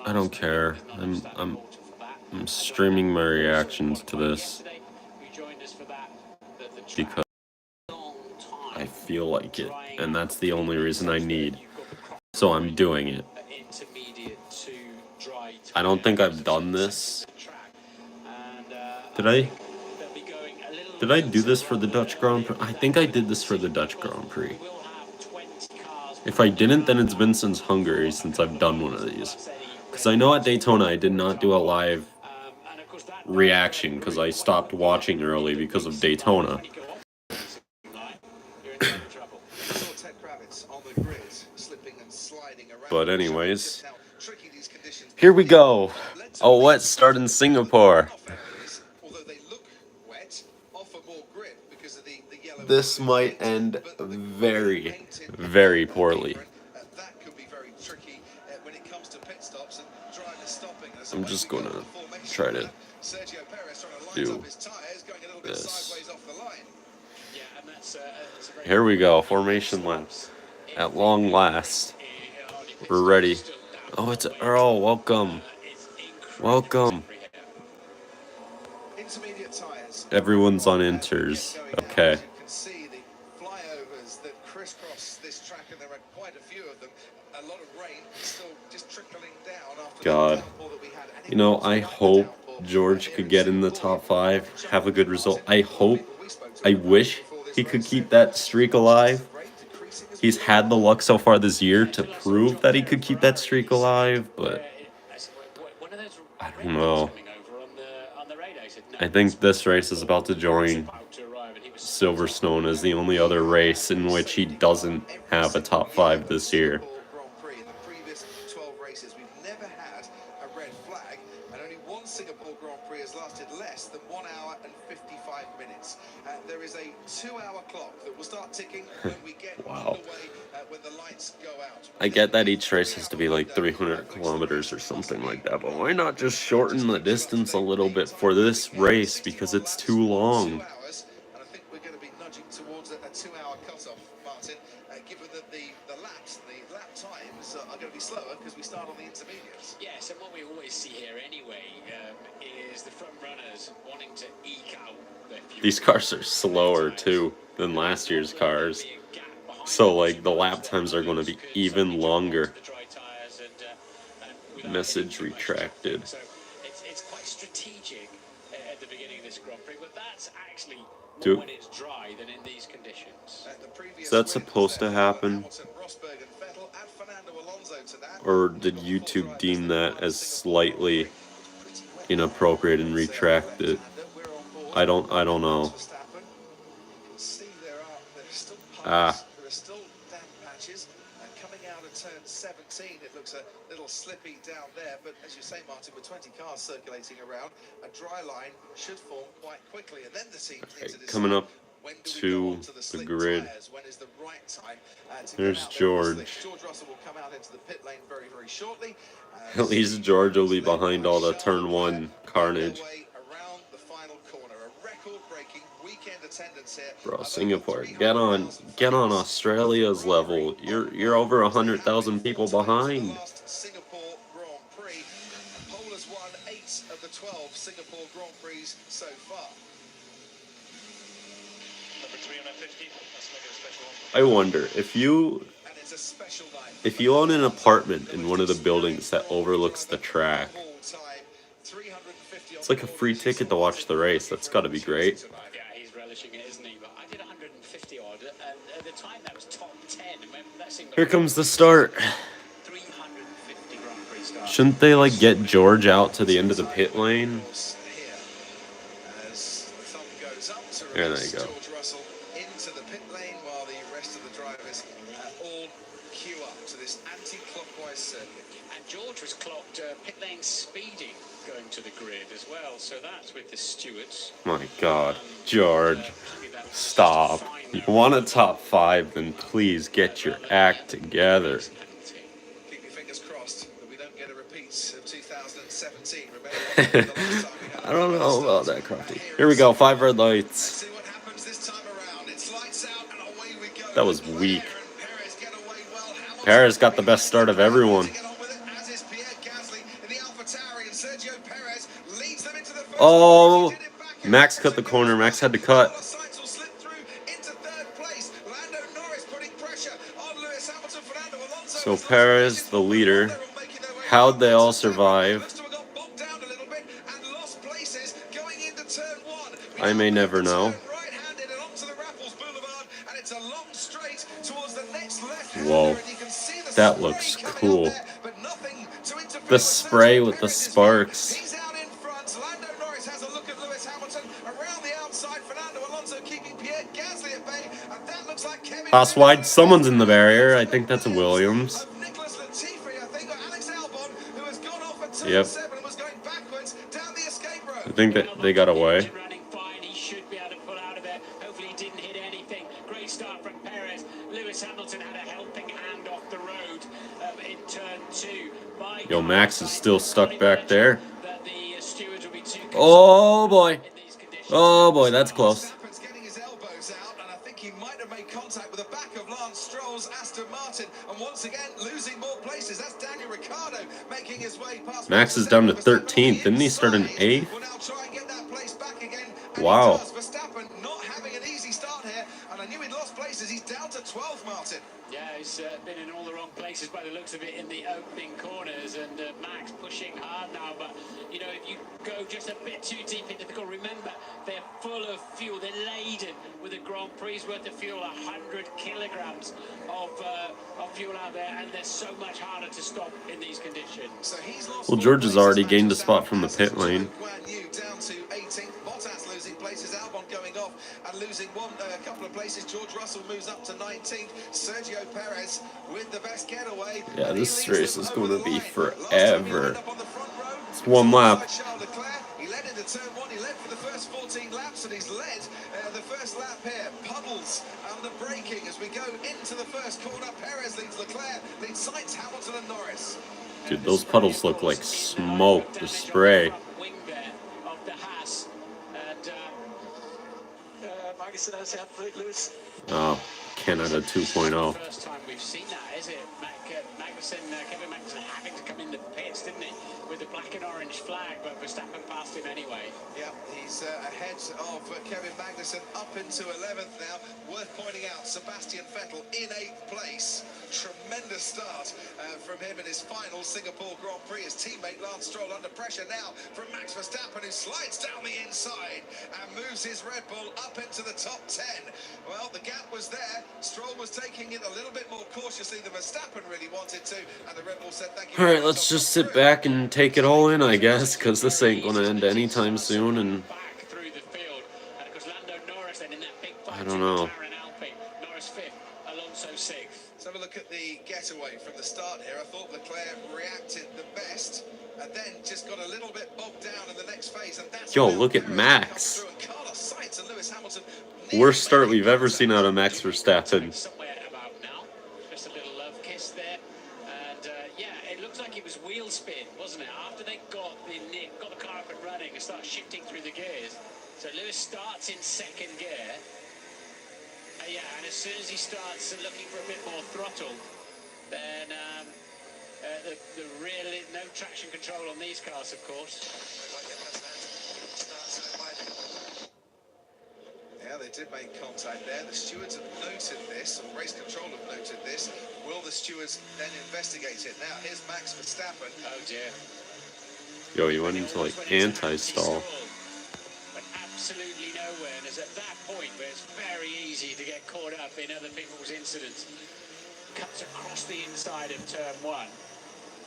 I don't care. I'm streaming my reactions to this because I feel like it, and that's the only reason I need. So I'm doing it. I don't think I've done this. Did I? Did I do this for the Dutch Grand Prix? I think I did this for the Dutch Grand Prix. If I didn't, then it's been since Hungary since I've done one of these. Because I know at Daytona I did not do a live reaction because I stopped watching early because of Daytona. But anyways, here we go. A wet start in Singapore. This might end very, very poorly. I'm just gonna try to do this. Here we go, formation laps. At long last, we're ready. Oh, it's Earl. Welcome. Welcome. Everyone's on inters. Okay. God. You know, I hope George could get in the top 5, have a good result. I wish he could keep that streak alive. He's had the luck so far this year to prove that he could keep that streak alive, but I don't know. I think this race is about to join Silverstone as the only other race in which he doesn't have a top 5 this year. Singapore Grand Prix has lasted less than 1 hour and 55 minutes. There is a 2-hour clock that will start ticking when we get underway, when the lights go out. I get that each race has to be like 300 kilometers or something like that, but why not just shorten the distance a little bit for this race because it's too long? And I think we're going to be nudging towards a 2-hour cutoff, Martin, given that the lap times are going to be slower because we start on the intermediates. Yes, and what we always see here anyway is the front runners wanting to eke out their fuel. These cars are slower too than last year's cars, so like the lap times are going to be even longer. Message retracted. So it's quite strategic at the beginning of this Grand Prix, but that's actually more when it's dry than in these conditions. Is that supposed to happen? Or did YouTube deem that as slightly inappropriate and retract it? I don't know. There are still damp patches coming out of turn 17. It looks a little slippy down there, but as you say, Martin, with 20 cars circulating around, a dry line should form quite quickly, and then the teams need to decide coming up to the grid. There's George. George Russell will come out into the pit lane very, very shortly. At least George will be behind all the turn 1 carnage. Bro, Singapore, get on Australia's level. You're over 100,000 people behind. Singapore Grand Prix. Pole has won 8 of the 12 Singapore Grand Prix so far. I wonder if you own an apartment in one of the buildings that overlooks the track. It's like a free ticket to watch the race. That's got to be great. Yeah, he's relishing it, isn't he? But I did 150 odd, and at the time that was top 10. Here comes the start. 350 Grand Prix start. Shouldn't they like get George out to the end of the pit lane? There they go. George Russell into the pit lane while the rest of the drivers all queue up to this anti-clockwise circuit. And George was clocked pit lane speeding going to the grid as well, so that's with the stewards. My God, George, stop. You want a top 5, then please get your act together. Keep your fingers crossed that we don't get a repeat of 2017. I don't know about that, Crafty. Here we go, 5 red lights. See what happens this time around. It's lights out and away we go. That was weak. Perez got the best start of everyone. Sergio Perez leads them into the first Oh, corner. Max cut the corner. Max had to cut. Sainz will slip through into third place. Lando Norris putting pressure on Lewis Hamilton. Fernando Alonso So has lost Perez, places, the but leader. they're all making their way How'd they up. all Looks survive? to have got bogged down a little bit and lost places going into turn one. We I now may make never the know. turn right-handed and onto the Raffles Boulevard, and it's a long straight towards the next left-hander. Whoa, And you can see the that spray looks coming on cool. there, but nothing to interfere The with spray Sergio with the Perez's view. sparks. He's out in front. Lando Norris has a look at Lewis Hamilton around the outside. Fernando Alonso keeping Pierre Gasly at bay, and that looks like Kevin. Pass wide. Someone's in the barrier. I think that's a Williams. Nicholas Latifi, I think, or Alex Albon, who has gone off at turn Yep. 7 and was going backwards down the escape road. I think that they got away. Running fine, he should be able to pull out of there. Hopefully, he didn't hit anything. Great start from Perez. Lewis Hamilton had a helping hand off the road in turn 2. Yo, Max is still stuck back there. That the stewards will be too Oh boy. in these conditions. Oh boy, that's close. Verstappen's getting his elbows out, and I think he might have made contact with the back of Lance Stroll's Aston Martin, and once again losing more places. That's Daniel Ricciardo making his way past. Max is down to 13th. Didn't he start in 8th? Will now try and get that place back again. And Wow. he does. Verstappen not having an easy start here, and I knew he'd lost places. He's down to 12th, Martin. Yeah, he's been in all the wrong places by the looks of it in the opening corners, and Max pushing hard now. But you know, if you go just a bit too deep into the corner, remember they're full of fuel. They're laden with a Grand Prix worth of fuel, 100 kilograms of fuel out there, and they're so much harder to stop in these conditions. So he's lost. Well, George has already gained a spot from the pit lane. Down to 18th. Bottas losing places. Albon going off and losing a couple of places. George Russell moves up to 19th. Sergio Perez with the best getaway. Yeah, this race is going to be forever. forever. It's one lap. He led into turn 1. He led for the first 14 laps, and he's led the first lap here. Puddles and the braking as we go into the first corner. Perez leads Leclerc, leads Sainz, Hamilton, and Norris. Dude, those puddles look like smoke. The spray. Wing there of the Haas, and Magnussen has helped Lewis. Oh, Canada 2.0. First time we've seen that, is it? Magnussen, Kevin Magnussen having to come in the pits, didn't he? With the black and orange flag, but Verstappen passed him anyway. Yeah, he's ahead of Kevin Magnussen up into 11th now. Worth pointing out, Sebastian Vettel in 8th place. Tremendous start from him in his final Singapore Grand Prix. His teammate Lance Stroll under pressure now from Max Verstappen, who slides down the inside and moves his Red Bull up into the top 10. Well, the gap was there. Stroll was taking it a little bit more cautiously than Verstappen really wanted to, and the Red Bull said thank you. Alright, let's just sit back and take it all in, I guess, because this ain't going to end anytime soon, and I don't know. Norris 5th, Alonso 6th. Let's have a look at the getaway from the start here. I thought Leclerc reacted the best and then just got a little bit bogged down in the next phase. And that's Yo, look at Max. Worst start we've ever seen out of Max Verstappen. Somewhere about now. Just a little love kiss there. And yeah, it looks like it was wheel spin, wasn't it? After they got the car up and running and started shifting through the gears. So Lewis starts in second gear. Yeah, and as soon as he starts looking for a bit more throttle, then the real no traction control on these cars, of course. Yeah, they did make contact there. The stewards have noted this, or race control have noted this. Will the stewards then investigate it? Now, here's Max Verstappen. Oh dear. Yo, he went into like anti-stall. But absolutely nowhere. And it's at that point where it's very easy to get caught up in other people's incidents. Cuts across the inside of turn 1.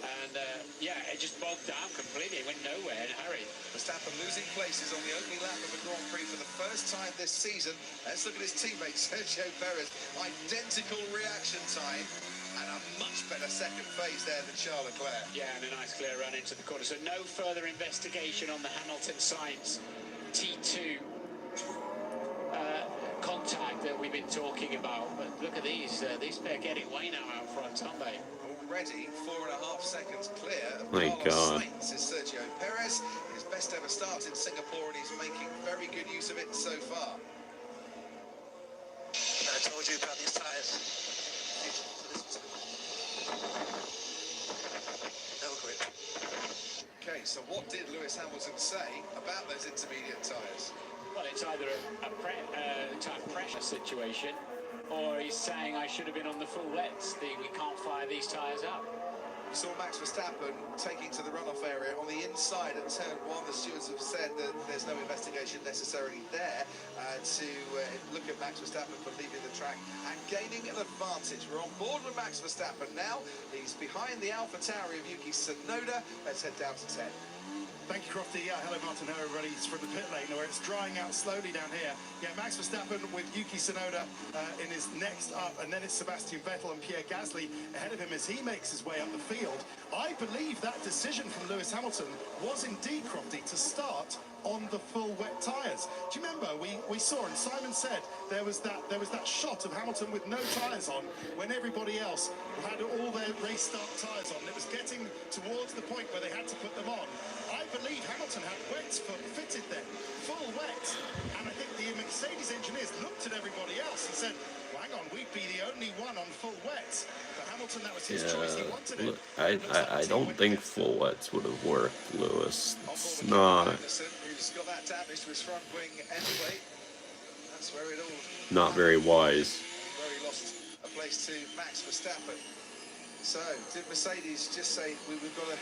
And yeah, it just bogged down completely. It went nowhere in a hurry. Verstappen losing places on the opening lap of a Grand Prix for the first time this season. Let's look at his teammate Sergio Perez. Identical reaction time and a much better second phase there than Charles Leclerc. Yeah, and a nice clear run into the corner. So no further investigation on the Hamilton-Sainz T2 contact that we've been talking about. But look at these pair getting way now out front, aren't they? Already 4.5 seconds clear of My God. Sainz is Sergio Perez. His best ever start in Singapore, and he's making very good use of it so far. I told you about these tires. No grip. Okay, Okay, so what did Lewis Hamilton say about those intermediate tyres? Well, it's either a time pressure situation, or he's saying I should have been on the full wets. We can't fire these tyres up. We saw Max Verstappen taking to the runoff area on the inside at turn 1. The stewards have said that there's no investigation necessarily there to look at Max Verstappen for leaving the track and gaining an advantage. We're on board with Max Verstappen now. He's behind the AlphaTauri of Yuki Tsunoda. Let's head down to 10. Thank you, Crofty. Yeah, hello, Martin. Hello, everybody. It's from the pit lane where it's drying out slowly down here. Yeah, Max Verstappen with Yuki Tsunoda in his next up, and then it's Sebastian Vettel and Pierre Gasly ahead of him as he makes his way up the field. I believe that decision from Lewis Hamilton was indeed, Crofty, to start on the full wet tyres. Do you remember we saw, and Simon said there was that shot of Hamilton with no tyres on when everybody else had all their race start tyres on. It was getting towards the point where they had to put them on. I believe Hamilton had wets fitted then, full wet, and I think the Mercedes engineers looked at everybody else and said, well, hang on, we'd be the only one on full wets. For Hamilton, that was his choice. He wanted it. I don't think full wets would have worked, Lewis. It's not. Who's got that damage to his front wing anyway. That's where it all. Not very wise. Where he lost a place to Max Verstappen. So, did Mercedes just say we've got to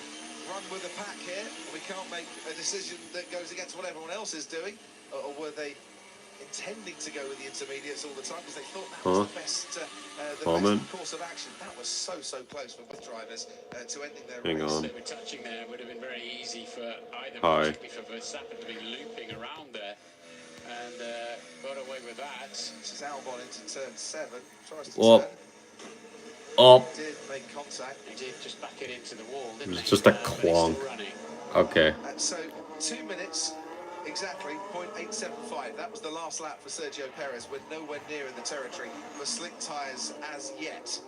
run with the pack here? We can't make a decision that goes against what everyone else is doing? Or were they intending to go with the intermediates all the time because they thought that was the best course of action? That was so close for both drivers to ending their race. Hang on. They were touching there. It would have been very easy for either, particularly for Verstappen, to be looping around there. And got away with that. This is Albon into turn 7. Tries to Well, turn. oh, Did make contact. He did just back it into the wall, it didn't was he? just a But he's clonk. still running. Okay. So 2 minutes exactly, 0.875. That was the last lap for Sergio Perez. We're nowhere near in the territory for slick tyres as yet.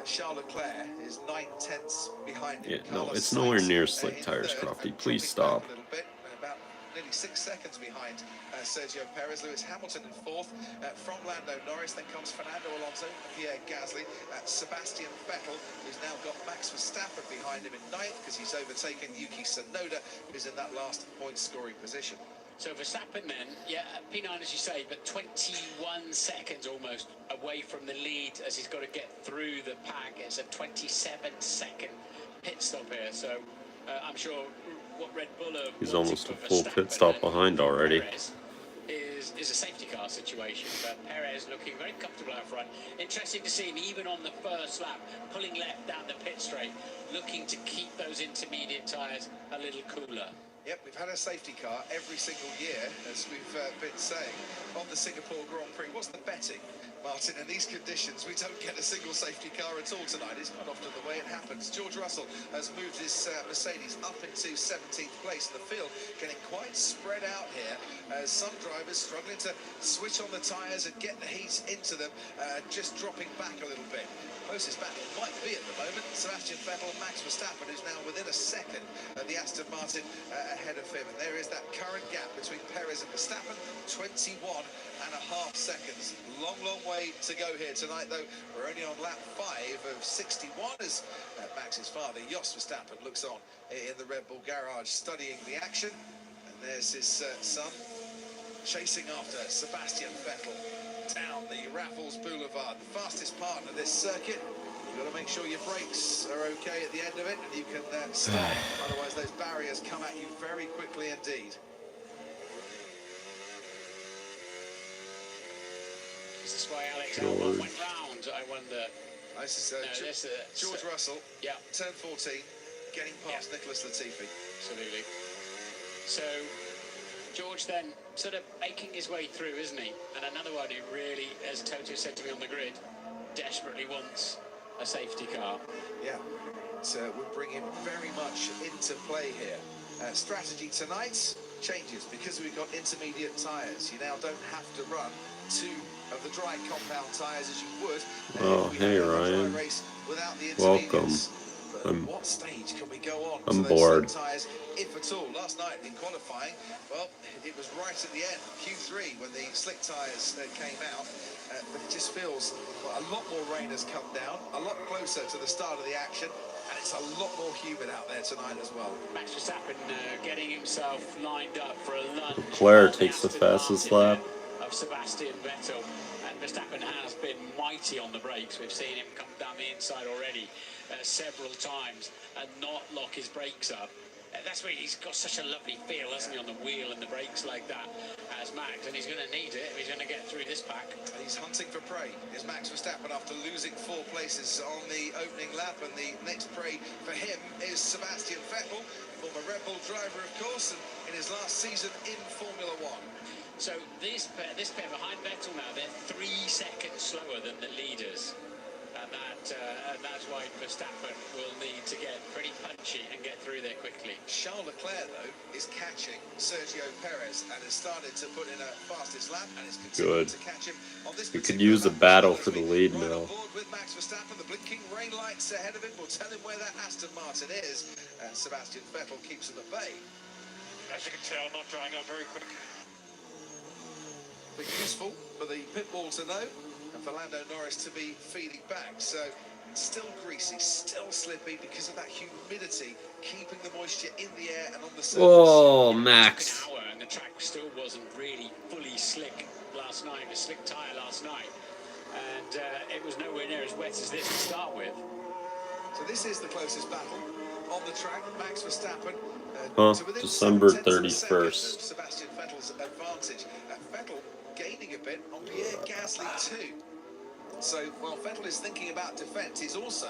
Charles Leclerc is 9/10 behind him. Yeah, no, Carlos it's nowhere Sainz near slick in tires, third, Crofty. and Please dropping stop. back a little bit, and about nearly 6 seconds behind Sergio Perez. Lewis Hamilton in 4th. From Lando Norris, then comes Fernando Alonso, Pierre Gasly, Sebastian Vettel, who's now got Max Verstappen behind him in 9th because he's overtaken Yuki Tsunoda, who's in that last point-scoring position. So Verstappen then, yeah, P9 as you say, but 21 seconds almost away from the lead as he's got to get through the pack. It's a 27-second pit stop here, so I'm sure what Red Bull are He's wanting almost for a full Verstappen pit stop and behind already. Perez is a safety car situation, but Perez looking very comfortable out front. Interesting to see him even on the first lap, pulling left down the pit straight, looking to keep those intermediate tyres a little cooler. Yep, we've had a safety car every single year, as we've been saying, on the Singapore Grand Prix. What's the betting, Martin? In these conditions, we don't get a single safety car at all tonight. It's not often the way it happens. George Russell has moved his Mercedes up into 17th place in the field, getting quite spread out here, as some drivers struggling to switch on the tyres and get the heat into them, just dropping back a little bit. Closest battle might be at the moment Sebastian Vettel and Max Verstappen, who's now within a second of the Aston Martin ahead of him. And there is that current gap between Perez and Verstappen, 21.5 seconds. Long way to go here tonight, though. We're only on lap 5 of 61 as Max's father, Jos Verstappen, looks on in the Red Bull garage, studying the action. And there's his son chasing after Sebastian Vettel down the Raffles Boulevard, the fastest part of this circuit. You've got to make sure your brakes are okay at the end of it and you can stop. Otherwise those barriers come at you very quickly indeed. Is this why Alex Albon went round, I wonder? This is George Russell, yeah, turn 14, getting past Nicholas Latifi. Absolutely. So George then sort of making his way through, isn't he? And another one who really, as Toto said to me on the grid, desperately wants a safety car. Yeah, it would bring him very much into play here. Strategy tonight changes because we've got intermediate tyres. You now don't have to run 2 of the dry compound tyres as you would. Oh, hey Ryan. Welcome. What stage can we go on? I'm to those bored. tyres, if at all? Last night in qualifying, well, it was right at the end, Q3, when the slick tyres came out. But it just feels a lot more rain has come down, a lot closer to the start of the action. and it's a lot more humid out there tonight as well. Max Verstappen getting himself lined up for a lunge. Leclerc on the takes the Aston fastest Martin lap. of Sebastian Vettel, and Verstappen has been mighty on the brakes. We've seen him come down the inside already several times and not lock his brakes up. That's where he's got such a lovely feel, hasn't he, on the wheel and the brakes like that as Max, and he's going to need it if he's going to get through this pack. And he's hunting for prey, is Max Verstappen, after losing 4 places on the opening lap, and the next prey for him is Sebastian Vettel, former Red Bull driver, of course, and in his last season in Formula 1. So this pair behind Vettel now, they're 3 seconds slower than the leaders. And that's why Verstappen will need to get pretty punchy and get through there quickly. Charles Leclerc, though, is catching Sergio Perez and has started to put in a fastest lap and is continuing to catch him on this. We could use a battle for the lead right now. on board with Max Verstappen, the blinking rain lights ahead of him will tell him where that Aston Martin is, and Sebastian Vettel keeps him at bay. As you can tell, not drying up very quick. But useful for the pit wall to know, and for Lando Norris to be feeding back. So it's still greasy, still slippy because of that humidity, keeping the moisture in the air and on the surface. Oh, Max. Hour, and the track still wasn't really fully slick last night, a slick tyre last night. And it was nowhere near as wet as this to start with. So this is the closest battle on the track. Max Verstappen to within December 7/10 of a second of 31st. Sebastian Vettel's advantage. Vettel gaining a bit on Pierre Gasly too. So while Vettel is thinking about defence, he's also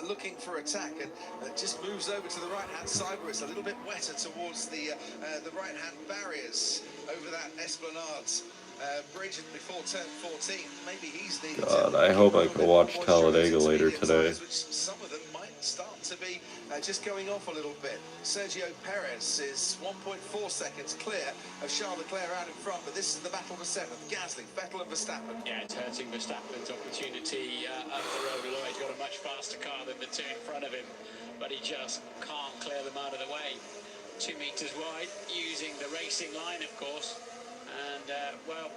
looking for attack, and just moves over to the right-hand side where it's a little bit wetter towards the right-hand barriers over that Esplanade bridge before turn 14. Maybe he's needed. God, I hope I can watch Talladega later today. Which some of them might start to be just going off a little bit. Sergio Perez is 1.4 seconds clear of Charles Leclerc out in front, but this is the battle for 7th. Gasly, Vettel and Verstappen. Yeah, it's hurting Verstappen's opportunity up the road a lot. He's got a much faster car than the 2 in front of him, but he just can't clear them out of the way. 2 meters wide, using the racing line, of course. And, well,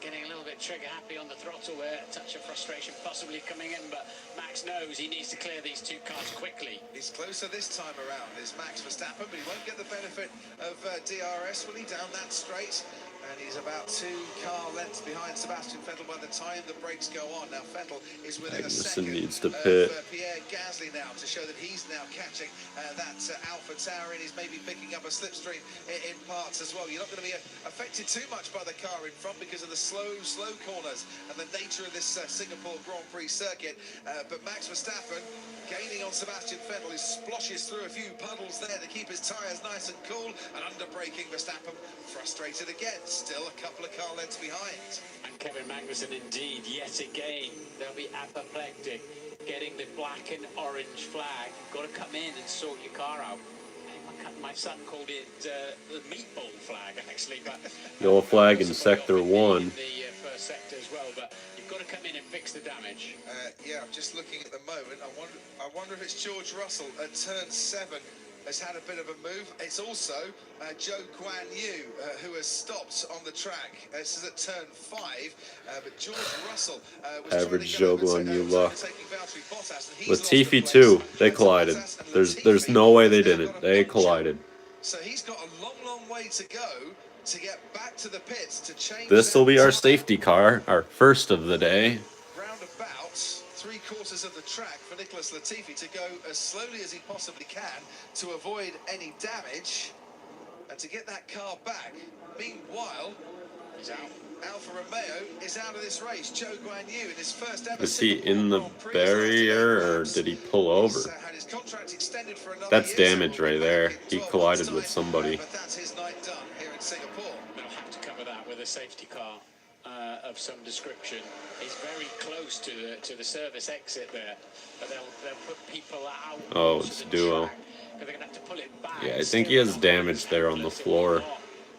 getting a little bit trigger happy on the throttle there. A touch of frustration possibly coming in, but Max knows he needs to clear these 2 cars quickly. He's closer this time around, is Max Verstappen, but he won't get the benefit of DRS, will he, down that straight? And he's about 2 car lengths behind Sebastian Vettel by the time the brakes go on. Now Vettel is within a Magnussen second needs to of pit. Pierre Gasly now, to show that he's now catching that Alpha Tauri, and he's maybe picking up a slipstream in parts as well. You're not going to be affected too much by the car in front because of the slow corners and the nature of this Singapore Grand Prix circuit. But Max Verstappen gaining on Sebastian Vettel, he splashes through a few puddles there to keep his tyres nice and cool, and under-braking Verstappen frustrated again. Still a couple of car lengths behind. And Kevin Magnussen, indeed, yet again, they'll be apoplectic, getting the black and orange flag. You've got to come in and sort your car out. My son called it the meatball flag, actually, but Yellow flag in sector 1. In the first sector as well, but you've got to come in and fix the damage. Yeah, I'm just looking at the moment. I wonder if it's George Russell at turn 7 has had a bit of a move. It's also Joe Guan Yu who has stopped on the track. This is at turn 5, but George Russell was Average trying to Joe Guan Yu luck. Latifi Latifi too. They collided. There's no way they didn't. They collided. So he's got a long way to go to get back to the pits to change. This will be our safety car, our first of the day. Round about 3/4 of the track for Nicholas Latifi to go as slowly as he possibly can to avoid any damage and to get that car back. Meanwhile, Alfa Romeo is out of this race. Joe Guan Yu in his first ever. Is he in the barrier or did he pull over? That's damage right there. He collided with somebody. But that's his night done here in Singapore. They'll have to cover that with a safety car of some description. He's very close to the service exit there, but they'll put people out. Oh, it's duo. They're going to have to pull it back. Yeah, I think he has damage there on the floor.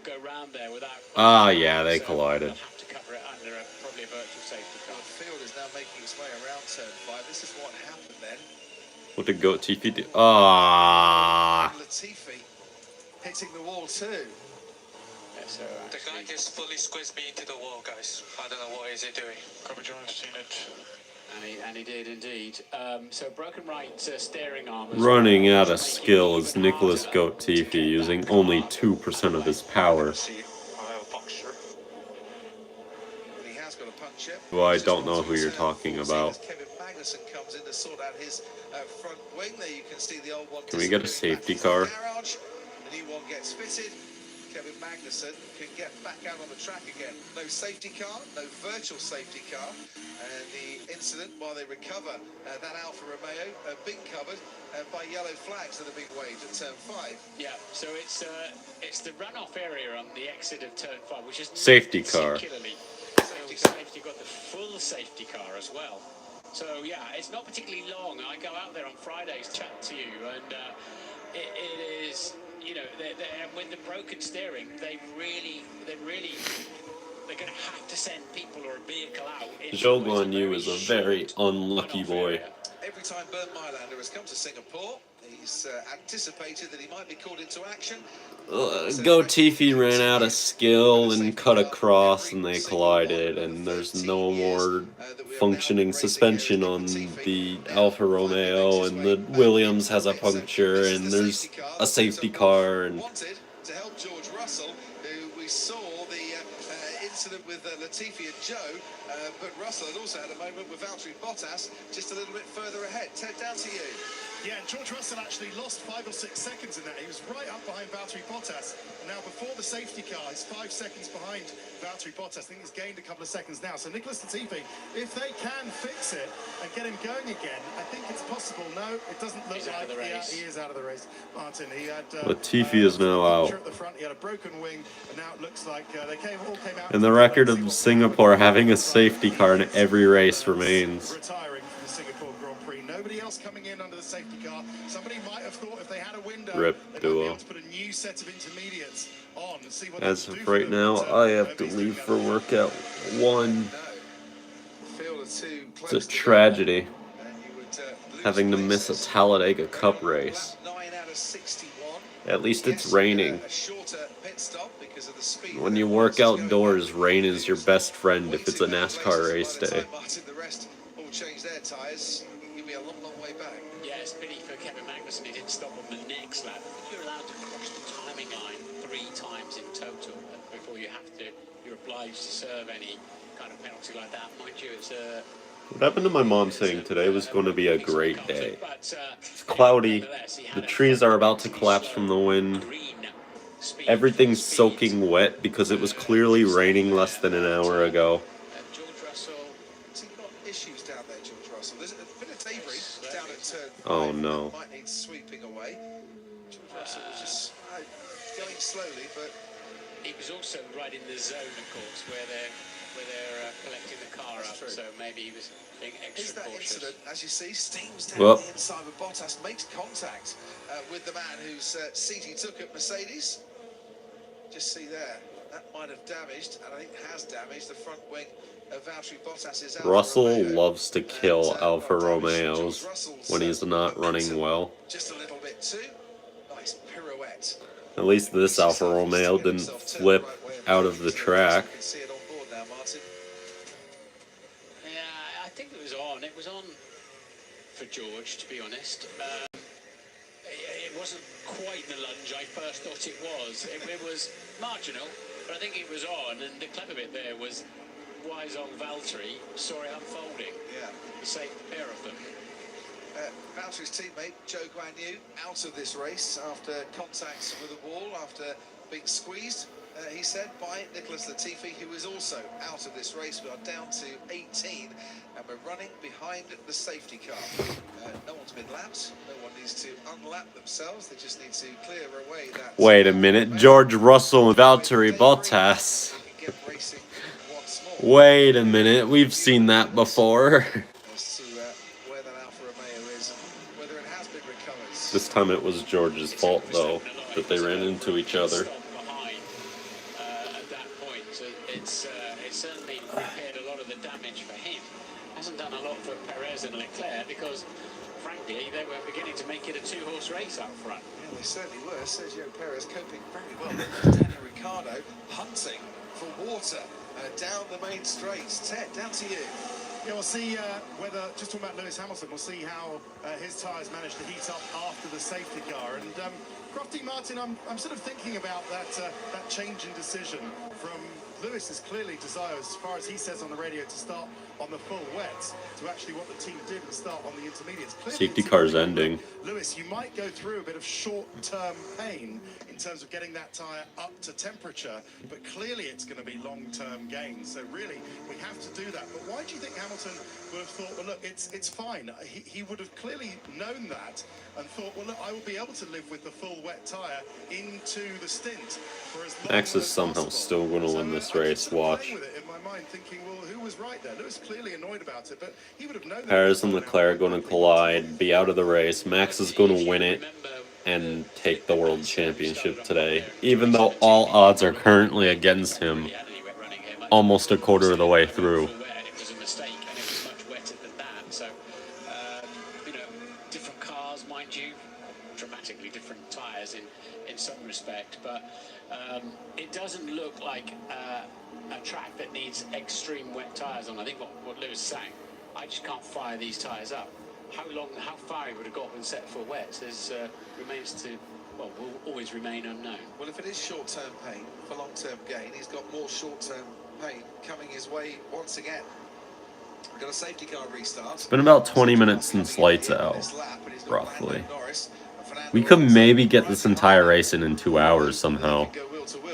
Go round there without. Ah, yeah, they collided. They'll have to cover it under probably a virtual safety car. The field is now making its way around turn 5. This is what happened then. What did Latifi do? Ah. Latifi hitting the wall too. Yeah, so The guy just fully squeezed me into the wall, guys. I don't know what is he doing. Coverage on, seen it. And he did indeed. So broken right steering arm. Running out of skill is Nicholas Goat Tiffy, using only 2% of his power. He has got a puncture. Well, I don't know who you're talking about. Kevin Magnussen comes in to sort out his front wing. There you can see the old one. Can we get a safety car? Garage. The new one gets fitted. Kevin Magnussen can get back out on the track again. No safety car, no virtual safety car. And the incident, while they recover that Alfa Romeo, being covered by yellow flags that have been waved at turn 5. Yeah, so it's the runoff area on the exit of turn 5, which is Safety car. particularly safety. Got the full safety car as well. So yeah, it's not particularly long. I go out there on Fridays, chat to you, and it is, you know, with the broken steering, they're going to have to send people or a vehicle out. Zhou Guan Yu is a very unlucky boy. Every time Bernd Mailander has come to Singapore, he's anticipated that he might be called into action. Goat Tiffy ran out of skill and cut across, and they collided, and there's no more functioning suspension on the Alfa Romeo, and the Williams has a puncture, and there's a safety car, and Wanted to help George Russell, who we saw the incident with Latifi and Joe, but Russell had also had a moment with Valtteri Bottas just a little bit further ahead. Ted, down to you. Yeah, and George Russell actually lost 5 or 6 seconds in that. He was right up behind Valtteri Bottas. And now, before the safety car, he's 5 seconds behind Valtteri Bottas. I think he's gained a couple of seconds now. So Nicholas Latifi, if they can fix it and get him going again, I think it's possible. No, it doesn't look like he is out of the race. Martin, he had Latifi is now out. at the front. He had a broken wing, and now it looks like they all came out. And the record of Singapore having a safety car in every race remains. Retiring from the Singapore Grand Prix. Nobody else coming in under the safety car. Somebody might have thought if they had a window, Rip they might duo. be able to put a new set of intermediates on and see what As they can of do right for them. now, But, I have to nobody's leave doing for that. work at 1. No. Field are too close It's a together, tragedy and you would, lose having to miss places. a Talladega Cup race. Lap 9 out of 61. At least it's Yes, raining. a shorter pit stop because of the speed When that you the work horse is going outdoors, at. rain is your best friend if it's a Waiting on NASCAR places. race By the day. time, Martin, the rest all change their tyres. You'll be a long, long way back. Yeah, it's pity for Kevin Magnussen he didn't stop on the next lap. You're allowed to cross the timing line 3 times in total before you're obliged to serve any kind of penalty like that. Mind you, it's a... What happened to my mom saying today was going to be a great day? It's cloudy, the trees are about to collapse from the wind, everything's soaking wet because it was clearly raining less than an hour ago. George Russell, has he got issues down there, George Russell? There's a bit of debris down at turn 5. Oh, no. That might need sweeping away. George Russell was just going slowly, but He was also right in the zone, of course, where they're collecting the car up. True. So maybe he was being is extra that cautious. incident, as you see, steams down Well. the inside of Bottas, makes contact with the man whose seat he took at Mercedes. Just see there, that might have damaged, and I think has damaged, the front wing of Valtteri Bottas's Alfa Russell Romeo. loves to kill And, Alfa well, damaged Romeos George Russell's, when he's not running momentum well. Just a little bit too. Nice pirouette. At least this Alfa Romeo didn't flip out of the track. You can see it on board now, Martin. Yeah, I think it was on. It was on for George, to be honest. It wasn't quite the lunge I first thought it was. It was marginal, but I think it was on. And the clever bit there was wise old Valtteri saw it unfolding. Yeah. The safe pair of them. Valtteri's teammate, Zhou Guan Yu, out of this race after contact with a wall, after being squeezed, he said, by Nicholas Latifi, who is also out of this race. We are down to 18, and we're running behind the safety car. No one's been lapped. No one needs to unlap themselves. They just need to clear away that... Wait a minute, George Russell and Valtteri Bottas. They can get racing once more. Wait a minute, we've seen that before. As to where that Alfa Romeo is and whether it has been recovered. This time it was George's fault, though, that they ran into each other. Behind at that point, so it's certainly repaired a lot of the damage for him. Hasn't done a lot for Perez and Leclerc because, frankly, they were beginning to make it a 2-horse race up front. Yeah, they certainly were. Sergio Perez coping very well. Daniel Ricciardo hunting for water down the main straight. Ted, down to you. Yeah, we'll see whether, just talking about Lewis Hamilton, we'll see how his tyres managed to heat up after the safety car. And Crofty, Martin, I'm sort of thinking about that change in decision from Lewis's clearly desire, as far as he says on the radio, to start on the full wet, to actually what the team did and start on the intermediates. Clearly, Safety car's ending. Lewis, you might go through a bit of short-term pain in terms of getting that tyre up to temperature, but clearly it's going to be long-term gain. So really, we have to do that. But why do you think Hamilton would have thought, well, look, it's fine? He would have clearly known that and thought, well, look, I will be able to live with the full wet tyre into the stint for as long Max is as somehow possible. still going to win this race. Watch. With it in my mind, thinking, well, who was right there? Lewis clearly annoyed about it, but he would have known. Perez and Leclerc are going to collide, be out of the race. Max is going to win it and take the world championship today, even though all odds are currently against him almost a quarter of the way through. It was a mistake, and it was much wetter than that. So, you know, different cars, mind you, dramatically different tyres in some respect, but it doesn't look like a track that needs extreme wet tyres on. I think what Lewis is saying, I just can't fire these tyres up. How far he would have got when set for wet remains to, well, will always remain unknown. Well, if it is short-term pain for long-term gain, he's got more short-term pain coming his way once again. We've got a safety car restart. It's been about 20 minutes since lights out, roughly. We could maybe get this entire race in 2 hours somehow.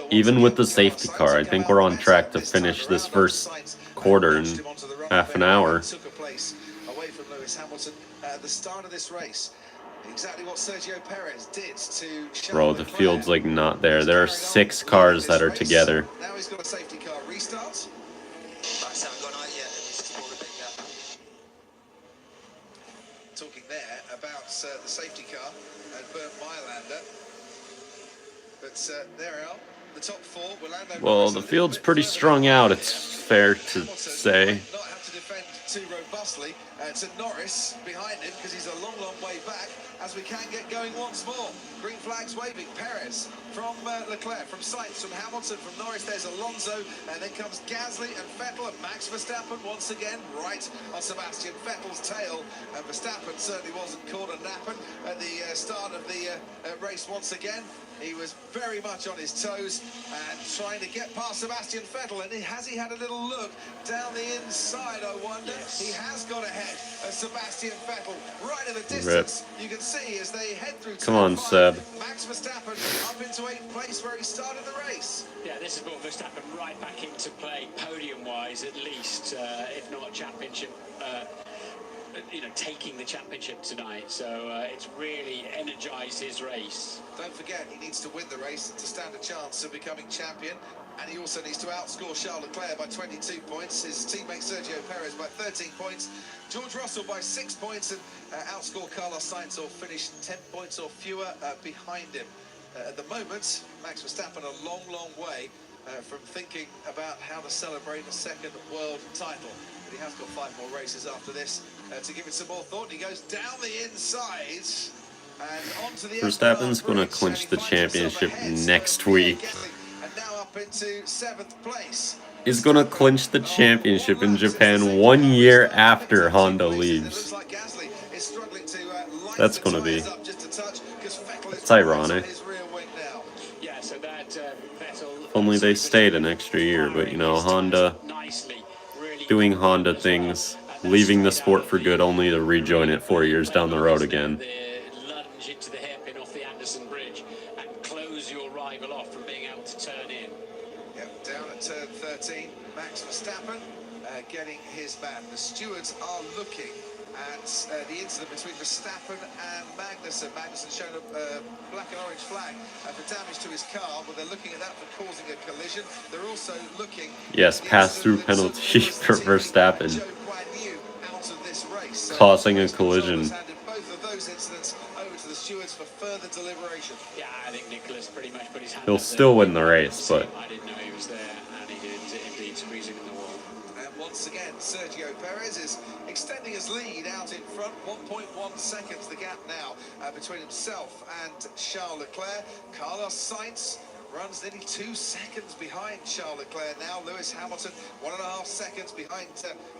Even with the safety car, I think we're on track to finish this first quarter in half an hour. Took a place away from Lewis Hamilton at the start of this race. Exactly what Sergio Perez did to Bro, the field's like not there. There are 6 cars that are together. Now he's got a safety car restart. Talking there about the safety car and Bernd Mailander. But there are the top 4. Well, the field's pretty strung out, it's fair to say. Not have to defend too robustly to Norris behind him, because he's a long way back, as we can get going once more. Green flags waving. Perez from Leclerc, from Sainz, from Hamilton, from Norris. There's Alonso, and then comes Gasly and Vettel, and Max Verstappen once again right on Sebastian Vettel's tail. And Verstappen certainly wasn't caught a napping at the start of the race once again. He was very much on his toes and trying to get past Sebastian Vettel. And has he had a little look down the inside, I wonder? Yes. He has got ahead of Sebastian Vettel right in the distance. You can see as they head through. Come on, Seb. Max Verstappen up into 8th place where he started the race. Yeah, this has brought Verstappen right back into play, podium-wise at least, if not championship. You know, taking the championship tonight, so it's really energised his race. Don't forget, he needs to win the race to stand a chance of becoming champion, and he also needs to outscore Charles Leclerc by 22 points, his teammate Sergio Perez by 13 points, George Russell by 6 points, and outscore Carlos Sainz or finish 10 points or fewer behind him. At the moment, Max Verstappen a long way from thinking about how to celebrate a second world title. But he has got 5 more races after this to give it some more thought. He goes down the inside and onto the Verstappen's going to clinch the championship next week. And now up into 7th place. He's going to clinch the championship in Japan 1 year after Honda leaves. That's going to be. It's ironic. Yeah, so that Vettel. Only they stayed an extra year, but you know, Honda doing Honda things, leaving the sport for good only to rejoin it 4 years down the road again. Lunge into the hairpin off the Anderson Bridge and close your rival off from being able to turn in. Yep, down at turn 13, Max Verstappen getting his man. The stewards are looking at the incident between Verstappen and Magnussen. Magnussen showed a black and orange flag for damage to his car, but they're looking at that for causing a collision. They're also looking... Yes, pass-through penalty for Verstappen, causing a collision. Both of those incidents over to the stewards for further deliberation. Yeah, I think Nicholas pretty much put his hand He'll up still there. win the race, but I didn't know he was there, and he did indeed squeeze him in the wall. And once again, Sergio Perez is extending his lead out in front. 1.1 seconds the gap now between himself and Charles Leclerc. Carlos Sainz runs nearly 2 seconds behind Charles Leclerc now. Lewis Hamilton 1.5 seconds behind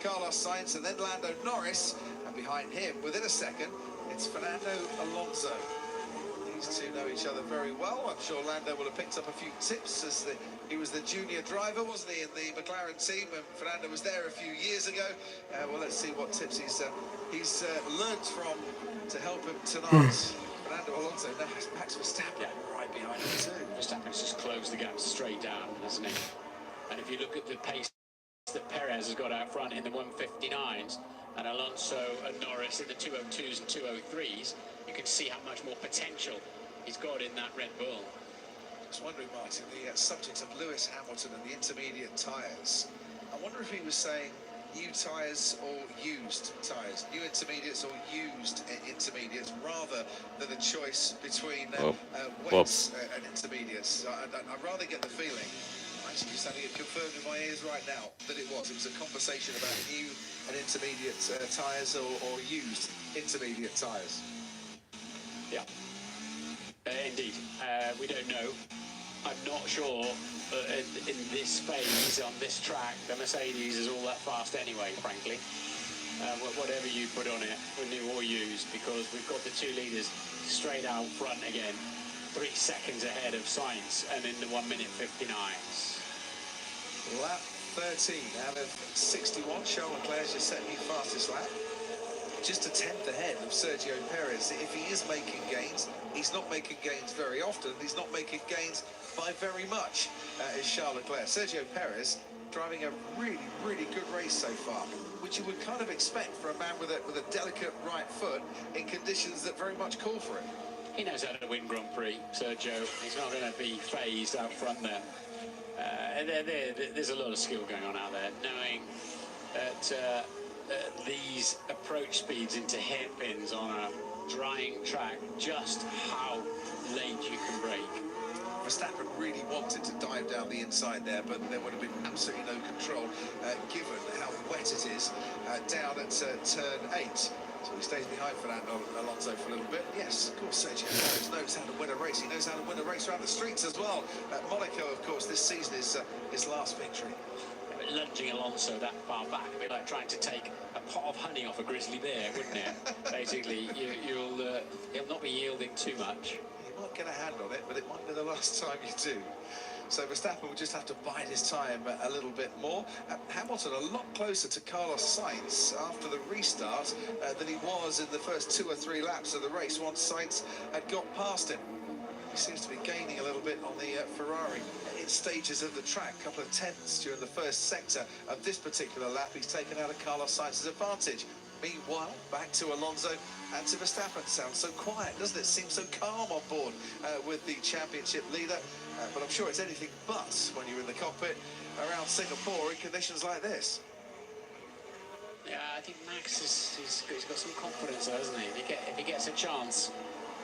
Carlos Sainz, and then Lando Norris, and behind him within a second it's Fernando Alonso. These two know each other very well. I'm sure Lando will have picked up a few tips as he was the junior driver, wasn't he, in the McLaren team, and Fernando was there a few years ago. Well, let's see what tips he's learnt from to help him tonight. Fernando Alonso, now Max Verstappen right behind him too. Verstappen's just closed the gap straight down, hasn't he? And if you look at the pace that Perez has got out front in the 159s, and Alonso and Norris in the 202s and 203s, you can see how much more potential he's got in that Red Bull. I was wondering, Martin, the subject of Lewis Hamilton and the intermediate tyres. I wonder if he was saying new tyres or used tyres, new intermediates or used intermediates, rather than a choice between wets and intermediates. I'd rather get the feeling, actually just having it confirmed in my ears right now, that it was a conversation about new and intermediate tyres or used intermediate tyres. Yeah, indeed. We don't know. I'm not sure in this phase, on this track, the Mercedes is all that fast anyway, frankly. Whatever you put on it, new or used, because we've got the 2 leaders straight out front again, 3 seconds ahead of Sainz, and in the 1:59s. Lap 13 out of 61. Charles Leclerc's just set new fastest lap. Just a tenth ahead of Sergio Perez. If he is making gains, he's not making gains very often. He's not making gains by very much, is Charles Leclerc. Sergio Perez driving a really, really good race so far, which you would kind of expect for a man with a delicate right foot in conditions that very much call for it. He knows how to win Grand Prix, Sergio. He's not going to be phased out front there. There's a lot of skill going on out there, knowing that these approach speeds into hairpins on a drying track, just how late you can brake. Verstappen really wanted to dive down the inside there, but there would have been absolutely no control given how wet it is down at turn 8. So he stays behind Fernando Alonso for a little bit. Yes, of course, Sergio Perez knows how to win a race. He knows how to win a race around the streets as well. Monaco, of course, this season is his last victory. Lunging Alonso that far back, a bit like trying to take a pot of honey off a grizzly bear, wouldn't it? Basically, he'll not be yielding too much. You might get a hand on it, but it might be the last time you do. So Verstappen will just have to bide his time a little bit more. Hamilton a lot closer to Carlos Sainz after the restart than he was in the first 2 or 3 laps of the race once Sainz had got past him. He seems to be gaining a little bit on the Ferrari in stages of the track, a couple of tenths during the first sector of this particular lap. He's taken out of Carlos Sainz's advantage. Meanwhile, back to Alonso and to Verstappen. Sounds so quiet, doesn't it? Seems so calm on board with the championship leader. But I'm sure it's anything but when you're in the cockpit around Singapore in conditions like this. Yeah, I think Max he's got some confidence there, hasn't he? If he gets a chance,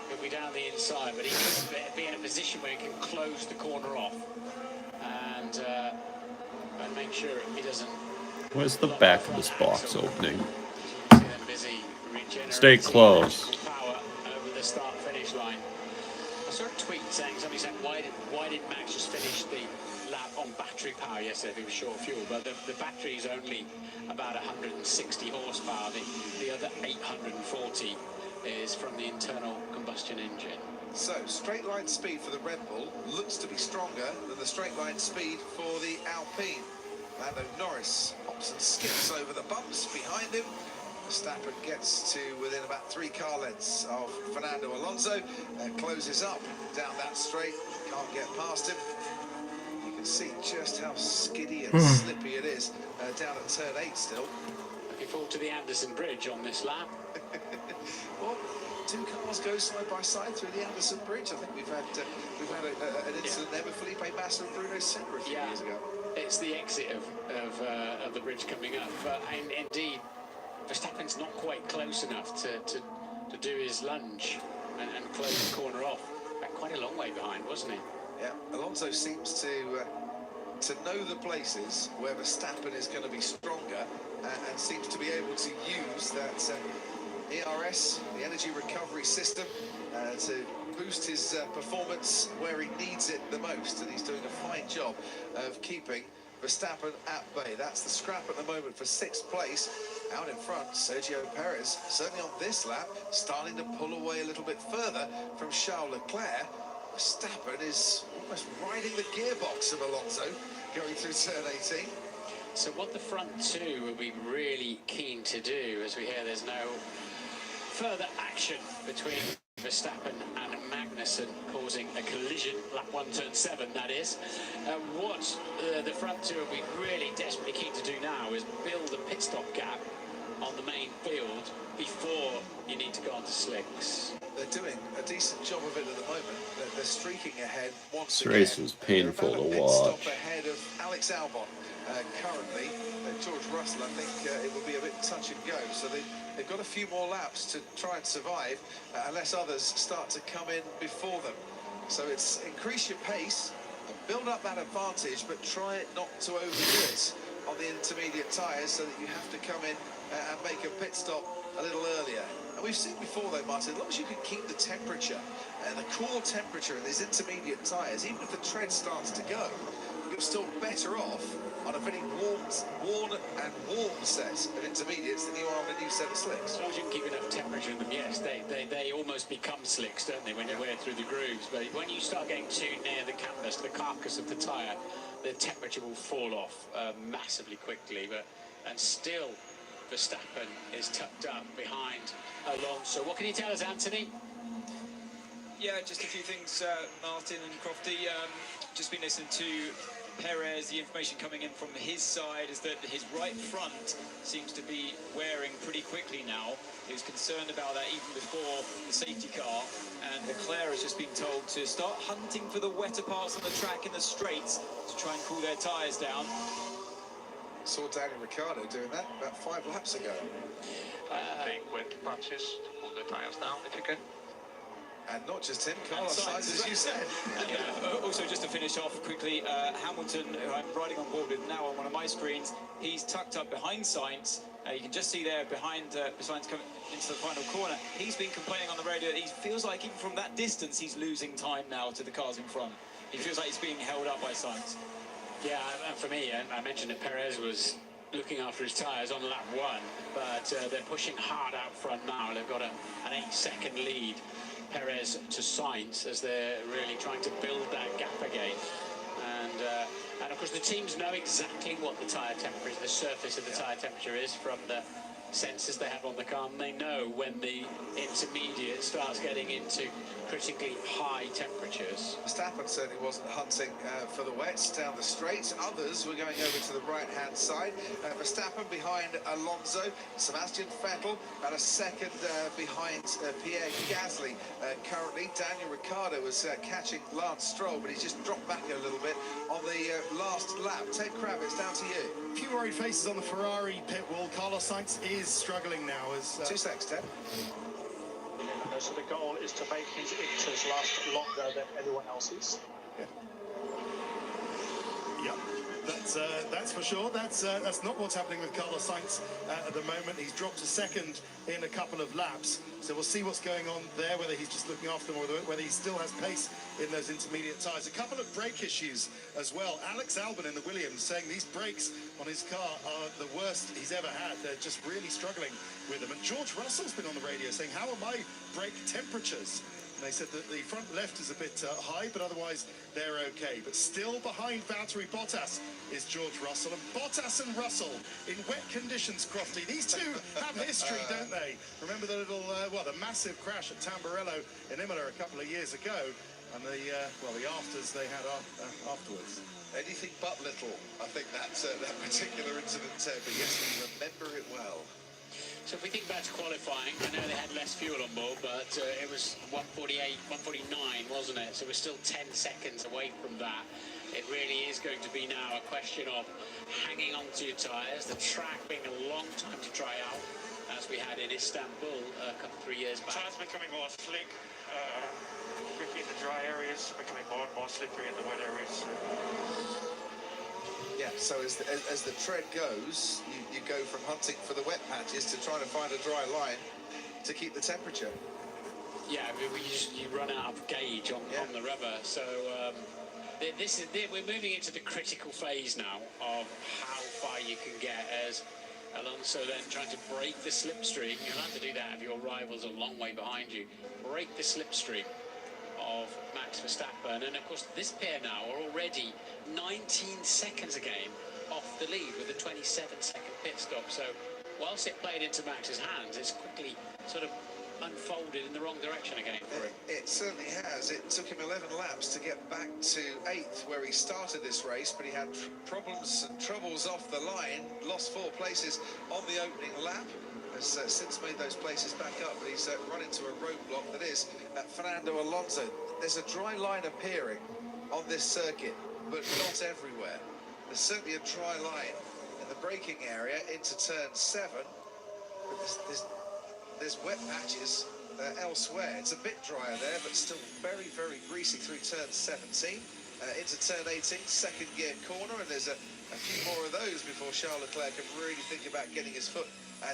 he'll be down the inside, but he needs to be in a position where he can close the corner off and make sure he doesn't. Where's the back of this box opening? Stay close. Power over the start-finish line. I saw a tweet somebody said, why did Max just finish the lap on battery power yesterday if he was short of fuel? But the battery is only about 160 horsepower. The other 840 is from the internal combustion engine. So, straight line speed for the Red Bull looks to be stronger than the straight line speed for the Alpine. Lando Norris hops and skips over the bumps behind him. Verstappen gets to within about 3 car lengths of Fernando Alonso and closes up down that straight. Can't get past him. You can see just how skiddy and slippy it is down at turn 8 still. Looking forward to the Anderson Bridge on this lap. Well, 2 cars go side by side through the Anderson Bridge. I think we've had an incident there with Felipe Massa and Bruno Senna a few years ago. It's the exit of the bridge coming up, but indeed Verstappen's not quite close enough to do his lunge and close the corner off. Quite a long way behind, wasn't he? Yeah, Alonso seems to know the places where Verstappen is going to be stronger and seems to be able to use that ERS, the energy recovery system, to boost his performance where he needs it the most, and he's doing a fine job of keeping Verstappen at bay. That's the scrap at the moment for 6th place. Out in front, Sergio Perez, certainly on this lap, starting to pull away a little bit further from Charles Leclerc. Verstappen is almost riding the gearbox of Alonso going through turn 18. So what the front two will be really keen to do, as we hear there's no further action between Verstappen and Magnussen, causing a collision, lap 1, turn 7, that is. What the front two will be really desperately keen to do now is build a pit stop gap on the main field before you need to go onto slicks. They're doing a decent job of it at the moment. They're streaking ahead once This again. race was painful They're about to a pit watch. stop ahead of Alex Albon currently. George Russell, I think it will be a bit touch and go. So they've got a few more laps to try and survive unless others start to come in before them. So it's increase your pace, build up that advantage, but try not to overdo it on the intermediate tyres so that you have to come in and make a pit stop a little earlier. And we've seen before though, Martin, as long as you can keep the temperature, the core temperature in these intermediate tyres, even if the tread starts to go, you're still better off on a very worn and warm set of intermediates than you are on a new set of slicks. As long as you can keep enough temperature in them, yes, they almost become slicks, don't they, when you wear through the grooves. But when you start getting too near the canvas, the carcass of the tyre, the temperature will fall off massively quickly. And still, Verstappen is tucked up behind Alonso. What can you tell us, Anthony? Yeah, just a few things, Martin and Crofty. Just been listening to Perez. The information coming in from his side is that his right front seems to be wearing pretty quickly now. He was concerned about that even before the safety car, and Leclerc has just been told to start hunting for the wetter parts on the track in the straights to try and cool their tyres down. Saw Daniel Ricciardo doing that about 5 laps ago. Big wet patches to cool the tires down if you can. And not just him, Carlos Sainz, as you said. Also, just to finish off quickly, Hamilton, who I'm riding on board with now on one of my screens, he's tucked up behind Sainz. You can just see there behind Sainz coming into the final corner. He's been complaining on the radio that he feels like even from that distance he's losing time now to the cars in front. He feels like he's being held up by Sainz. Yeah, and for me, I mentioned that Perez was looking after his tyres on lap 1, but they're pushing hard out front now. They've got an 8-second lead, Perez to Sainz, as they're really trying to build that gap again. And of course the teams know exactly what the tyre temperature, the surface of the tyre temperature is from the sensors they have on the car, and they know when the intermediate starts getting into critically high temperatures. Verstappen certainly wasn't hunting for the wets down the straight. Others were going over to the right-hand side. Verstappen behind Alonso. Sebastian Vettel about a second behind Pierre Gasly. Currently, Daniel Ricciardo was catching Lance Stroll, but he's just dropped back a little bit on the last lap. Ted Kravitz, down to you. A few worried faces on the Ferrari pit wall. Carlos Sainz is struggling now as 2 seconds, Ted. So the goal is to make his inters last longer than anyone else's. Yeah, that's for sure. That's not what's happening with Carlos Sainz at the moment. He's dropped to second in a couple of laps, so we'll see what's going on there, whether he's just looking after them or whether he still has pace in those intermediate tyres. A couple of brake issues as well. Alex Albon in the Williams saying these brakes on his car are the worst he's ever had. They're just really struggling with them. And George Russell's been on the radio saying, how are my brake temperatures? And they said that the front left is a bit high, but otherwise they're okay. But still behind Valtteri Bottas is George Russell. And Bottas and Russell in wet conditions, Crofty. These two have history, don't they? Remember the little, the massive crash at Tamburello in Imola a couple of years ago, and the afters they had afterwards. Anything but little, I think that particular incident, but yes, we remember it well. So if we think back to qualifying, I know they had less fuel on board, but it was 148, 149, wasn't it? So we're still 10 seconds away from that. It really is going to be now a question of hanging on to your tyres, the track being a long time to try out, as we had in Istanbul a couple, 3 years back. Tyres becoming more slick, quickly in the dry areas, becoming more and more slippery in the wet areas. Yeah, so as the tread goes, you go from hunting for the wet patches to trying to find a dry line to keep the temperature. Yeah, I mean, you run out of gauge on the rubber. So we're moving into the critical phase now of how far you can get as Alonso then trying to break the slipstream. You'll have to do that if your rival's a long way behind you. Break the slipstream of Max Verstappen. And of course, this pair now are already 19 seconds again off the lead with a 27-second pit stop. So whilst it played into Max's hands, it's quickly sort of unfolded in the wrong direction again for him. It certainly has. It took him 11 laps to get back to 8th where he started this race, but he had problems and troubles off the line, lost 4 places on the opening lap, has since made those places back up, but he's run into a roadblock that is Fernando Alonso. There's a dry line appearing on this circuit, but not everywhere. There's certainly a dry line in the braking area into turn 7, but there's wet patches elsewhere. It's a bit drier there, but still very, very greasy through turn 17. Into turn 18, second gear corner, and there's a few more of those before Charles Leclerc can really think about getting his foot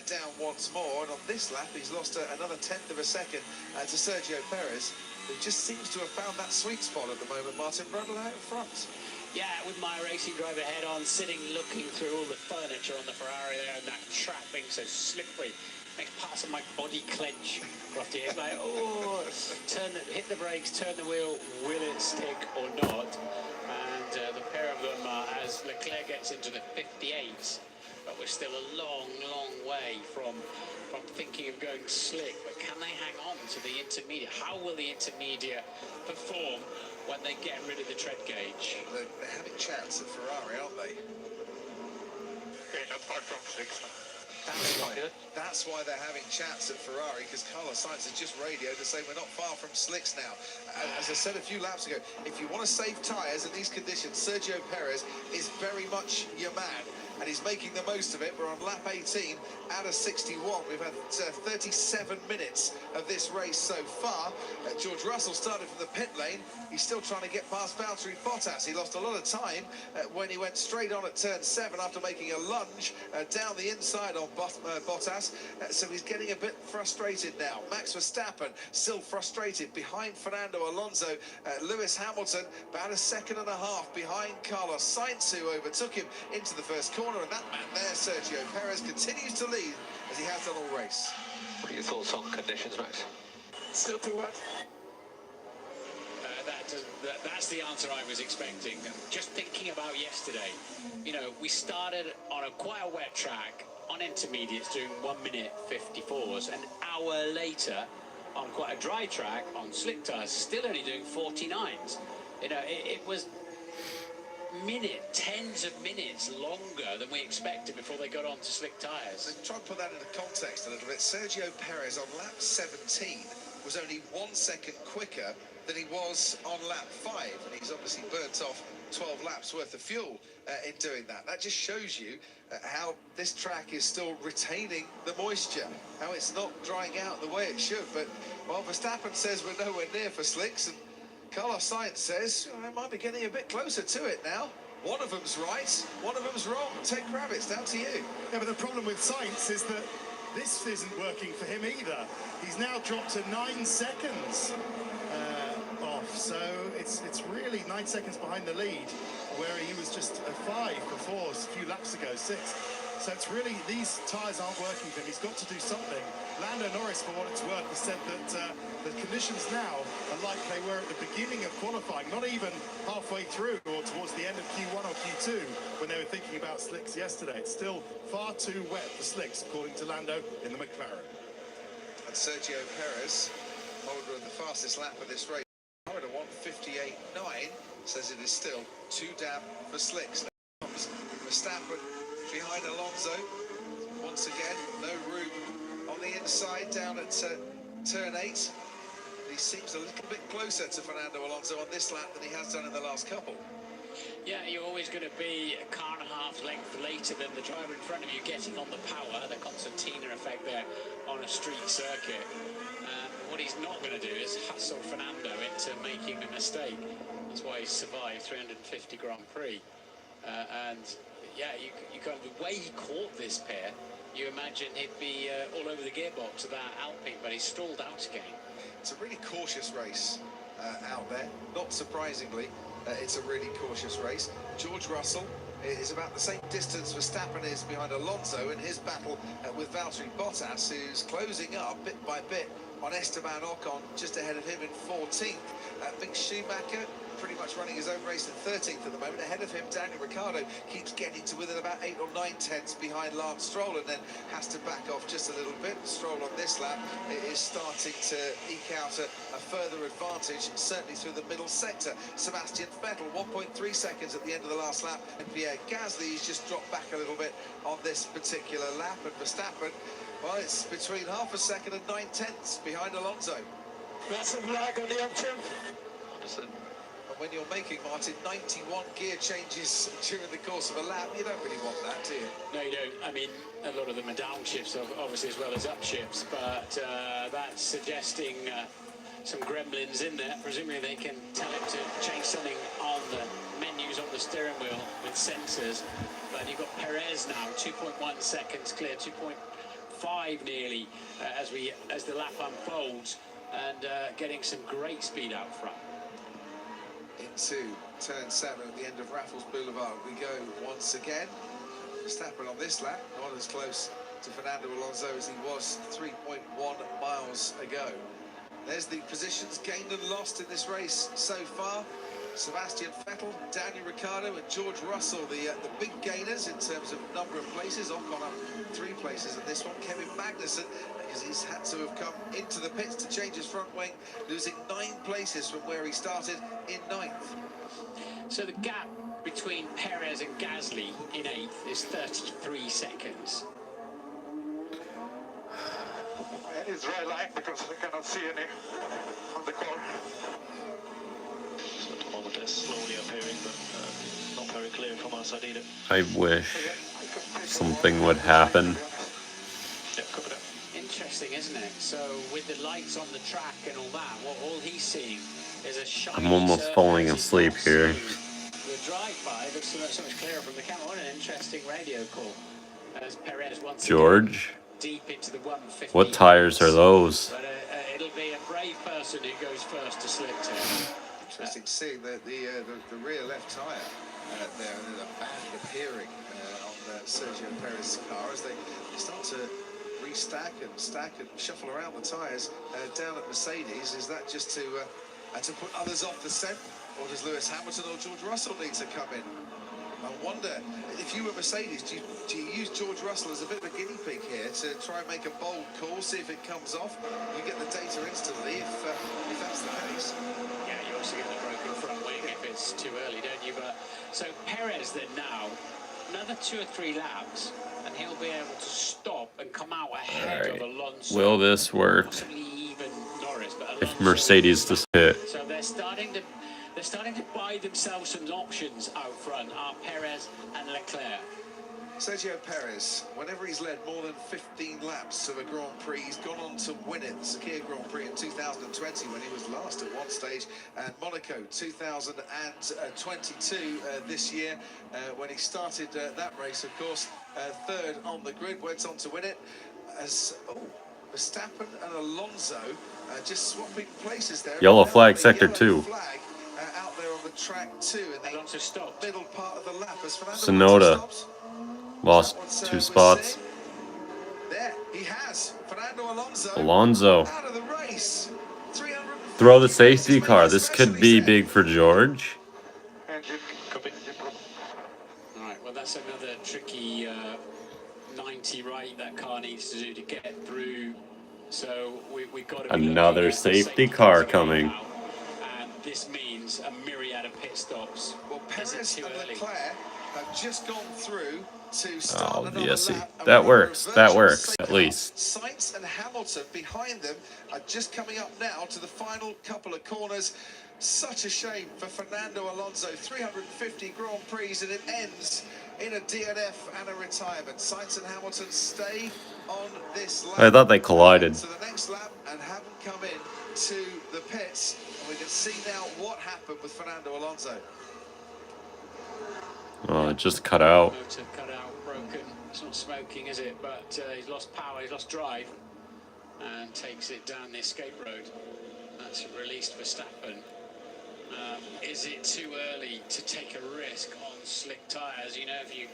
down once more. And on this lap, he's lost another 1/10 of a second to Sergio Perez, who just seems to have found that sweet spot at the moment, Martin Brundle out in front. Yeah, with my racing driver head on, sitting looking through all the furniture on the Ferrari there, and that track being so slippery. Makes parts of my body clench. Crofty, it's like, oh, hit the brakes, turn the wheel, will it stick or not? And the pair of them are, as Leclerc gets into the 58s, but we're still a long, long way from thinking of going slick. But can they hang on to the intermediate? How will the intermediate perform when they get rid of the tread gauge? They're having chats at Ferrari, aren't they? Yeah, apart from 6. That's why they're having chats at Ferrari, because Carlos Sainz has just radioed to say we're not far from slicks now. As I said a few laps ago, if you want to save tyres in these conditions, Sergio Perez is very much your man, and he's making the most of it. We're on lap 18 out of 61. We've had 37 minutes of this race so far. George Russell started from the pit lane. He's still trying to get past Valtteri Bottas. He lost a lot of time when he went straight on at turn 7 after making a lunge down the inside on Bottas. So he's getting a bit frustrated now. Max Verstappen still frustrated behind Fernando Alonso. Lewis Hamilton about 1.5 seconds behind Carlos Sainz, who overtook him into the first corner. And that man there, Sergio Perez, continues to lead as he has done all race. What are your thoughts on conditions, Max? Still too wet. That's the answer I was expecting. Just thinking about yesterday, you know, we started on quite a wet track on intermediates doing 1 minute 54s. An hour later, on quite a dry track on slick tyres, still only doing 49s. You know, it was tens of minutes longer than we expected before they got onto slick tyres. So try and put that into context a little bit. Sergio Perez on lap 17 was only 1 second quicker than he was on lap 5, and he's obviously burnt off 12 laps worth of fuel in doing that. That just shows you how this track is still retaining the moisture, how it's not drying out the way it should. But while Verstappen says we're nowhere near for slicks, and Carlos Sainz says I might be getting a bit closer to it now. One of them's right, one of them's wrong. Ted Kravitz, down to you. Yeah, but the problem with Sainz is that this isn't working for him either. He's now dropped to 9 seconds off, so it's really 9 seconds behind the lead, where he was just a 5 before, a few laps ago, 6. So it's really, these tyres aren't working for him. He's got to do something. Lando Norris, for what it's worth, has said that the conditions now are like they were at the beginning of qualifying, not even halfway through or towards the end of Q1 or Q2 when they were thinking about slicks yesterday. It's still far too wet for slicks, according to Lando in the McLaren. And Sergio Perez, holder of the fastest lap of this race, at a 1:58.9, says it is still too damp for slicks. Now comes Verstappen behind Alonso. Once again, no room on the inside down at turn 8. He seems a little bit closer to Fernando Alonso on this lap than he has done in the last couple. Yeah, you're always going to be a car and a half length later than the driver in front of you getting on the power, the concertina effect there on a street circuit. What he's not going to do is hustle Fernando into making a mistake. That's why he survived 350 Grand Prix. And yeah, you kind of, the way he caught this pair, you imagine he'd be all over the gearbox of that Alpine, but he stalled out again. It's a really cautious race out there. Not surprisingly, it's a really cautious race. George Russell is about the same distance Verstappen is behind Alonso in his battle with Valtteri Bottas, who's closing up bit by bit on Esteban Ocon, just ahead of him in 14th. Mick Schumacher pretty much running his own race in 13th at the moment. Ahead of him, Daniel Ricciardo keeps getting to within about 8 or 9 tenths behind Lance Stroll, and then has to back off just a little bit. Stroll on this lap is starting to eke out a further advantage, certainly through the middle sector. Sebastian Vettel, 1.3 seconds at the end of the last lap, and Pierre Gasly has just dropped back a little bit on this particular lap, and Verstappen, well, it's between half a second and 9 tenths behind Alonso. Massive lag on the option. And when you're making, Martin, 91 gear changes during the course of a lap, you don't really want that, do you? No, you don't. I mean, a lot of them are downshifts, obviously, as well as upshifts, but that's suggesting some gremlins in there. Presumably they can tell it to change something on the menus on the steering wheel with sensors. But you've got Perez now, 2.1 seconds clear, 2.5 nearly as the lap unfolds, and getting some great speed out front. Into turn 7 at the end of Raffles Boulevard we go once again. Verstappen on this lap, not as close to Fernando Alonso as he was 3.1 miles ago. There's the positions gained and lost in this race so far. Sebastian Vettel, Daniel Ricciardo and George Russell, the big gainers in terms of number of places. Ocon up 3 places in this one. Kevin Magnussen, because he's had to have come into the pits to change his front wing, losing 9 places from where he started in 9th. So the gap between Perez and Gasly in 8th is 33 seconds. It's dry line because I cannot see any on the car. So at the moment it's slowly appearing, but not very clear from our side either. I wish something would happen. Yeah, copy that. Interesting, isn't it? So with the lights on the track and all that, all he's seeing is a shiny I'm almost surface. falling He's asleep not here. seeing the drive-by looks so much clearer from the camera. What an interesting radio call. As Perez once George, deep into the 150. what tires are those? But it'll be a brave person who goes first to slip to. Interesting seeing the rear left tyre there, and then a band appearing on Sergio Perez's car as they start to restack and stack and shuffle around the tyres down at Mercedes. Is that just to put others off the scent, or does Lewis Hamilton or George Russell need to come in? I wonder, if you were Mercedes, do you use George Russell as a bit of a guinea pig here to try and make a bold call, see if it comes off? You get the data instantly if that's the case. Yeah, you also get the broken front wing if it's too early, don't you? But so Perez then now, another 2 or 3 laps, and he'll be able to stop and come out ahead Alright. of Alonso. Will this work? Possibly even Norris, but If Alonso Mercedes does hit. So they're starting to buy themselves some options out front, are Perez and Leclerc. Sergio Perez, whenever he's led more than 15 laps of a Grand Prix, he's gone on to win it. The Sakir Grand Prix in 2020 when he was last at one stage, and Monaco 2022 this year when he started that race, of course, 3rd on the grid, went on to win it. As Verstappen and Alonso just swapping places there. Yellow Now flag, the sector yellow 2. flag, out there on the track 2 in the Alonso stopped. middle part of the lap as Fernando Sonoda stops. lost That 2 we're spots. seeing. There, he has. Fernando Alonso out of the race. 350 Throw the safety places, car. This could be especially big for George. Engine, copy. All right, well, that's another tricky 90 right that car needs to do to get through. So we've got to be Another looking at the safety car cars coming. now, and this means a myriad of pit stops. Well, Is it Perez too and early? Leclerc have just gone through to start another Obviously. lap. and That we've got a works. That reversion works, safety at car. least. Sainz and Hamilton behind them are just coming up now to the final couple of corners. Such a shame for Fernando Alonso. 350 Grand Prix and it ends in a DNF and a retirement. Sainz and Hamilton stay on this lap. I thought they collided. To the next lap and haven't come in to the pits. And we can see now what happened with Fernando Alonso. Oh, it just cut out. Motor cut out, broken. It's not smoking, is it? But he's lost power, he's lost drive. and takes it down the escape road. That's released Verstappen. Is it too early to take a risk on slick tyres? You know, if you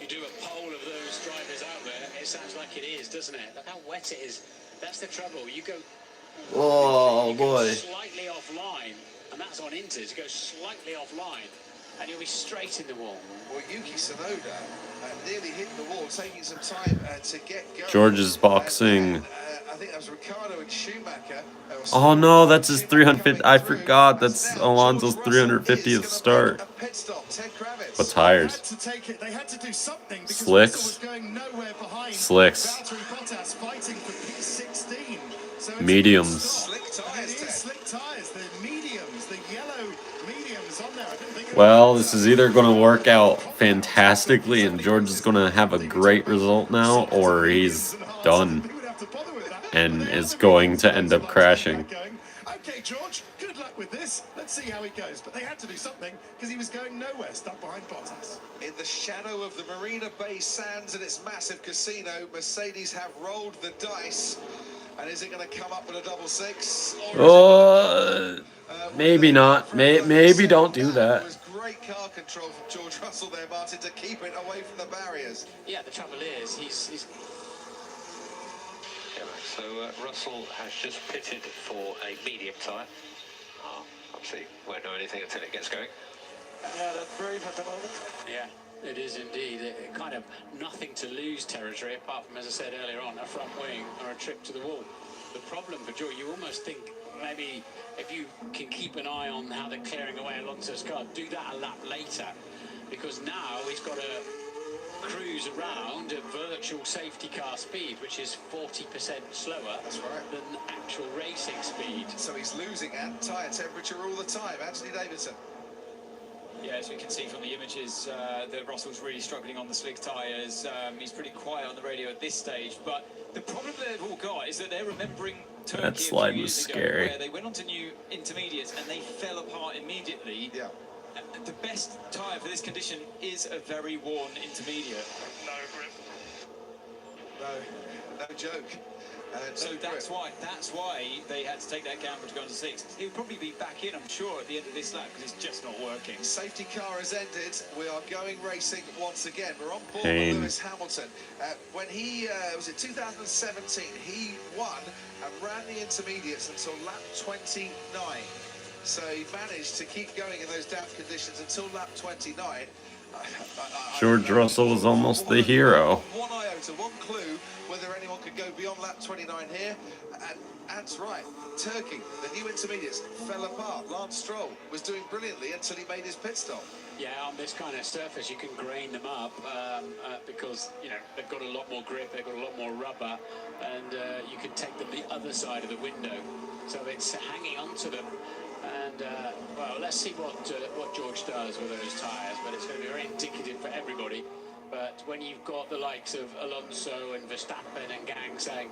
do a poll of those drivers out there, it sounds like it is, doesn't it? Look how wet it is. That's the trouble. You go, Oh you go boy. slightly offline, and that's on Inters. You go slightly offline, and you'll be straight in the wall. Well, Yuki Tsunoda nearly hit the wall, taking some time to get going. George's boxing. I think that was Ricardo and Schumacher. Oh no, that's his 350. I forgot that's Alonso's 350th start. What tires? They had to do something because Slicks. Russell was going nowhere behind. Slicks. Valtteri Bottas fighting for P16. So it's Mediums. Slick tires, it is slick tires, the mediums, the yellow mediums on there. I didn't think it Well, was- this is either going to work out fantastically and George is going to have a great result now, or he's done and is going to end up crashing. Okay, George, good luck with this. Let's see how it goes. But they had to do something because he was going nowhere, stuck behind Bottas. In the shadow of the Marina Bay Sands and its massive casino, Mercedes have rolled the dice. And is it going to come up with a double six? Maybe not. Maybe don't do that. It was great car control from George Russell there, Martin, to keep it away from the barriers. Yeah, the trouble is, he's So Russell has just pitted for a medium tyre. Obviously, won't know anything until it gets going. Yeah, that's brave at the moment. yeah, it is indeed. It kind of nothing to lose territory, apart from, as I said earlier on, a front wing or a trip to the wall. The problem for George, you almost think maybe if you can keep an eye on how they're clearing away Alonso's car, do that a lap later, because now he's got to cruise around at virtual safety car speed, which is 40% slower than actual racing speed. So he's losing at tyre temperature all the time. Anthony Davidson. Yeah, as we can see from the images, that Russell's really struggling on the slick tyres. He's pretty quiet on the radio at this stage, but the problem they've all got is that they're remembering Turkey That slide was scary. where they went on to new intermediates and they fell apart immediately. Yeah. The best tyre for this condition is a very worn intermediate. No grip. No joke. So that's why they had to take that gamble to go on to six. He'll probably be back in, I'm sure, at the end of this lap because it's just not working. Safety car has ended. We are going racing once again. We're on board Pain. with Lewis Hamilton. When he was in 2017, he won and ran the intermediates until lap 29. So he managed to keep going in those damp conditions until lap 29. George Russell was almost the hero. One iota, one clue whether anyone could go beyond lap 29 here. And Ant's right. Turkey, the new intermediates, fell apart. Lance Stroll was doing brilliantly until he made his pit stop. Yeah, on this kind of surface, you can grain them up because, you know, they've got a lot more grip, they've got a lot more rubber, and you can take them the other side of the window. So it's hanging onto them. And, well, let's see what George does with those tyres, but it's going to be very indicative for everybody. But when you've got the likes of Alonso and Verstappen and gang saying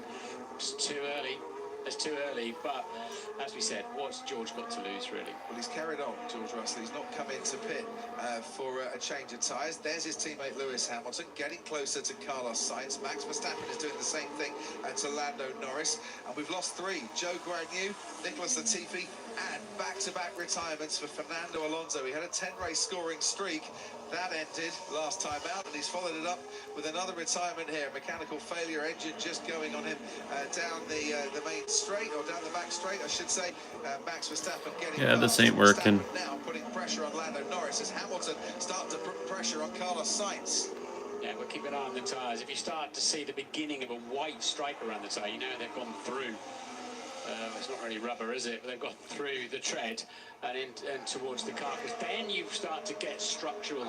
it's too early, but as we said, what's George got to lose, really? Well, he's carried on, George Russell. He's not come into pit for a change of tyres. There's his teammate Lewis Hamilton getting closer to Carlos Sainz. Max Verstappen is doing the same thing to Lando Norris. And we've lost three. Joe Guanyu, Nicholas Latifi, and back-to-back retirements for Fernando Alonso. He had a 10-race scoring streak. That ended last time out, and he's followed it up with another retirement here. Mechanical failure, engine just going on him down the main straight, or down the back straight, I should say. Max Verstappen getting Yeah, this past ain't working. Verstappen now putting pressure on Lando Norris as Hamilton starts to put pressure on Carlos Sainz. Yeah, we'll keep an eye on the tyres. If you start to see the beginning of a white stripe around the tyre, you know they've gone through. It's not really rubber, is it? But they've got through the tread and towards the carcass. Then you start to get structural.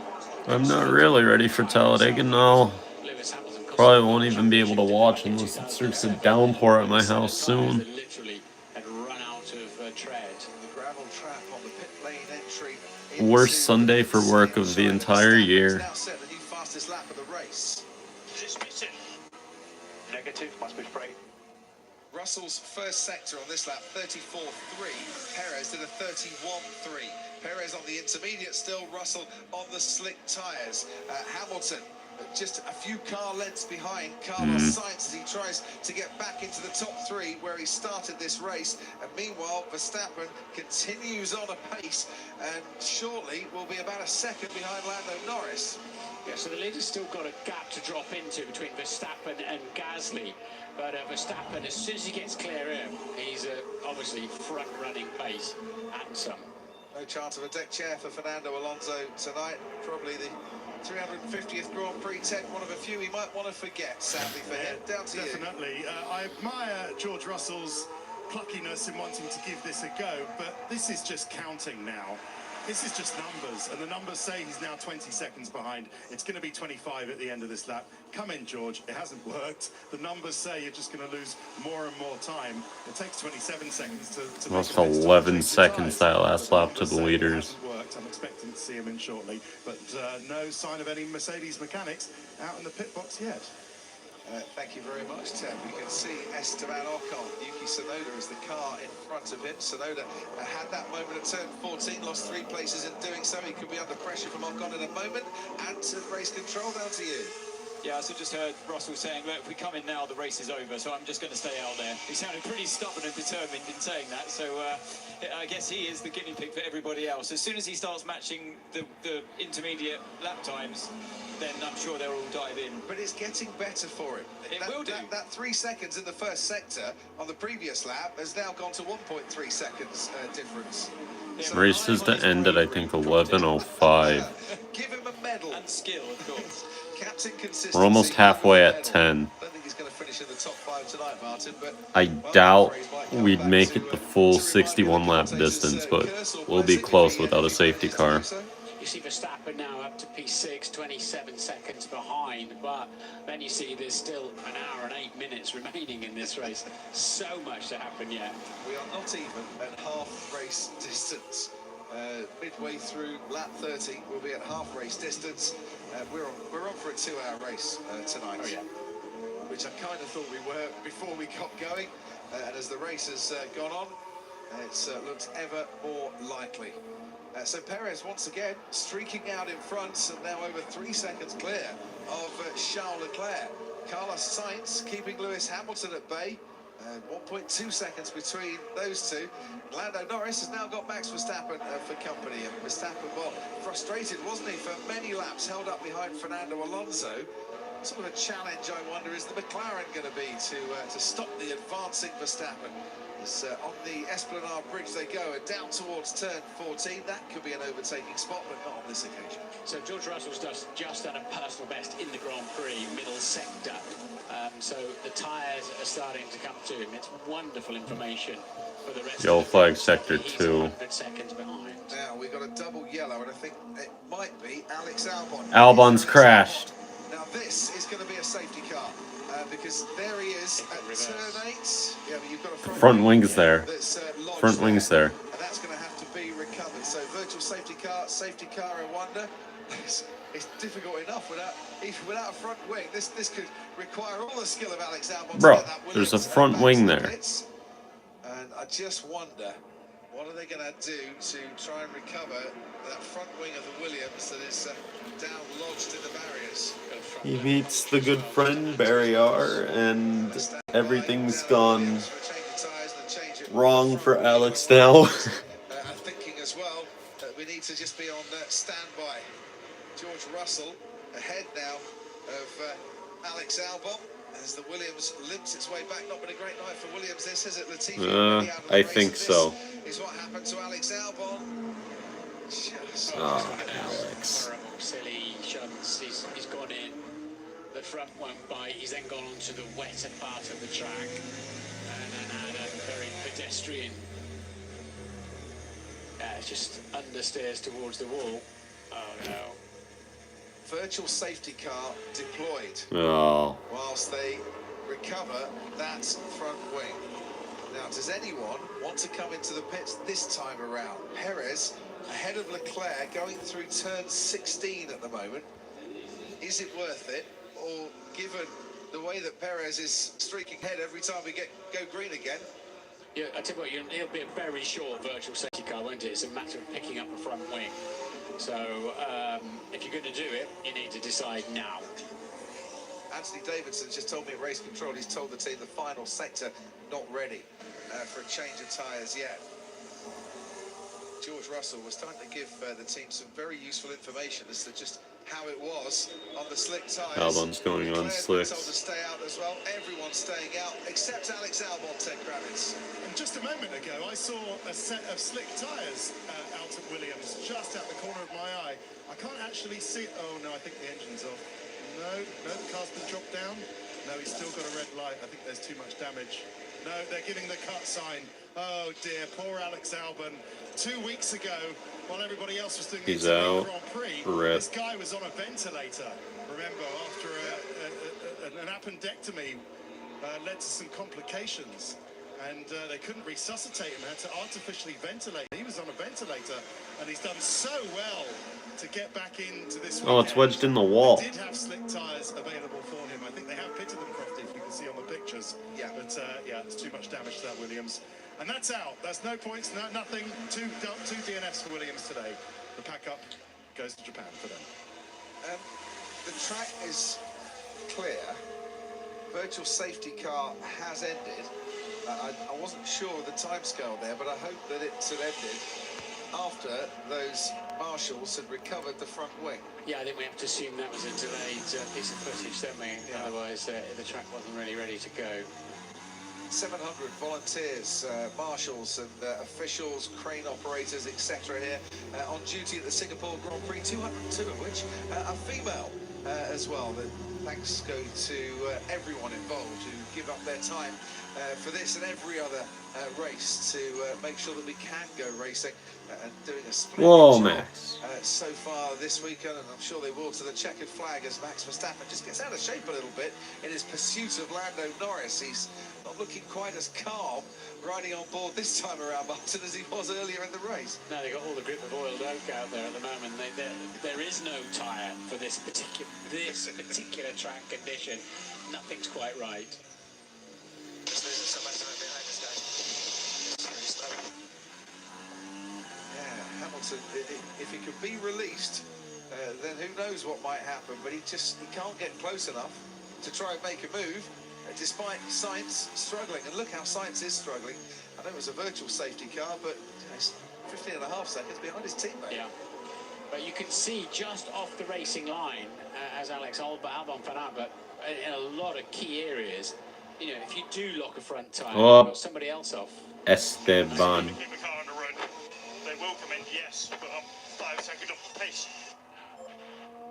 I'm not really ready for Talladega now. Lewis Hamilton Probably won't even be able to watch unless it starts to downpour at my house soon. Literally had run out of tread. The gravel trap on the pit lane entry. Worst Sunday for work of the entire year. Now set the new fastest lap of the race. Dismiss it. Negative, must be sprayed. Russell's first sector on this lap, 34.3. Perez did a 31.3. Perez on the intermediate still, Russell on the slick tyres. Hamilton Just a few car lengths behind Carlos Sainz as he tries to get back into the top 3 where he started this race. And meanwhile, Verstappen continues on apace and shortly will be about a second behind Lando Norris. Yeah, so the leader's still got a gap to drop into between Verstappen and Gasly. But Verstappen, as soon as he gets clear air, he's obviously front-running pace and some. No chance of a deck chair for Fernando Alonso tonight. Probably the 350th Grand Prix tech, one of a few he might want to forget, sadly for him. Down to Definitely. I admire George Russell's pluckiness in wanting to give this a go, but this is just counting now. This is just numbers, and the numbers say he's now 20 seconds behind. It's going to be 25 at the end of this lap. Come in, George. It hasn't worked. The numbers say you're just going to lose more and more time. It takes 27 seconds to Lost 11 seconds that last lap to the leaders. Worked. I'm expecting to see him in shortly, but no sign of any Mercedes mechanics out in the pit box yet. Thank you very much, Ted. We can see Esteban Ocon. Yuki Tsunoda is the car in front of him. Tsunoda had that moment at turn 14, lost 3 places in doing so. He could be under pressure from Ocon in a moment. And to race control, down to you. Yeah, I just heard Russell saying, look, if we come in now, the race is over, so I'm just going to stay out there. He sounded pretty stubborn and determined in saying that, so I guess he is the guinea pig for everybody else. As soon as he starts matching the intermediate lap times, then I'm sure they'll all dive in. But it's getting better for him. It will do. That 3 seconds in the first sector on the previous lap has now gone to 1.3 seconds difference. So race is to end at, I think, 11:05. Give him a medal. And skill, of course. Captain consistency. We're almost halfway at 10. I don't think he's going to finish in the top 5 tonight, Martin, but I doubt we'd make it the full 61 lap distance, but we'll be close without a safety car. You see Verstappen now up to P6, 27 seconds behind, but then you see there's still an hour and 8 minutes remaining in this race. So much to happen yet. We are not even at half race distance. Midway through lap 30, we'll be at half race distance. We're on for a 2-hour race tonight. Oh, yeah. Which I kind of thought we were before we got going. And as the race has gone on, it's looked ever more likely. So Perez once again streaking out in front and now over 3 seconds clear of Charles Leclerc. Carlos Sainz keeping Lewis Hamilton at bay. 1.2 seconds between those two. Lando Norris has now got Max Verstappen for company. And Verstappen, well, frustrated, wasn't he, for many laps, held up behind Fernando Alonso. Sort of a challenge, I wonder, is the McLaren going to be to stop the advancing Verstappen? As on the Esplanade Bridge they go, and down towards turn 14. That could be an overtaking spot, but not on this occasion. So George Russell's just done a personal best in the Grand Prix, middle sector. So the tyres are starting to come to him. It's wonderful information for the rest Yellow of the flag field. sector He's 2. 100 seconds behind. Now we've got a double yellow, and I think it might be Alex Albon. Albon's crashed. Now this is going to be a safety car. Because there he is at turn 8. Yeah, but you've got a Front wings there. That's, Front wings there. And that's going to have to be recovered. So virtual safety car, I wonder. It's difficult enough without a front wing. This could require all the skill of Alex Albon. Bro, there's a front wing there. And I just wonder, what are they going to do to try and recover that front wing of the Williams that is down lodged in the barriers? He meets the good friend Barrier, and everything's gone wrong for Alex now. I'm thinking as well that we need to just be on standby. George Russell ahead now of Alex Albon as the Williams limps its way back. Not been a great night for Williams this, is it? Latifi I think so. Is what happened to Alex Albon. Just Alex. Horrible, silly shunts. He's gone in. The front won't bite. He's then gone onto the wetter part of the track and then had a very pedestrian just understeers towards the wall. Oh no. Virtual safety car deployed Oh. whilst they recover that front wing. Now, does anyone want to come into the pits this time around? Perez ahead of Leclerc going through turn 16 at the moment. Is it worth it? Or given the way that Perez is streaking ahead every time we go green again? Yeah, I tell you what, it'll be a very short virtual safety car, won't it? It's a matter of picking up a front wing. So if you're going to do it, you need to decide now. Anthony Davidson just told me at race control, he's told the team the final sector not ready for a change of tyres yet. George Russell was starting to give the team some very useful information as to just how it was on the slick tyres. Albon's going on Leclerc told to slicks. stay out as well. Everyone's staying out except Alex Albon, Ted Kravitz. And just a moment ago, I saw a set of slick tyres out at Williams, just out the corner of my eye. I can't actually see. Oh no, I think the engine's off. No, the car's been dropped down. No, he's still got a red light. I think there's too much damage. No, they're giving the cut sign. Oh dear, poor Alex Albon. 2 weeks ago, while everybody else was doing the Grand Prix, this guy was on a ventilator. Remember, after an appendectomy led to some complications, and they couldn't resuscitate him, had to artificially ventilate. He was on a ventilator, and he's done so well to get back into this weekend. Oh, it's wedged in the wall. They did have slick tyres available for him. I think they have pitted them, Crofty, if you can see on the pictures. Yeah. But yeah, it's too much damage to that Williams. And that's out. That's no points, nothing. Two DNFs for Williams today. The pack-up goes to Japan for them. The track is clear. Virtual safety car has ended. I wasn't sure of the timescale there, but I hope that it had ended after those marshals had recovered the front wing. Yeah, I think we have to assume that was a delayed piece of footage, don't we? Yeah. Otherwise, the track wasn't really ready to go. 700 volunteers, marshals and officials, crane operators, etc. here on duty at the Singapore Grand Prix, 202 of which are female as well. The thanks go to everyone involved who give up their time for this and every other race to make sure that we can go racing and doing a splendid job Max. so far this weekend, and I'm sure they will to the checkered flag as Max Verstappen just gets out of shape a little bit in his pursuit of Lando Norris. He's not looking quite as calm riding on board this time around, Martin, as he was earlier in the race. No, they've got all the grip of oiled oak out there at the moment. There is no tyre for this particular track condition. Nothing's quite right. Just losing so much time behind this guy. Very slow. Yeah, Hamilton, if he could be released, then who knows what might happen, but he can't get close enough to try and make a move, despite Sainz struggling. And look how Sainz is struggling. I know it was a virtual safety car, but he's 15.5 seconds behind his teammate. Yeah. But you can see just off the racing line, as Alex Albon found out, but in a lot of key areas, you know, if you do lock a front tyre, you've got somebody else off. Esteban. Keep the car on the road. They will come in, yes, but I'm 5 seconds off the pace.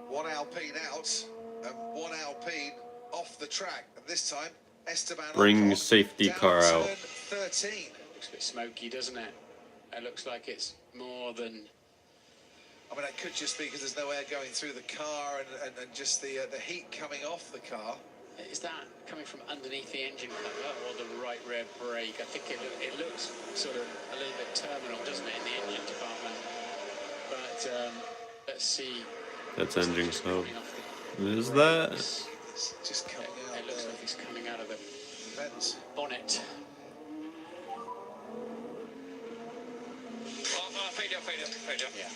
One Alpine out and one Alpine off the track, and this time Esteban Bring Ocon safety down car out. turn 13. Looks a bit smoky, doesn't it? It looks like it's more than... I mean, that could just be because there's no air going through the car and just the heat coming off the car. Is that coming from underneath the engine cover or the right rear brake? I think it looks sort of a little bit terminal, doesn't it, in the engine department? But let's see. That's engine smoke. Is that? It's just coming out. It looks like it's coming out of the vents. bonnet. Fade up. Yeah.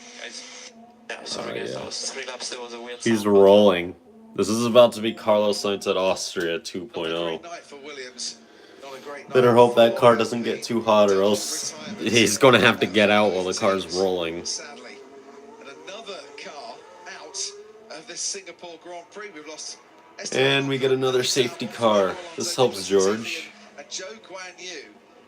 Yeah, sorry guys, yeah. that was 3 laps, there was a weird He's sound. rolling. This is about to be Carlos Sainz at Austria Not a 2.0. great night for Williams. Not a great night Better hope that for car doesn't get the too hot, or else he's going to have to get out while the car's rolling. Sadly. And another car out of this Singapore Grand Prix. We've lost And we get another safety car. This helps George. And Joe Guan Yu,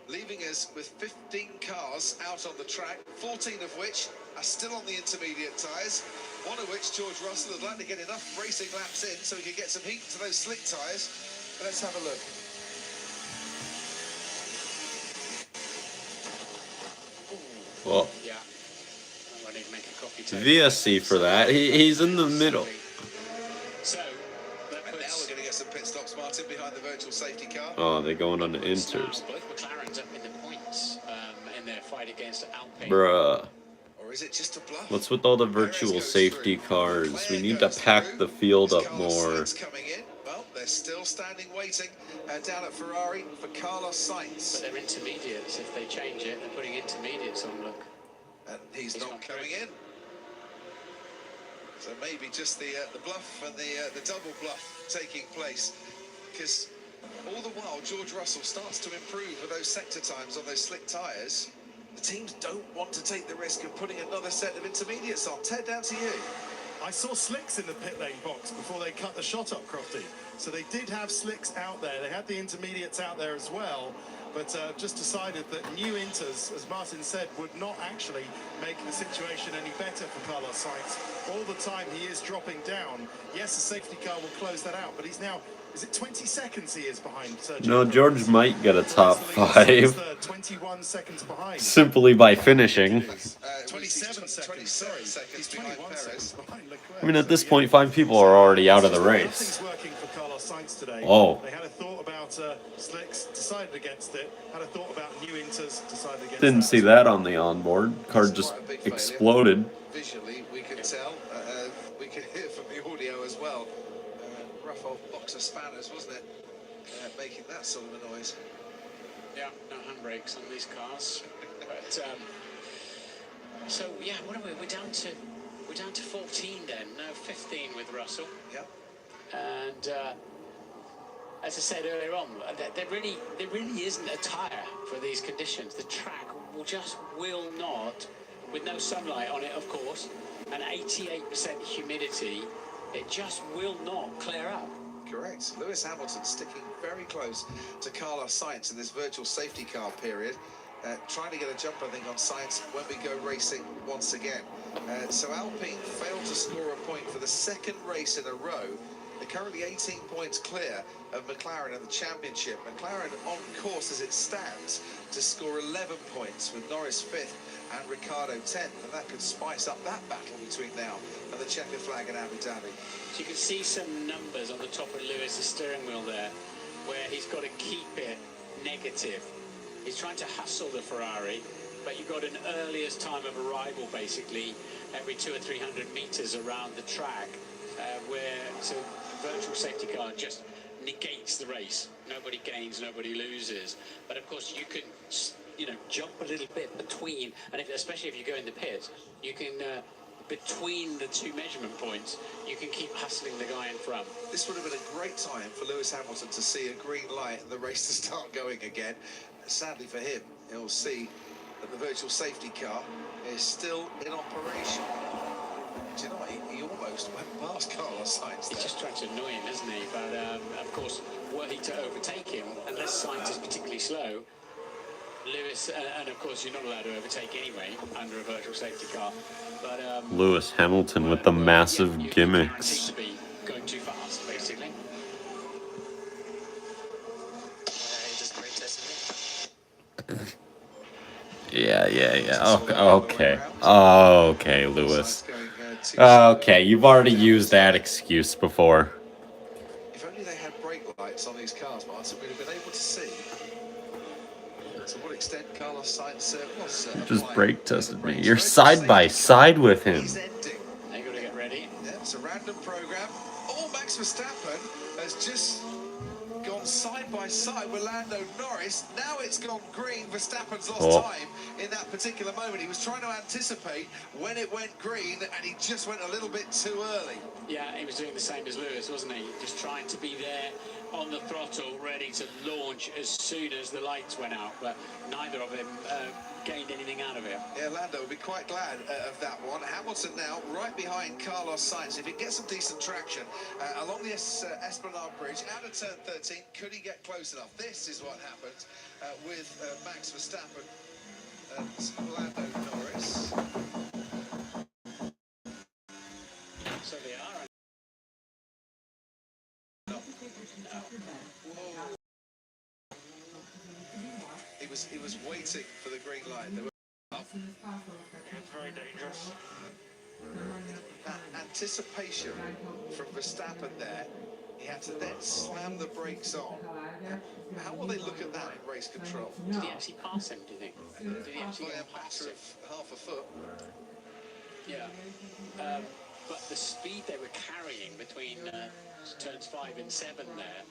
leaving us with 15 cars out on the track, 14 of which are still on the intermediate tyres, one of which George Russell would like to get enough racing laps in so he can get some heat to those slick tyres. Let's have a look. Well, Yeah. I need to make a coffee too. VSC for that. He's in the middle. So, that And now puts... we're going to get some pit stops, Martin, behind the virtual safety car. Oh, they're going on the inters. Both McLarens up in the points in their fight against Alpine. Bruh. Or is it just a bluff? What's with all the virtual safety cars? We need to pack the field up more. Coming in. Well, they're still standing waiting down at Ferrari for Carlos But Sainz. they're intermediates. If they change it, they're putting intermediates on, look. And he's not not coming through. in. So maybe just the bluff and the double bluff taking place, because all the while George Russell starts to improve with those sector times on those slick tyres. The teams don't want to take the risk of putting another set of intermediates on. Ted, down to you. I saw slicks in the pit lane box before they cut the shot up, Crofty. So they did have slicks out there. They had the intermediates out there as well, but just decided that new inters, as Martin said, would not actually make the situation any better for Carlos Sainz. All the time he is dropping down. Yes, the safety car will close that out, but he's now, is it 20 seconds he is behind Sergio No, Perez? George might get a top He's 5 21 seconds behind. simply by finishing. 27 seconds, sorry. He's 21 seconds behind Leclerc. I mean, at this point, 5 people are already out of the race. Nothing's working for Carlos Sainz today. Oh. They had a thought about slicks, decided against it. Had a thought about new inters, decided against Didn't that. see that on the onboard. Car just exploded. Visually, we can tell. We can hear from the audio as well. Rough old box of spanners, wasn't it? Making that sort of a noise. Yeah, no handbrakes on these cars. But so yeah, what are we? We're down to 14 then. No, 15 with Russell. Yep. And as I said earlier on, there really isn't a tyre for these conditions. The track will not, with no sunlight on it, of course, and 88% humidity, it just will not clear up. Correct. Lewis Hamilton sticking very close to Carlos Sainz in this virtual safety car period. Trying to get a jump, I think, on Sainz when we go racing once again. So Alpine failed to score a point for the second race in a row. They're currently 18 points clear of McLaren in the championship. McLaren on course as it stands to score 11 points with Norris 5th and Ricciardo 10th, and that could spice up that battle between now and the checker flag in Abu Dhabi. So you can see some numbers on the top of Lewis's steering wheel there, where he's got to keep it negative. He's trying to hustle the Ferrari, but you've got an earliest time of arrival, basically, every 200 or 300 meters around the track, where so virtual safety car just negates the race. Nobody gains, nobody loses. But of course, you can, jump a little bit between, and especially if you go in the pit, you can. Between the two measurement points, you can keep hustling the guy in front. This would have been a great time for Lewis Hamilton to see a green light and the race to start going again. Sadly for him, he'll see that the virtual safety car is still in operation. Do you know what? He almost went past Carlos Sainz there. He's just trying to annoy him, isn't he? But of course, were he to overtake him, unless Sainz is particularly slow, Lewis, and of course you're not allowed to overtake anyway under a virtual safety car. But Lewis Hamilton with the massive you gimmicks. to be going too fast, basically. Yeah. Okay, Lewis. Okay, you've already used that excuse before. If only they had brake lights on these cars, Martin, we'd have been able to see to what extent Carlos Sainz was Just applying brake tested me. brakes. You're Virtual side by safety side with him. is ending. They've got to get ready. Yeah, it's a random program. Oh, Max Verstappen has just gone side by side with Lando Norris. Now it's gone green. Verstappen's lost time in that particular moment. He was trying to anticipate when it went green, and he just went a little bit too early. Yeah, he was doing the same as Lewis, wasn't he? Just trying to be there on the throttle, ready to launch as soon as the lights went out. But neither of them gained anything out of it. Yeah, Lando will be quite glad of that one. Hamilton now right behind Carlos Sainz. If he gets some decent traction along the Esplanade Bridge out of turn 13, could he get close enough? This is what happens with Max Verstappen and Lando Norris. So they are. He was waiting for the green light. They were up. It's very dangerous. That anticipation from Verstappen there, he had to then slam the brakes on. How will they look at that in race control? Did he actually pass him, do you think? Did he actually By get a past matter him? of half a foot. Yeah. But the speed they were carrying between turns 5 and 7 there,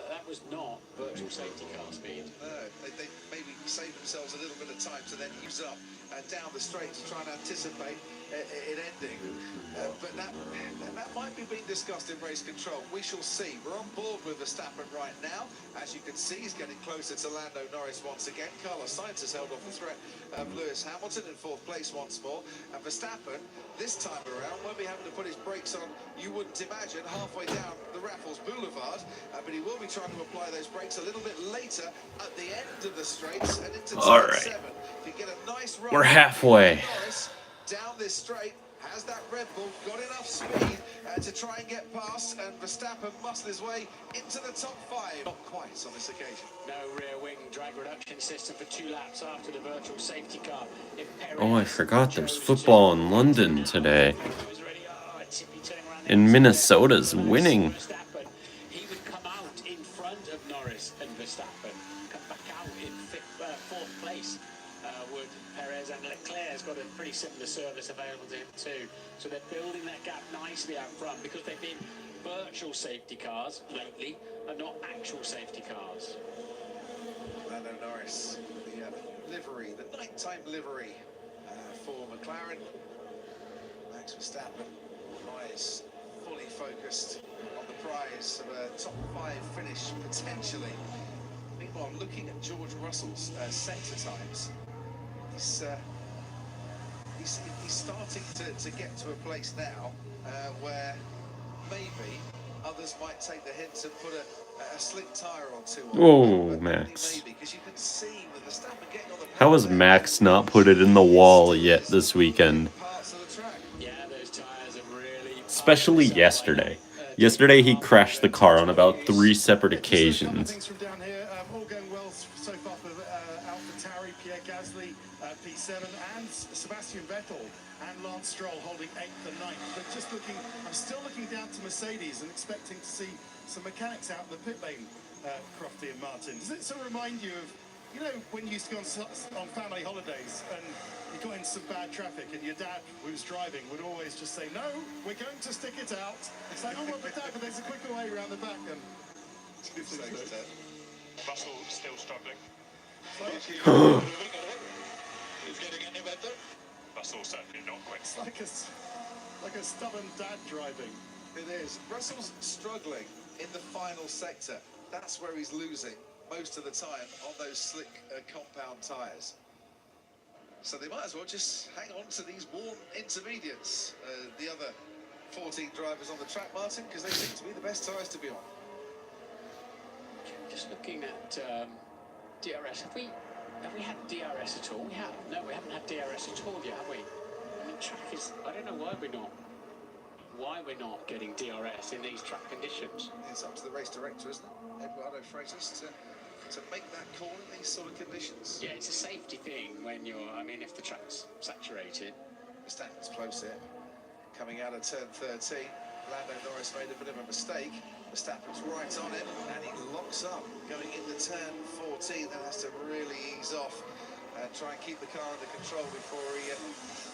that was not virtual safety car speed. No, they maybe saved themselves a little bit of time to then use up down the straight to try and anticipate it ending. But that that might be being discussed in race control. We shall see. We're on board with Verstappen right now. As you can see, he's getting closer to Lando Norris once again. Carlos Sainz has held off the threat of Lewis Hamilton in fourth place once more. And Verstappen, this time around, won't be having to put his brakes on, you wouldn't imagine, halfway down the Raffles Boulevard. But he will be trying to apply those brakes a little bit later at the end of the straights and into turn 7. If you get a nice run, We're halfway. Norris down this straight. Has that Red Bull got enough speed to try and get past, and Verstappen muscle his way into the top 5? Not quite on this occasion. No rear wing drag reduction system for 2 laps after the virtual safety car. Oh, I forgot there's football in London today. And Minnesota's winning. He would come out in front of Norris and Verstappen, come back out in 4th place. Would Perez and Leclerc's got a pretty similar service available to him too. So they're building that gap nicely out front because they've been virtual safety cars lately and not actual safety cars. Lando Norris, the livery, the nighttime livery for McLaren. Max Verstappen, eyes fully focused on the prize of a top 5 finish potentially. Meanwhile, looking at George Russell's sector times, he's starting to get to a place now where maybe others might take the hint and put a slick tyre or 2 on. Oh, Max. Maybe, because you can see with Verstappen getting on the How has Max not put it in the wall yet this weekend? parts of the track. Yeah, those tyres have really... Especially yesterday. Yesterday he crashed the car on about 3 separate occasions. Things from down here, all going well so far for AlphaTauri, Pierre Gasly, P7, and Sebastian Vettel and Lance Stroll holding 8th and 9th. But just looking, I'm still looking down to Mercedes and expecting to see some mechanics out in the pit lane, Crofty and Martin. Does it sort of remind you of, you know, when you used to go on family holidays and you got in some bad traffic and your dad, who was driving, would always just say, no, we're going to stick it out. It's like, oh, well, but Dad, but there's a quicker way around the back. And Russell still struggling. He's getting any better? Russell certainly not quick. it's like a stubborn dad driving. It is. Russell's struggling in the final sector. That's where he's losing most of the time on those slick compound tyres. So they might as well just hang on to these warm intermediates, the other 14 drivers on the track, Martin, because they seem to be the best tyres to be on. Just looking at DRS, have we had DRS at all? We have. No, we haven't had DRS at all yet, have we? I mean, track is... I don't know why we're not getting DRS in these track conditions. It's up to the race director, isn't it, Eduardo Freitas, to make that call in these sort of conditions. Yeah, it's a safety thing when you're... I mean, if the track's saturated. Verstappen's close here. Coming out of turn 13, Lando Norris made a bit of a mistake. Verstappen's right on him, and he locks up going into turn 14. That has to really ease off and try and keep the car under control before he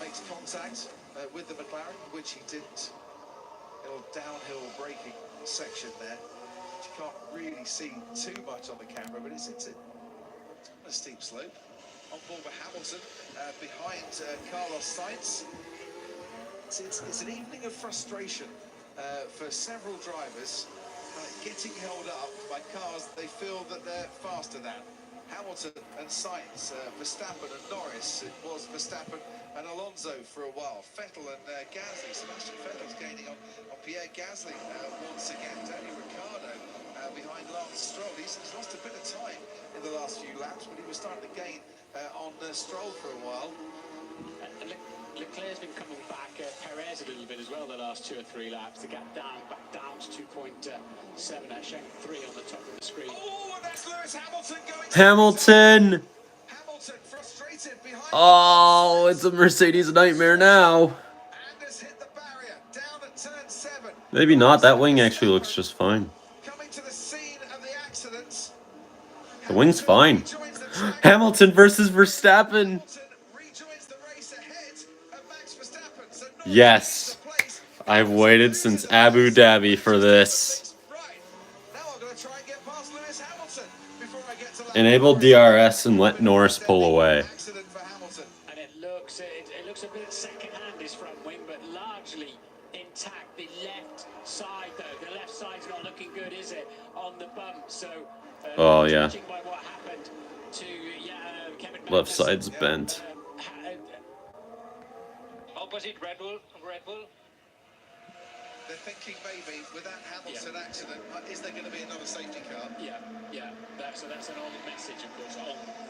makes contact with the McLaren, which he didn't. A little downhill braking section there. You can't really see too much on the camera, but it's a steep slope. On board with Hamilton, behind Carlos Sainz. It's an evening of frustration for several drivers, getting held up by cars they feel that they're faster than. Hamilton and Sainz, Verstappen and Norris. It was Verstappen and Alonso for a while. Vettel and Gasly. Sebastian Vettel's gaining on Pierre Gasly once again. Daniel Ricciardo behind Lance Stroll. He's lost a bit of time in the last few laps, but he was starting to gain on Stroll for a while. Leclerc's been coming back, Perez a little bit as well the last 2 or 3 laps. The gap back down to 2.7, that's showing 3 on the top of the screen. Oh, and that's Lewis Hamilton going. Hamilton! Hamilton frustrated behind. Oh, it's a Mercedes nightmare now. And has hit the barrier down at turn 7. Maybe not. That wing actually looks just fine. Coming to the scene of the accident. The wing's fine. Rejoins the track. Hamilton versus Verstappen. Hamilton rejoins the race ahead of Max Verstappen. So Norris Yes. takes the place. I've waited since Abu Dhabi for this. Right. Now I'm going to try and get past Lewis Hamilton before I get to Enable DRS and let Norris pull away. Accident for Hamilton. And it looks a bit second-hand, his front wing, but largely intact. The left side, though, the left side's not looking good, is it? On the bump. So, Oh, yeah. judging by what happened to Kevin Left Magnussen, side's bent. Opposite Red Bull. Red Bull. They're thinking maybe with that Hamilton accident, is there going to be another safety car? Yeah. So that's an old message, of course,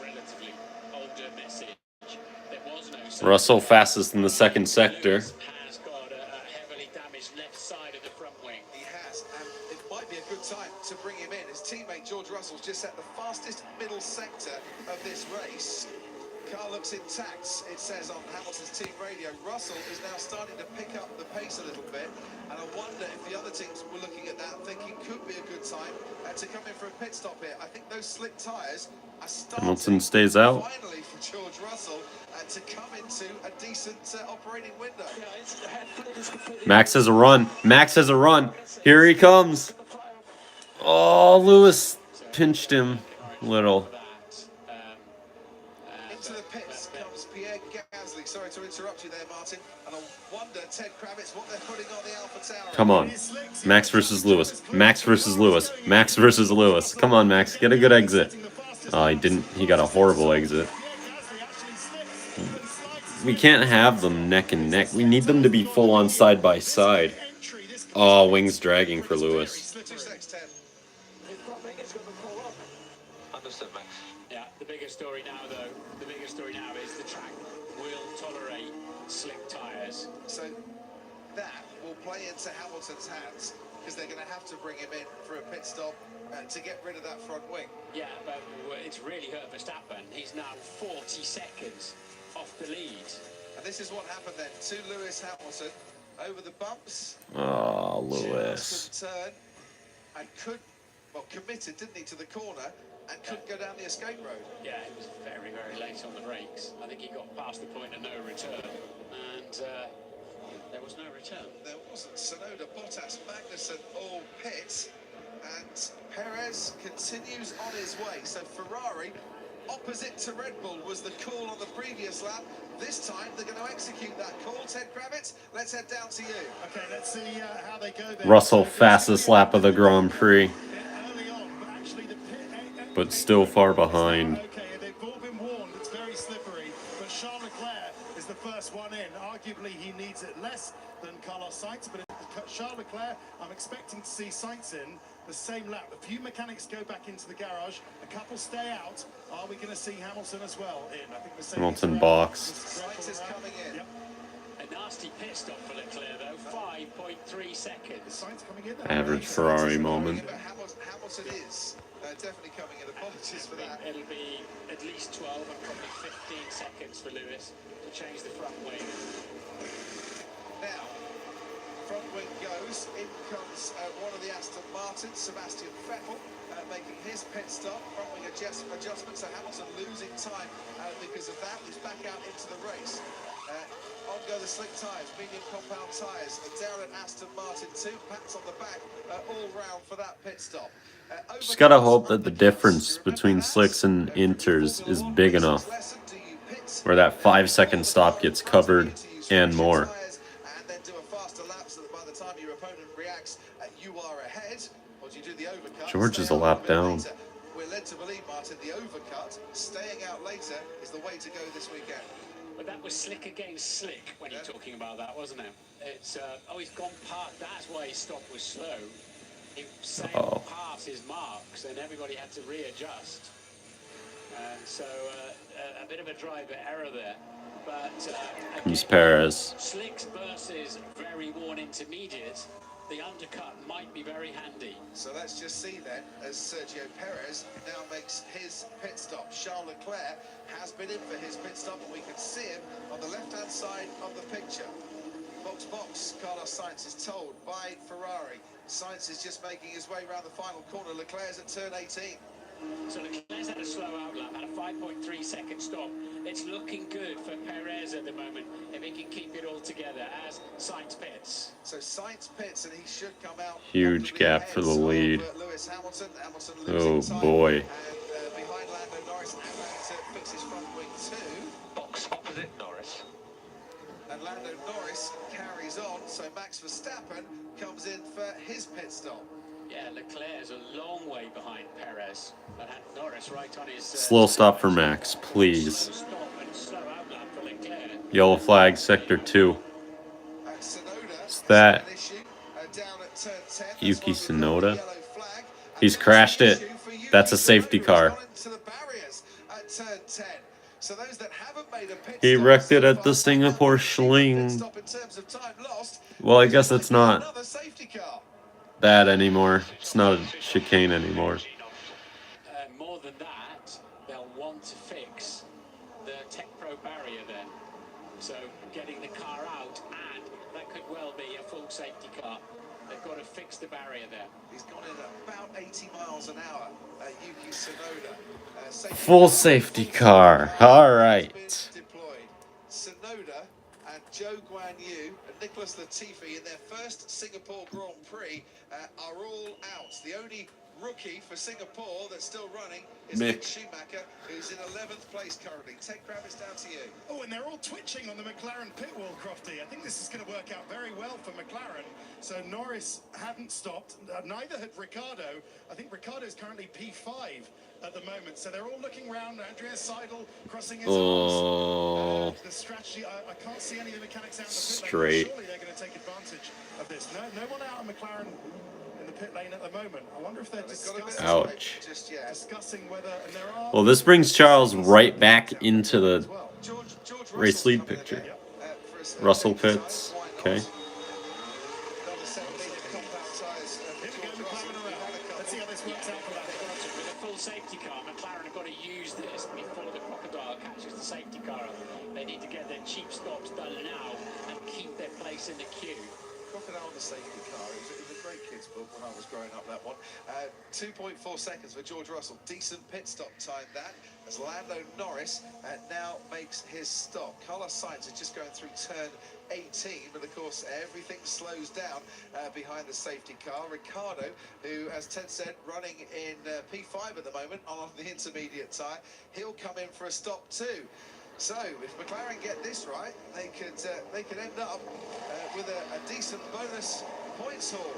relatively older message. There was no. Russell fastest in the second sector. Lewis has got a heavily damaged left side of the front wing. He has, and it might be a good time to bring him in. His teammate George Russell's just set the fastest middle sector of this race. Car looks intact, it says on Hamilton's team radio. Russell is now starting to pick up the pace a little bit, and I wonder if the other teams were looking at that and thinking could be a good time to come in for a pit stop here. I think those slick tyres are starting Hamilton stays out. finally for George Russell to come into a decent operating window. Max has a run. Max has a run. Here he comes. Oh, Lewis pinched him a little. Into the pits comes Pierre Gasly. Sorry to interrupt you there, Martin. And I wonder, Ted Kravitz, what they're putting on the Alpha Tower. Come on. Max versus Lewis. Max versus Lewis. Max versus Lewis. Come on, Max. Get a good exit. Oh, he didn't. He got a horrible exit. We can't have them neck and neck. We need them to be full on side by side. Oh, wings dragging for Lewis. Understood, Max. Yeah, the bigger story now, though, is the track will tolerate slick tyres. So that will play into Hamilton's hands because they're going to have to bring him in for a pit stop to get rid of that front wing. Yeah, but it's really hurt Verstappen. He's now 40 seconds off the lead. And this is what happened then to Lewis Hamilton over the bumps. Oh, Lewis. Just turn and committed, didn't he, to the corner and couldn't go down the escape road. Yeah, he was very, very late on the brakes. I think he got past the point of no return, and there was no return. There wasn't. Sonoda, Bottas, Magnussen all pit, and Perez continues on his way. So Ferrari, opposite to Red Bull, was the call on the previous lap. This time they're going to execute that call. Ted Kravitz, let's head down to you. Okay, let's see how they go there. Russell fastest lap of the Grand Prix, Early on, but actually the but still far behind. Okay, they've all been warned. It's very slippery, but Charles Leclerc is the first one in. Arguably, he needs it less than Carlos Sainz, but Charles Leclerc, I'm expecting to see Sainz in the same lap. A few mechanics go back into the garage, a couple stay out. Are we going to see Hamilton as well in? I think the Hamilton box. Sainz is coming in. Yep. A nasty pit stop for Leclerc, though, 5.3 seconds. Sainz coming in. Average Ferrari moment. But Hamilton is definitely coming in. Apologies for that. It'll be at least 12 and probably 15 seconds for Lewis to change the front wing. Now, front wing goes. In comes one of the Aston Martins, Sebastian Vettel, making his pit stop. Front wing adjustment, so Hamilton losing time because of that. He's back out into the race. On go the slick tyres, medium compound tyres. Down at Aston Martin, 2 pats on the back, all round for that pit stop. Just gotta hope that the difference between slicks and inters is big enough where that 5-second stop gets covered and more. And then do a faster lap so that by the time your opponent reacts, you are ahead. Or do you do the overcut? George is a lap down. We're led to believe, Martin, the overcut, staying out later, is the way to go this weekend. But that was slick against slick when you're talking about that, wasn't it? It's he's gone past. That's why his stop was slow. He sailed past his marks, and everybody had to readjust. And so a bit of a driver error there. But Comes Perez. slicks versus very worn intermediate. The undercut might be very handy. So let's just see then, as Sergio Perez now makes his pit stop. Charles Leclerc has been in for his pit stop, and we can see him on the left-hand side of the picture. Box, Carlos Sainz is told by Ferrari. Sainz is just making his way around the final corner. Leclerc's at turn 18. So Leclerc's had a slow outlap, had a 5.3 second stop. It's looking good for Perez at the moment, if he can keep it all together as Sainz pits. So Sainz pits, and he should come out. Huge gap for the lead. Lewis Hamilton Oh losing time. boy. And behind Lando Norris, and having to fix his front wing too. Box opposite Norris. and Lando Norris carries on. So Max Verstappen comes in for his pit stop. Yeah, Leclerc's a long way behind Perez, but had Norris right on his... Slow stop for Max, please. Slow stop and slow outlap for Leclerc. Yellow flag, sector 2. Sonoda Is has that had an issue down at turn 10. Yuki That's why we've got the Tsunoda? yellow flag. And He's now crashed it's it. an issue for Yuki That's a safety Tsunoda, who's car. gone into the barriers at turn 10. So those that haven't made a pit He stop wrecked it so at the far might now Singapore get a cheaper pit Schling. stop in terms of time lost, Well, I because guess it it's might be not another safety car. that anymore. It's not a chicane anymore. More than that, they'll want to fix the Tech Pro barrier then. So getting the car out, and that could well be a full safety car. They've got to fix the barrier there. He's gone in at about 80 miles an hour, Yuki Tsunoda. Full safety car. All right. Deployed. Tsunoda and Zhou Guan Yu and Nicholas Latifi in their first Singapore Grand Prix are all out. The only rookie for Singapore that's still running is Mick Schumacher, who's in 11th place currently. Ted Kravitz, down to you. Oh, and they're all twitching on the McLaren pit wall, Crofty. I think this is going to work out very well for McLaren. So Norris hadn't stopped. Neither had Ricciardo. I think Ricciardo's currently P5 at the moment. So they're all looking around. Andrea Seidel crossing his arms. The strategy, I can't see any of the mechanics out in the pit lane. Surely they're going to take advantage of this. No one out of McLaren in the pit lane at the moment. I wonder if they're discussing whether... And there are... Well, this brings Charles right back into the race lead picture. Russell pits. Okay. With a full safety car, McLaren have got to use this before the crocodile catches the safety car up. They need to get their cheap stops done now and keep their place in the queue. Crocodile the safety car. It was a great kids' book when I was growing up, that one. 2.4 seconds for George Russell. Decent pit stop time, that, as Lando Norris now makes his stop. Carlos Sainz is just going through turn 18, but of course everything slows down behind the safety car. Ricciardo, who, as Ted said, running in P5 at the moment on the intermediate tyre, he'll come in for a stop too. So, if McLaren get this right, they could end up with a decent bonus points haul.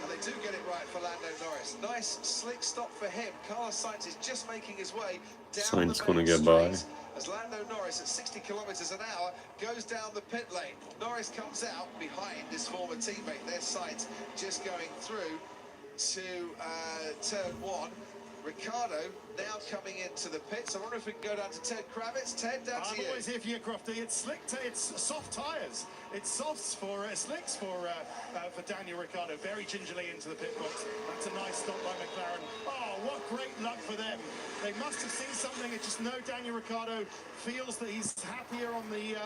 And they do get it right for Lando Norris. Nice, slick stop for him. Carlos Sainz is just making his way down Sainz the gonna main get by. street as Lando Norris at 60 kilometers an hour goes down the pit lane. Norris comes out behind his former teammate. There's Sainz just going through to turn 1. Ricciardo now coming into the pits. I wonder if we can go down to Ted Kravitz. Ted, down to you. I'm always here for you, Crofty. It's slick, it's soft tyres. It's softs for slicks for Daniel Ricciardo. Very gingerly into the pit box. That's a nice stop by McLaren. Oh, what great luck for them. They must have seen something. It's just no Daniel Ricciardo feels that he's happier on the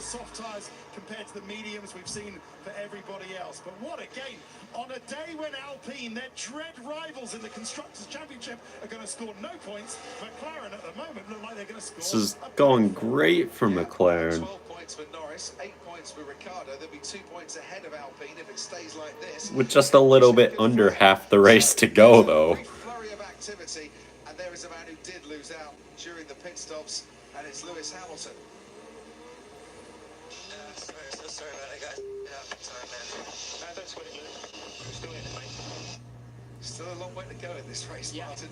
soft tyres compared to the mediums we've seen for everybody else. But what a game. On a day when Alpine, their dread rivals in the Constructors' Championship, are going to score no points, McLaren at the moment look like they're going to score. This is going great for McLaren. 12 points for Norris, 8 points for Ricciardo. There'll be 2 points ahead of Alpine if it stays like this. With just a little bit under half the race to go, though. Flurry of activity, and there is a man who did lose out during the pit stops, and it's Lewis Hamilton. Sorry about it, guys. Yeah, sorry, man. Don't sweat it, Lewis. We're still in it, mate. Still a long way to go in this race, Martin.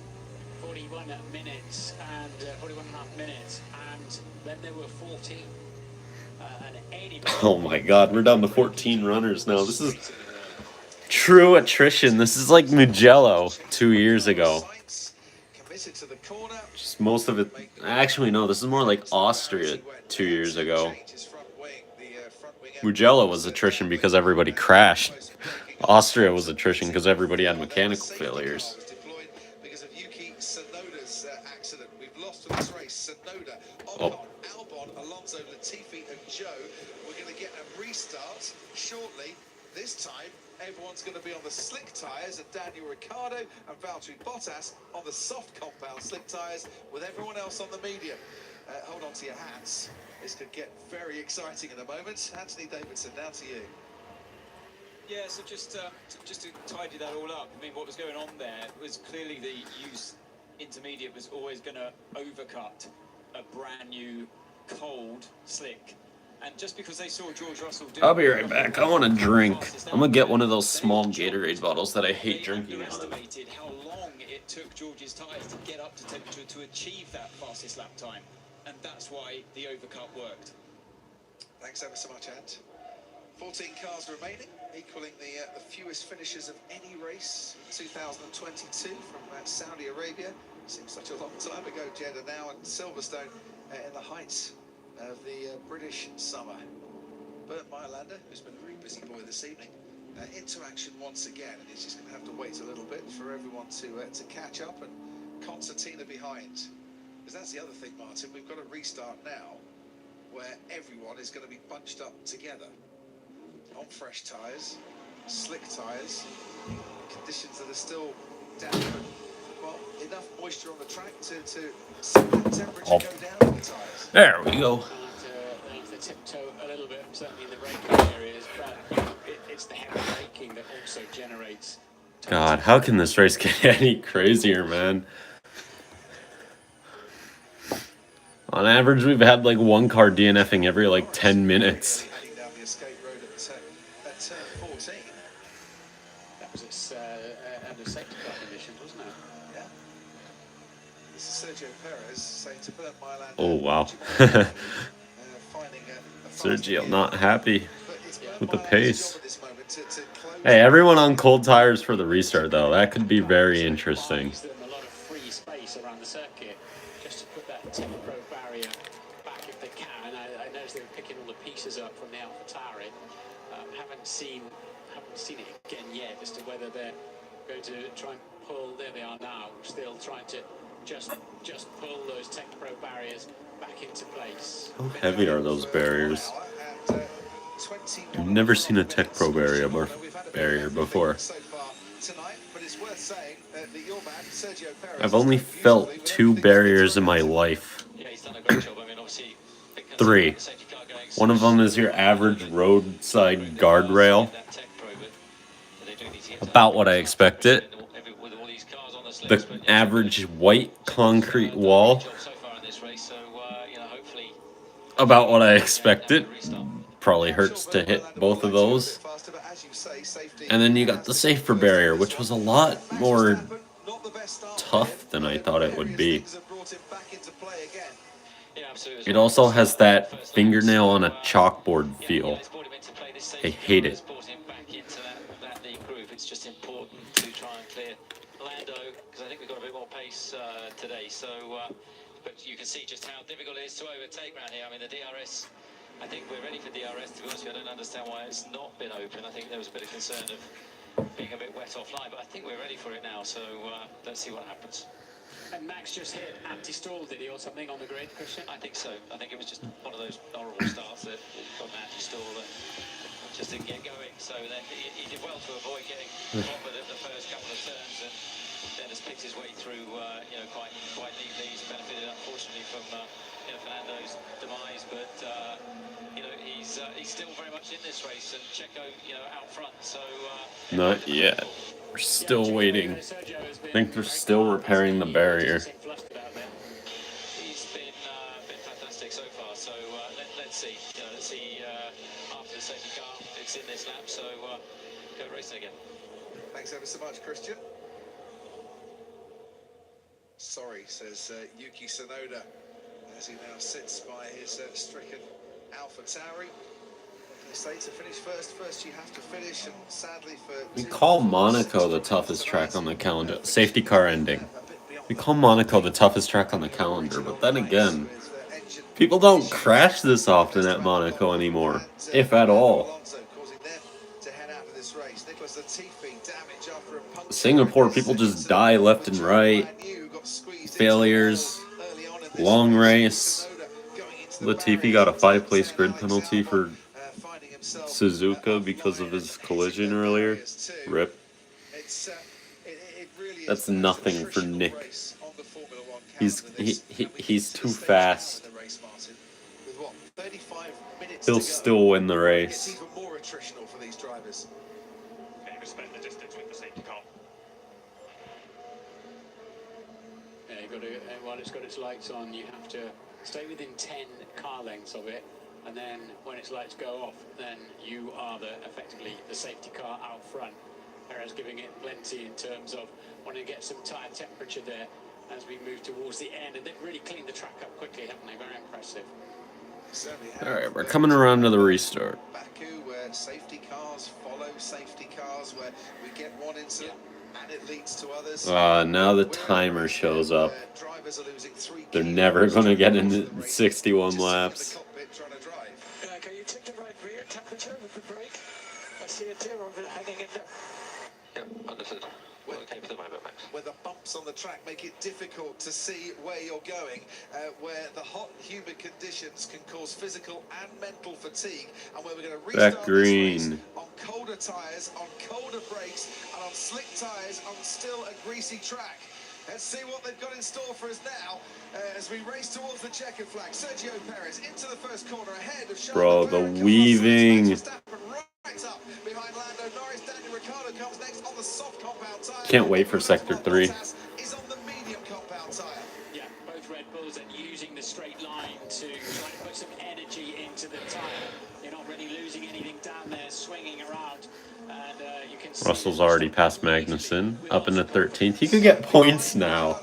41 minutes and 41 and a half minutes, and then there were 14. Oh my god, we're down to 14 runners now. This is true attrition. This is like Mugello 2 years ago. Just most of it. Actually, no, this is more like Austria 2 years ago. Mugello was attrition because everybody crashed. Austria was attrition because everybody had mechanical failures. Because of Yuki Tsunoda's accident. We've lost for this race. Tsunoda, Albon, Alonso, Latifi and Zhou. We're going to get a restart shortly. This time, everyone's going to be on the slick tyres, and Daniel Ricciardo and Valtteri Bottas on the soft compound slick tyres, with everyone else on the medium. Hold on to your hats. This could get very exciting in a moment. Anthony Davidson, down to you. Yeah, so just to tidy that all up, I mean, what was going on there was clearly the used intermediate was always going to overcut a brand new, cold, slick, And just because they saw George Russell do I'll be right back. I want a drink. I'm gonna get one of those small Gatorade bottles that I hate drinking out of. underestimated how long it took George's tyres to get up to achieve that fastest lap time. And that's why the overcut worked. Thanks ever so much, Ant. 14 cars remaining, equaling the fewest finishes of any race in 2022 from Saudi Arabia. Seems such a long time ago, Jeddah now, and Silverstone in the heights of the British summer. Bert Meilander, who's been a very busy boy this evening, into action once again, and he's just going to have to wait a little bit for everyone to catch up, and Concertina behind. Because that's the other thing, Martin, we've got a restart now where everyone is going to be bunched up together on fresh tyres, slick tyres, conditions that are still damp, and, well, enough moisture on the track to see the temperature go down in the tyres. There we go. They need to tiptoe a little bit, certainly in the braking areas, but it's the heavy braking that also generates. God, how can this race get any crazier, man? On average, we've had like one car DNFing every like 10 minutes. Heading down the escape road at turn 14. That was under safety car conditions, wasn't it? Yeah. This is Sergio Perez saying to Bert Meilander. Oh, wow. Finding a Sergio not happy but it's with the Bert Meilander's pace. job at this moment to close. Hey, everyone on cold tires for the restart, though. That could be very interesting. Buys them a lot of free space around the circuit just to put that Tech Pro barrier back if they can. I noticed they were picking all the pieces up from the AlphaTauri. Haven't seen it again yet as to whether they're going to try and pull. There they are now, still trying to just pull those Tech Pro barriers back into place. How heavy are those barriers? I've never seen a Tech Pro barrier before. I've only felt 2 barriers in my life. 3. One of them is your average roadside guardrail. About what I expected. The average white concrete wall. About what I expected. Probably hurts to hit both of those. And then you got the safer barrier, which was a lot more tough than I thought it would be. It also has that fingernail on a chalkboard feel. I hate it. It's just important to try and clear Lando, because I think we've got a bit more pace today. So, but you can see just how difficult it is to overtake around here. I mean, the DRS, I think we're ready for DRS. To be honest with you, I don't understand why it's not been open. I think there was a bit of concern of being a bit wet offline, but I think we're ready for it now. So let's see what happens. And Max just hit anti-stall, did he, or something on the grid, Christian? I think so. I think it was just one of those horrible starts that got an anti-stall and just didn't get going. So then he did well to avoid getting clobbered at the first couple of turns, and then has picked his way through, quite neatly. He's benefited, unfortunately, from Fernando's demise, but he's still very much in this race, and Checo, out front. So Not yet. We're still waiting. I think they're still repairing the barrier. He's been fantastic so far. So let's see. Let's see after the safety car, it's in this lap. So go racing again. Thanks ever so much, Christian. Sorry, says Yuki Tsunoda, as he now sits by his stricken AlphaTauri. They say to finish first you have to finish, and sadly for... We call Monaco the toughest track on the calendar. Safety car ending. We call Monaco the toughest track on the calendar, but then again, people don't crash this often at Monaco anymore, if at all. Singapore, people just die left and right. Failures. Long race. Latifi got a 5-place grid penalty for Suzuka because of his collision earlier. RIP. That's nothing for Nick. He's too fast. He'll still win the race. Respect the distance with the safety car. Yeah, while it's got its lights on, you have to stay within 10 car lengths of it, and then when it's lights go off, then you are effectively the safety car out front. Perez giving it plenty in terms of wanting to get some tyre temperature there as we move towards the end, and they've really cleaned the track up quickly, haven't they? Very impressive. All right, we're coming around to the restart. Baku, where safety cars follow safety cars, where we get one incident and it leads to others. Now the timer shows up. They're never going to get into 61 laps. Can you check the right rear temperature with the brake? I see a tear of it hanging in there. Yep, understood. Okay for the moment, Max. Where the bumps on the track make it difficult to see where you're going, where the hot, humid conditions can cause physical and mental fatigue, and where we're going to restart this race on colder tyres, on colder brakes, and on slick tyres on still a greasy track. Let's see what they've got in store for us now as we race towards the checkered flag. Sergio Perez into the first corner ahead of Bro, the weaving. Can't wait for Sector 3. Yeah, both Red Bulls and using the straight line to try and put some energy into the tyre. You're not really losing anything down there, swinging around. And you can see Russell's already passed Magnussen, up into 13th. He could get points now.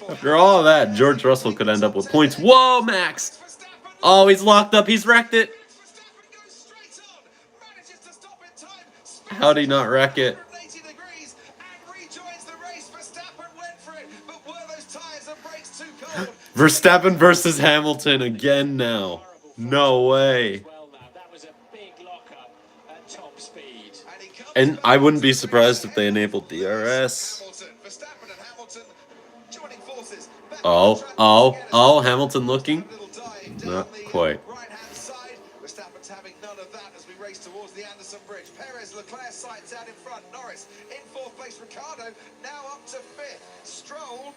After all of that, George Russell could end up with points. Whoa, Max! Oh, he's locked up. He's wrecked it. How'd he not wreck it? Verstappen versus Hamilton again now. No way. And I wouldn't be surprised if they enabled DRS. Oh, Hamilton looking? Not quite. Verstappen's having none of that as we race towards the Anderson Bridge. Perez, Leclerc sights out in front. Norris in fourth place. Ricardo now up to fifth. Stroll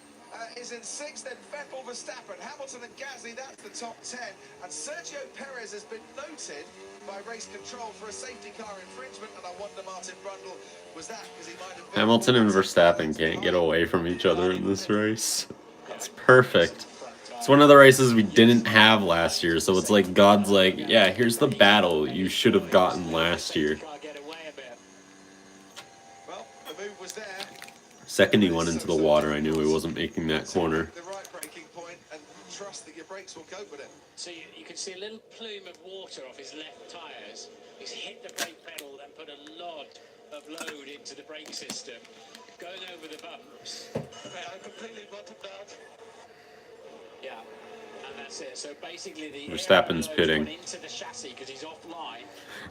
is in sixth. Then Vettel, Verstappen, Hamilton and Gasly. That's the top 10. And Sergio Perez has been noted by race control for a safety car infringement. And I wonder, Martin Brundle, was that because he might have been... Hamilton and Verstappen can't get away from each other in this race. It's perfect. It's one of the races we didn't have last year, so it's like God's like, yeah, here's the battle you should have gotten last year. Second he went into the water, I knew he wasn't making that corner. So you can see a little plume of water off his left tyres. He's hit the brake pedal and put a lot of load into the brake system, going over the bumps. I completely bottomed out. Yeah, and that's it. So basically, the Verstappen's pitting. into the chassis because he's offline.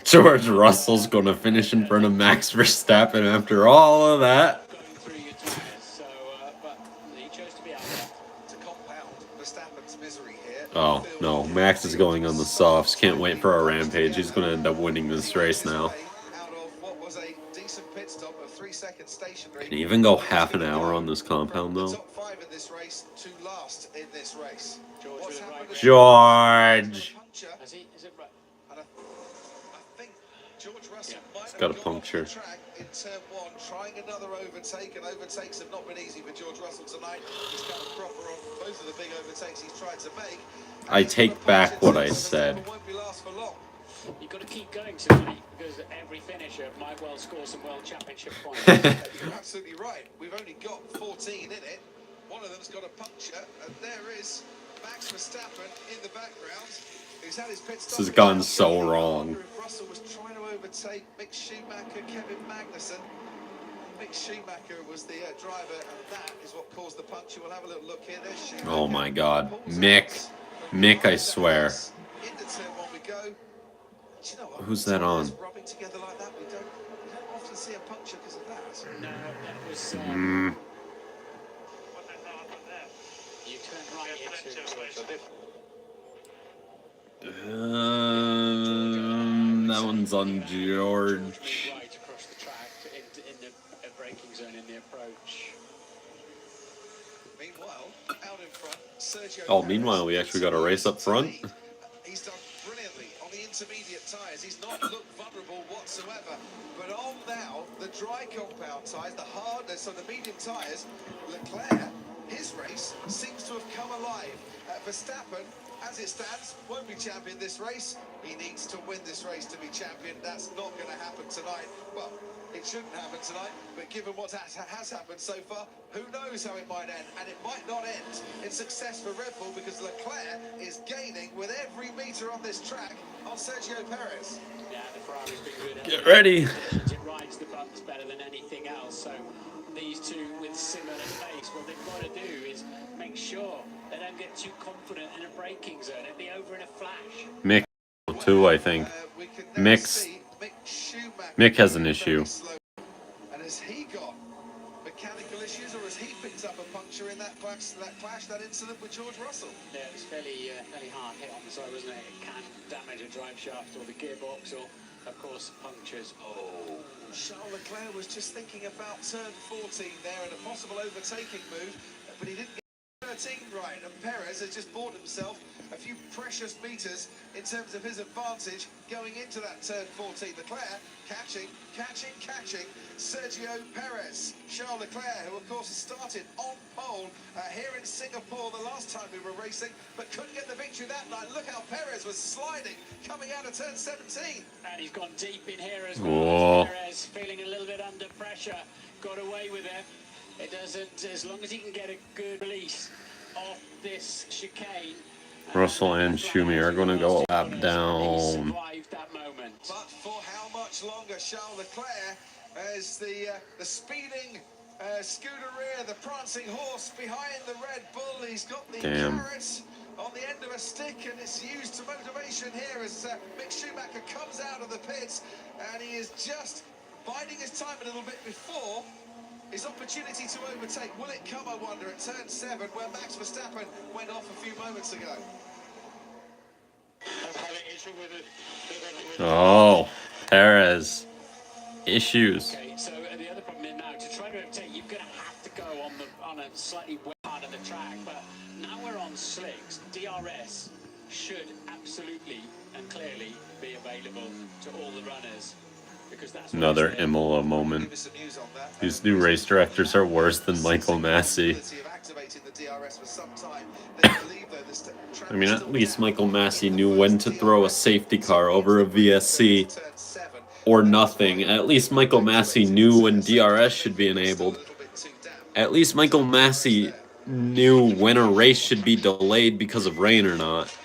George Russell's going to finish in front of Max Verstappen after all of that. Going through your tyres, so but he chose to be out there. To compound Verstappen's misery here. Oh, no. Max is going on the softs. Can't wait for a rampage. He's going to end up winning this race now. Can he even go half an hour on this compound, though? Top 5 in this race to last in this race. George! Is it right? And I think George Russell might He's got a have gone puncture. off the track in turn 1, trying another overtake, and overtakes have not been easy for George Russell tonight. He's come proper on both of the big overtakes he's tried to make. I take back what I said. Won't be last for long. You've got to keep going tonight because every finisher might well score some World Championship points. You're absolutely right. We've only got 14 in it. One of them's got a puncture, and there is Max Verstappen in the background. Who's had his pit stop. This has gone so wrong. Russell was trying to overtake Mick Schumacher, Kevin Magnussen. Mick Schumacher was the driver, and that is what caused the puncture. We'll have a little look here. There's Schumacher. Oh my God. Mick, I swear. Into turn 1 we go. Do you know what? Who's that on? Rubbing together like that, we don't often see a puncture because of that. No, that was. What the hell happened there? You turned right into. That one's on George. Right across the track in the braking zone in the approach. Meanwhile, out in front, Sergio Oh, meanwhile, we actually got a race up front. He's done brilliantly on the intermediate tyres. He's not looked vulnerable whatsoever. But on now, the dry compound tyres, the hard, so the medium tyres, Leclerc, his race seems to have come alive. Verstappen as it stands, won't be champion this race. He needs to win this race to be champion. That's not going to happen tonight. Well, it shouldn't happen tonight, but given what has happened so far, who knows how it might end? And it might not end in success for Red Bull, because Leclerc is gaining with every metre on this track on Sergio Perez. Yeah, the Ferrari's been good. Get ready. It rides the bumps better than anything else. So these two with similar pace, what they've got to do is make sure they don't get too confident in a braking zone. It'll be over in a flash. Mick too, I think. Mick has an issue. And has he got mechanical issues, or has he picked up a puncture in that clash, that incident with George Russell? Yeah, it was fairly hard hit on the side, wasn't it? It can damage a drive shaft or the gearbox, or of course punctures. Oh, Charles Leclerc was just thinking about turn 14 there and a possible overtaking move, but he didn't get 13 right, and Perez has just bought himself a few precious meters in terms of his advantage going into that turn 14. Leclerc catching Sergio Perez. Charles Leclerc, who of course has started on pole here in Singapore the last time we were racing, but couldn't get the victory that night. Look how Perez was sliding coming out of turn 17. And he's gone deep in here as well. Perez feeling a little bit under pressure, got away with it. It doesn't, as long as he can get a good release off this chicane. Russell and Schumi are going to go up down. But for how much longer? Charles Leclerc as the speeding scooter rear, the prancing horse behind the Red Bull. He's got the carrot on the end of a stick, and it's used to motivation here as Mick Schumacher comes out of the pits, and he is just biding his time a little bit before his opportunity to overtake. Will it come, I wonder, at turn 7, where Max Verstappen went off a few moments ago? Oh, Perez. Issues. Okay, so the other problem is now, to try to overtake, you're going to have to go on a slightly wet part of the track, but now we're on slicks. DRS should absolutely and clearly be available to all the runners. Another Imola moment. These new race directors are worse than Michael Massey. I mean, at least Michael Massey knew when to throw a safety car over a VSC or nothing. At least Michael Massey knew when DRS should be enabled. At least Michael Massey knew when a race should be delayed because of rain or not.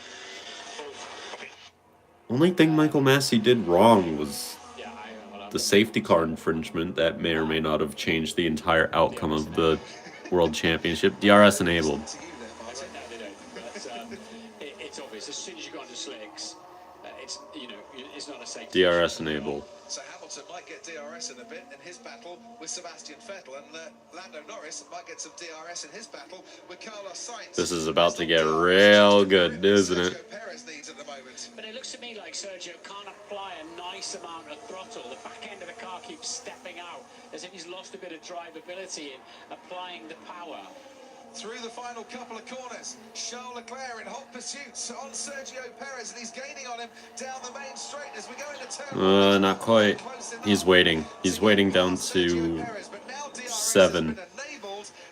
Only thing Michael Massey did wrong was the safety car infringement that may or may not have changed the entire outcome of the World Championship. DRS enabled. It's obvious. As soon as you go onto slicks, it's not a safety. DRS enabled. So Hamilton might get DRS in a bit in his battle with Sebastian Vettel, and Lando Norris might get some DRS in his battle with Carlos Sainz. This is about to get real good, isn't it? But it looks to me like Sergio can't apply a nice amount of throttle. The back end of the car keeps stepping out as if he's lost a bit of drivability in applying the power. Through the final couple of corners, Charles Leclerc in hot pursuit on Sergio Perez, and he's gaining on him down the main straight as we go into turn. Not quite. He's waiting. He's waiting down to 7.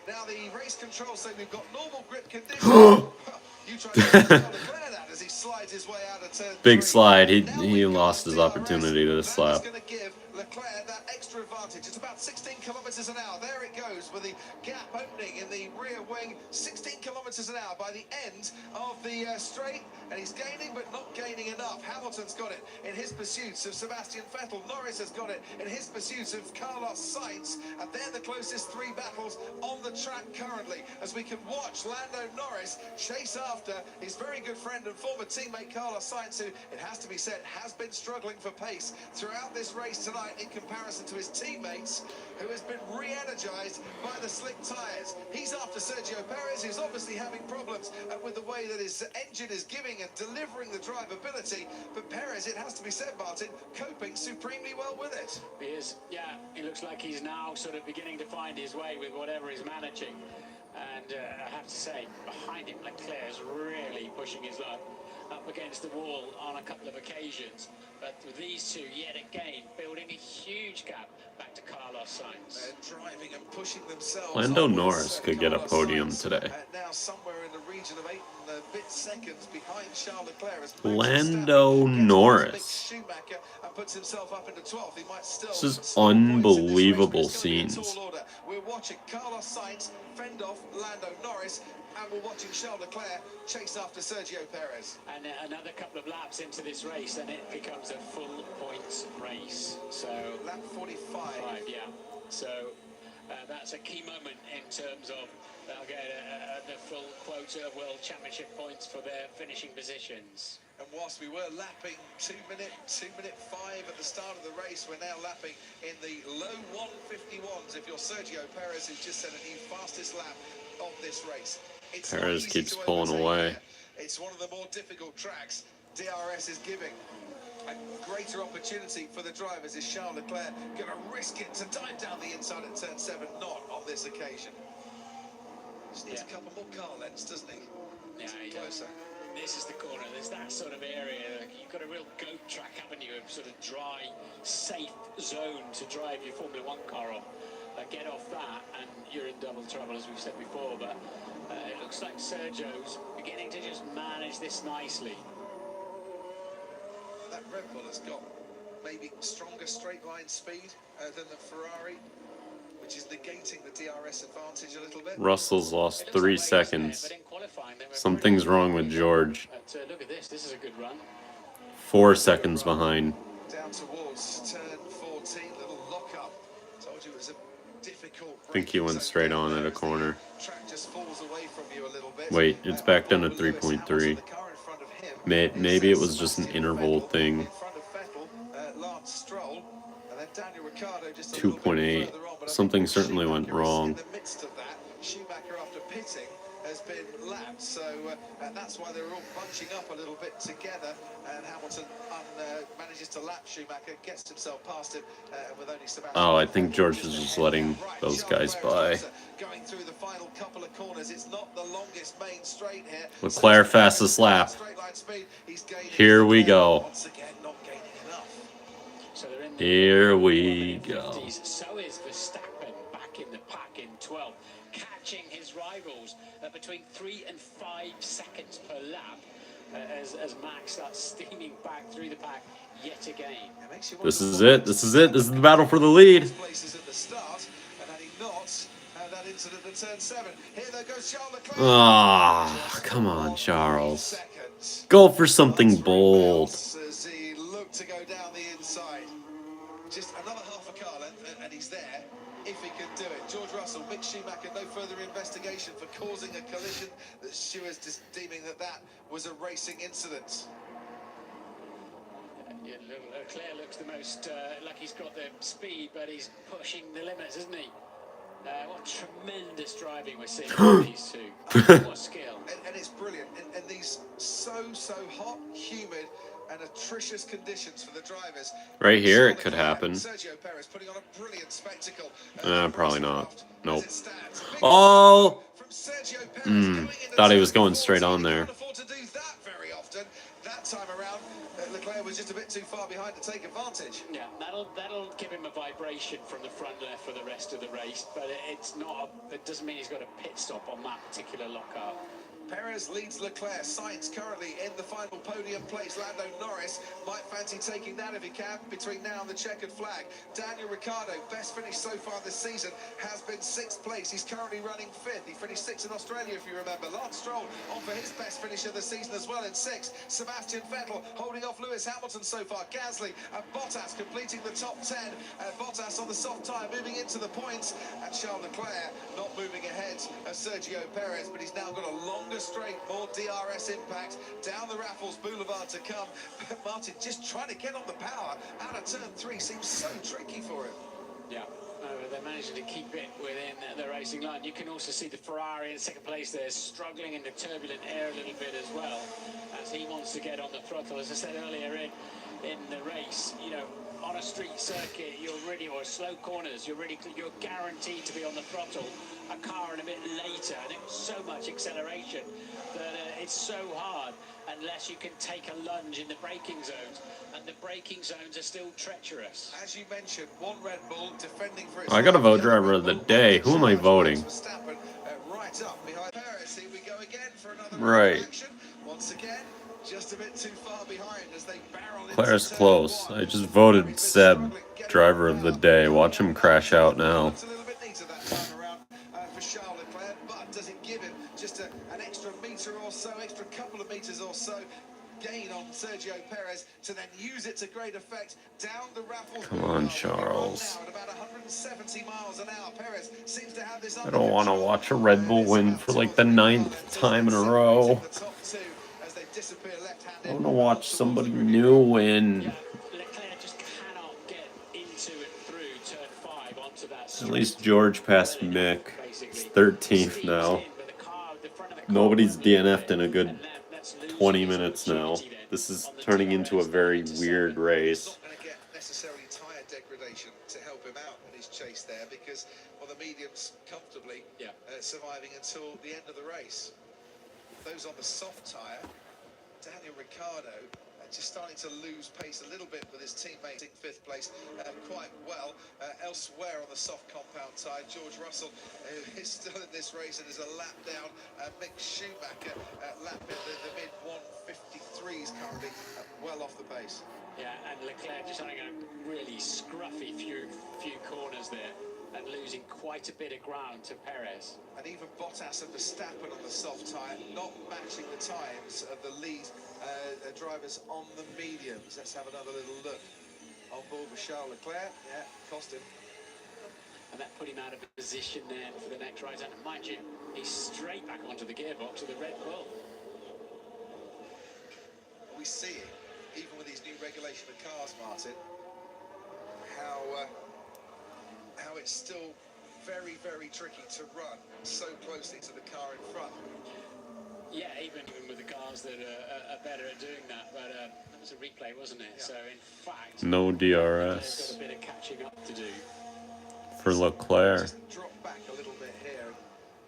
Now the race control say we've got normal grip conditions. You try to Leclerc that as he slides his way out of turn. Big slide. He lost his opportunity to slap. Leclerc that extra advantage. It's about 16 kilometers an hour. There it goes with the gap opening in the rear wing. 16 kilometers an hour by the end of the straight, and he's gaining but not gaining enough. Hamilton's got it in his pursuits of Sebastian Vettel. Norris has got it in his pursuits of Carlos Sainz, and they're the closest 3 battles on the track currently, as we can watch Lando Norris chase after his very good friend and former teammate Carlos Sainz, who, it has to be said, has been struggling for pace throughout this race tonight in comparison to his teammates, who has been re-energized by the slick tyres. He's after Sergio Perez, who's obviously having problems with the way that his engine is giving and delivering the drivability. But Perez, it has to be said, Martin, coping supremely well with it. He is, yeah. It looks like he's now sort of beginning to find his way with whatever he's managing. And I have to say, behind him, Leclerc is really pushing his luck up against the wall on a couple of occasions. But with these two, yet again, building a huge gap back to Carlos Sainz. They're driving and pushing themselves. Lando Norris could get a podium today. Now somewhere in the region of 8 and a bit seconds behind Charles Leclerc. As Lando Norris. Schumacher and puts himself up into 12th. He might still This is unbelievable scenes. We're watching Carlos Sainz fend off Lando Norris, and we're watching Charles Leclerc chase after Sergio Perez. And another couple of laps into this race, and it becomes a full points race. So lap 45. Yeah. So that's a key moment in terms of they'll get the full quota of World Championship points for their finishing positions. And whilst we were lapping 2 minute 5 at the start of the race, we're now lapping in the low 151s. If you're Sergio Perez, who's just set a new fastest lap of this race. Perez keeps pulling away. It's one of the more difficult tracks DRS is giving. A greater opportunity for the drivers. Is Charles Leclerc going to risk it to dive down the inside at turn 7? Not on this occasion. Just needs a couple more car lengths, doesn't he? Yeah, closer. This is the corner. There's that sort of area. You've got a real goat track, haven't you? A sort of dry, safe zone to drive your Formula One car on. Get off that, and you're in double trouble, as we've said before. But it looks like Sergio's beginning to just manage this nicely. That Red Bull has got maybe stronger straight line speed than the Ferrari, which is negating the DRS advantage a little bit. Russell's lost 3 seconds. Something's wrong with George. Look at this. This is a good run. 4 seconds behind. Down towards turn 14, little lock up. Told you it was a difficult. I think he went straight on at a corner. Track just falls away from you a little bit. Wait, it's back down to 3.3. Maybe it was just an interval thing. 2.8. Something certainly went wrong. In the midst of that, Schumacher, after pitting, has been lapped, so that's why they're all bunching up a little bit together, and Hamilton manages to lap Schumacher, gets himself past him, with only Sebastian. Oh, I think George is just letting those guys by. Going through the final couple of corners, it's not the longest main straight here. Leclerc fastest lap. Here we go. Once again, not gaining enough. So they're in Here we go. So is Verstappen back in the pack in 12th, catching his rivals between 3 and 5 seconds per lap as Max starts steaming back through the pack yet again. This is it. This is it. This is the battle for the lead. Ah, come on, Charles. Go for something bold. As he looked to go down the inside. Just another half a car length, and he's there if he can do it. George Russell, Mick Schumacher, no further investigation for causing a collision. The stewards just deeming that was a racing incident. Leclerc looks the most like he's got the speed, but he's pushing the limits, isn't he? What tremendous driving we're seeing from these two. What skill. And it's brilliant. In these so hot, humid, and atrocious conditions for the drivers. Right here, it could happen. Sergio Perez putting on a brilliant spectacle. Probably not. Nope. Oh! Thought he was going straight on there. That time around, Leclerc was just a bit too far behind to take advantage. Yeah, that'll give him a vibration from the front left for the rest of the race, but it's not. It doesn't mean he's got a pit stop on that particular lockout. Perez leads Leclerc. Sainz currently in the final podium place. Lando Norris might fancy taking that if he can between now and the checkered flag. Daniel Ricciardo, best finish so far this season, has been 6th place. He's currently running 5th. He finished 6th in Australia, if you remember. Lance Stroll on for his best finish of the season as well in 6th. Sebastian Vettel holding off Lewis Hamilton so far. Gasly and Bottas completing the top 10. Bottas on the soft tyre moving into the points. And Charles Leclerc not moving ahead of Sergio Perez, but he's now got a longer straight, more DRS impact down the Raffles Boulevard to come. Martin just trying to get on the power out of turn 3 seems so tricky for him. Yeah, they're managing to keep it within the racing line. You can also see the Ferrari in 2nd place there, struggling in the turbulent air a little bit as well, as he wants to get on the throttle. As I said earlier in the race, you know, on a street circuit, or slow corners, you're guaranteed to be on the throttle. A car in a bit later, and it was so much acceleration that it's so hard unless you can take a lunge in the braking zones, and the braking zones are still treacherous. As you mentioned, one Red Bull defending for its I got a vote driver of the day. Who am I voting? Verstappen, right right up behind Perez. Here we go again for another Right. action. Once again, just a bit too far behind as they barrel into Leclerc's turn close. one. I just voted He's been Seb struggling getting driver of the around. day. Watch him crash out now. Looked a little bit neater that time around for Charles Leclerc, but does it give him just an extra metre or so, extra couple of metres or so gain on Sergio Perez to then use it to great effect down the Raffles Come on, Boulevard. Charles. Now at about 170 miles an hour. Perez seems to have this I under don't want to control. watch a Red Bull win for like the 9th time in a row. The top two as they disappear left-handed. I want to watch somebody new win. Yeah, Leclerc just cannot get into and through turn 5 onto that. At least George passed Mick. He's 13th now. Nobody's DNF'd in a good 20 minutes now. This is turning into a very weird race. Not going to get necessarily tyre degradation to help him out in his chase there because, well, the medium's comfortably surviving until the end of the race. Those on the soft tyre, Daniel Ricciardo just starting to lose pace a little bit with his teammate in 5th place quite well. Elsewhere on the soft compound tyre, George Russell is still in this race and is a lap down. Mick Schumacher lapping the mid-153s currently, well off the pace. Yeah, and Leclerc just having a really scruffy few corners there and losing quite a bit of ground to Perez. And even Bottas and Verstappen on the soft tyre not matching the times of the lead drivers on the mediums. Let's have another little look on board with Charles Leclerc. Yeah, cost him. And that put him out of position then for the next race. And mind you, he's straight back onto the gearbox of the Red Bull. We see it, even with these new regulation of cars, Martin, how it's still very, very tricky to run so closely to the car in front. Yeah, even with the cars that are better at doing that, but that was a replay, wasn't it? Yeah. So in fact, No DRS. got a bit of catching up to do for Leclerc. Just drop back a little bit here.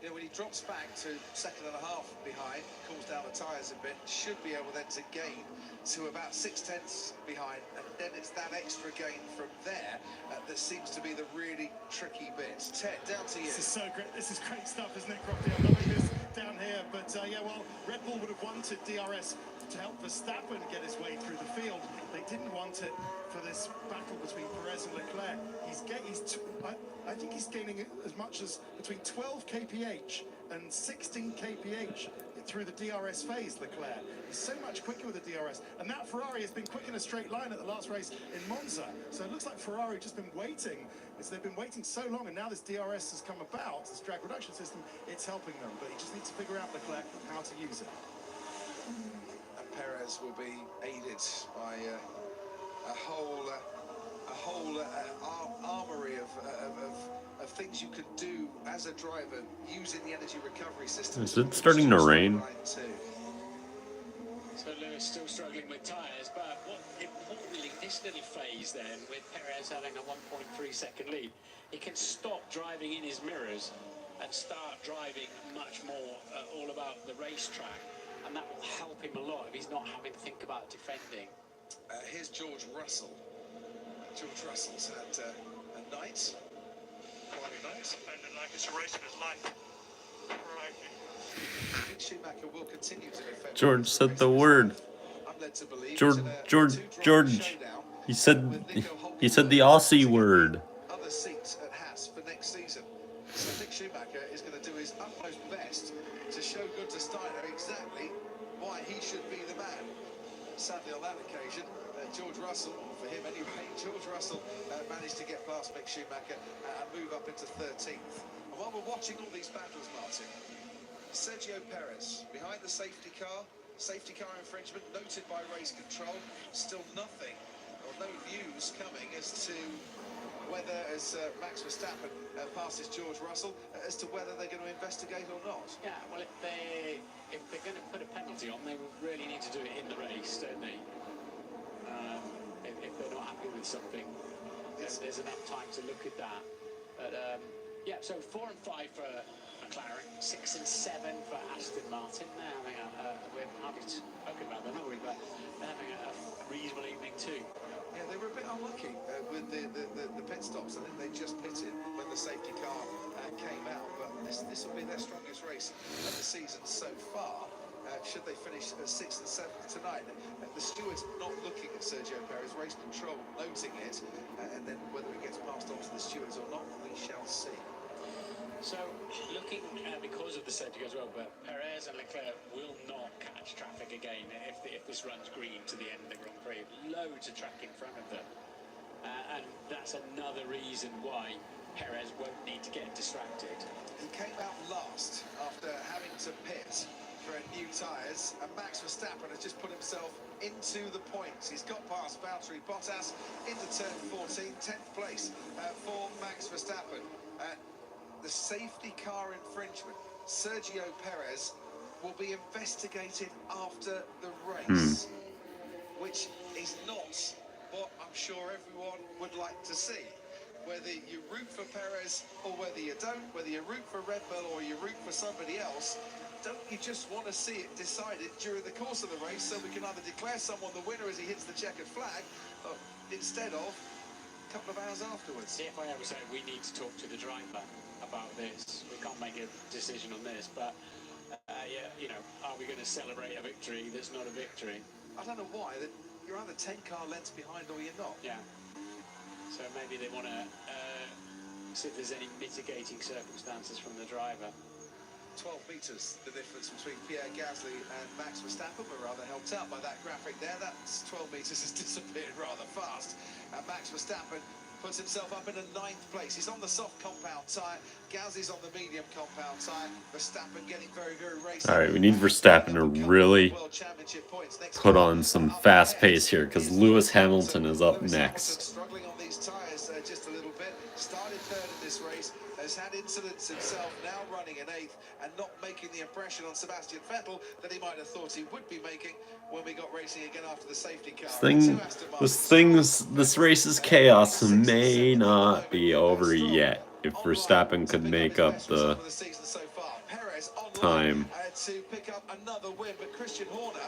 You know, when he drops back to 2.5 behind, cools down the tyres a bit, should be able then to gain to about 0.6 behind, and then it's that extra gain from there that seems to be the really tricky bit. Ted, down to you. This is so great. This is great stuff, isn't it, Crofty? I'm loving this down here, but yeah, well, Red Bull would have wanted DRS to help Verstappen get his way through the field. They didn't want it for this battle between Perez and Leclerc. I think he's gaining as much as between 12 kph and 16 kph through the DRS phase, Leclerc. He's so much quicker with the DRS. And that Ferrari has been quick in a straight line at the last race in Monza. So it looks like Ferrari just been waiting. They've been waiting so long, and now this DRS has come about, this drag reduction system, it's helping them. But he just needs to figure out, Leclerc, how to use it. And Perez will be aided by a whole armory of things you could do as a driver using the energy recovery system. Is it starting to rain? So Lewis still struggling with tyres, but what importantly, this little phase then, with Perez having a 1.3 second lead, he can stop driving in his mirrors and start driving much more all about the racetrack, and that will help him a lot if he's not having to think about defending. Here's George Russell. George Russell's had a night. Quite a night. Defending like it's a race of his life. Right. Mick Schumacher will continue to defend. George said the word. I'm led to believe George. He said the Aussie word. Other seats at Haas for next season. So Mick Schumacher is going to do his utmost best to show Gunther Steiner exactly why he should be the man. Sadly, on that occasion, George Russell, for him anyway, George Russell managed to get past Mick Schumacher and move up into 13th. And while we're watching all these battles, Martin, Sergio Perez behind the safety car infringement noted by race control, still nothing or no news coming as to whether, as Max Verstappen passes George Russell, as to whether they're going to investigate or not. Yeah, well, if they're going to put a penalty on, they really need to do it in the race, don't they? If they're not happy with something, there's enough time to look at that. But yeah, so 4 and 5 for McLaren, 6 and 7 for Aston Martin. They're having we haven't hardly spoken about them, have we? But they're having a reasonable evening too. Yeah, they were a bit unlucky with the pit stops. I think they just pitted when the safety car came out. But this will be their strongest race should they finish 6th and 7th tonight. The stewards not looking at Sergio Perez, race control noting it, and then whether it gets passed on to the stewards or not, we shall see. So, looking because of the safety as well, but Perez and Leclerc will not catch traffic again if this runs green to the end of the Grand Prix. Loads of track in front of them. And that's another reason why Perez won't need to get distracted. He came out last after having to pit for new tyres, and Max Verstappen has just put himself into the points. He's got past Valtteri Bottas into turn 14, 10th place for Max Verstappen. The safety car infringement, Sergio Perez, will be investigated after the race, which is not what I'm sure everyone would like to see. Whether you root for Perez or whether you don't, whether you root for Red Bull or you root for somebody else, don't you just want to see it decided during the course of the race so we can either declare someone the winner as he hits the checkered flag, instead of a couple of hours afterwards? The FIA was saying we need to talk to the driver about this. We can't make a decision on this, but yeah, you know, are we going to celebrate a victory that's not a victory? I don't know why. You're either 10 car lengths behind or you're not. Yeah. So maybe they want to see if there's any mitigating circumstances from the driver. 12 metres the difference between Pierre Gasly and Max Verstappen. We're rather helped out by that graphic there. That's 12 metres has disappeared rather fast. And Max Verstappen puts himself up in a 9th place. He's on the soft compound tyre. Gasly's on the medium compound tyre. Verstappen getting very, very racing. All right, we need Verstappen to really put on some fast pace here because Lewis Hamilton is up next. Struggling on these tyres just a little bit. Started 3rd in this race. Has had incidents himself, now running in 8th and not making the impression on Sebastian Vettel that he might have thought he would be making when we got racing again after the safety car. This race's chaos may not be over yet if Verstappen could make up the time. To pick up another win, but Christian Horner,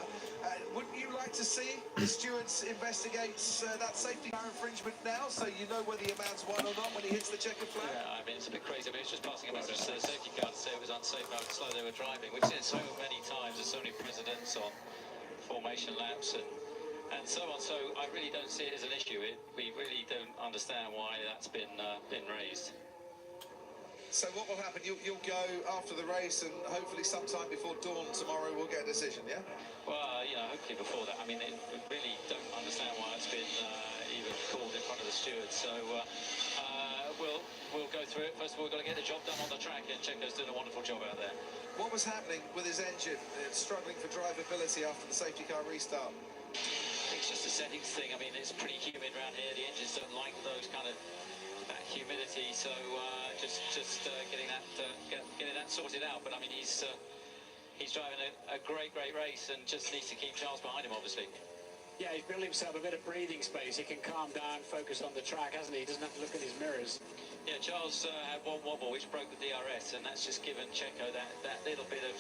wouldn't you like to see the stewards investigate that safety car infringement now, so you know whether your man's won or not when he hits the checkered flag? Yeah, I mean, it's a bit crazy. I mean, it's just passing a message to the safety car to say it was unsafe how slow they were driving. We've seen it so many times. There's so many precedents on formation laps and so on. So I really don't see it as an issue. We really don't understand why that's been raised. So what will happen? You'll go after the race, and hopefully sometime before dawn tomorrow we'll get a decision, yeah? Well, you know, hopefully before that. I mean, we really don't understand why it's been even called in front of the stewards. So we'll go through it. First of all, we've got to get the job done on the track, and Checo's doing a wonderful job out there. What was happening with his engine? Struggling for drivability after the safety car restart? It's just a settings thing. I mean, it's pretty humid around here. The engines don't like those kind of that humidity, so just getting that sorted out. But I mean, he's driving a great race and just needs to keep Charles behind him, obviously. Yeah, he's built himself a bit of breathing space. He can calm down, focus on the track, hasn't he? He doesn't have to look at his mirrors. Yeah, Charles had one wobble which broke the DRS, and that's just given Checo that little bit of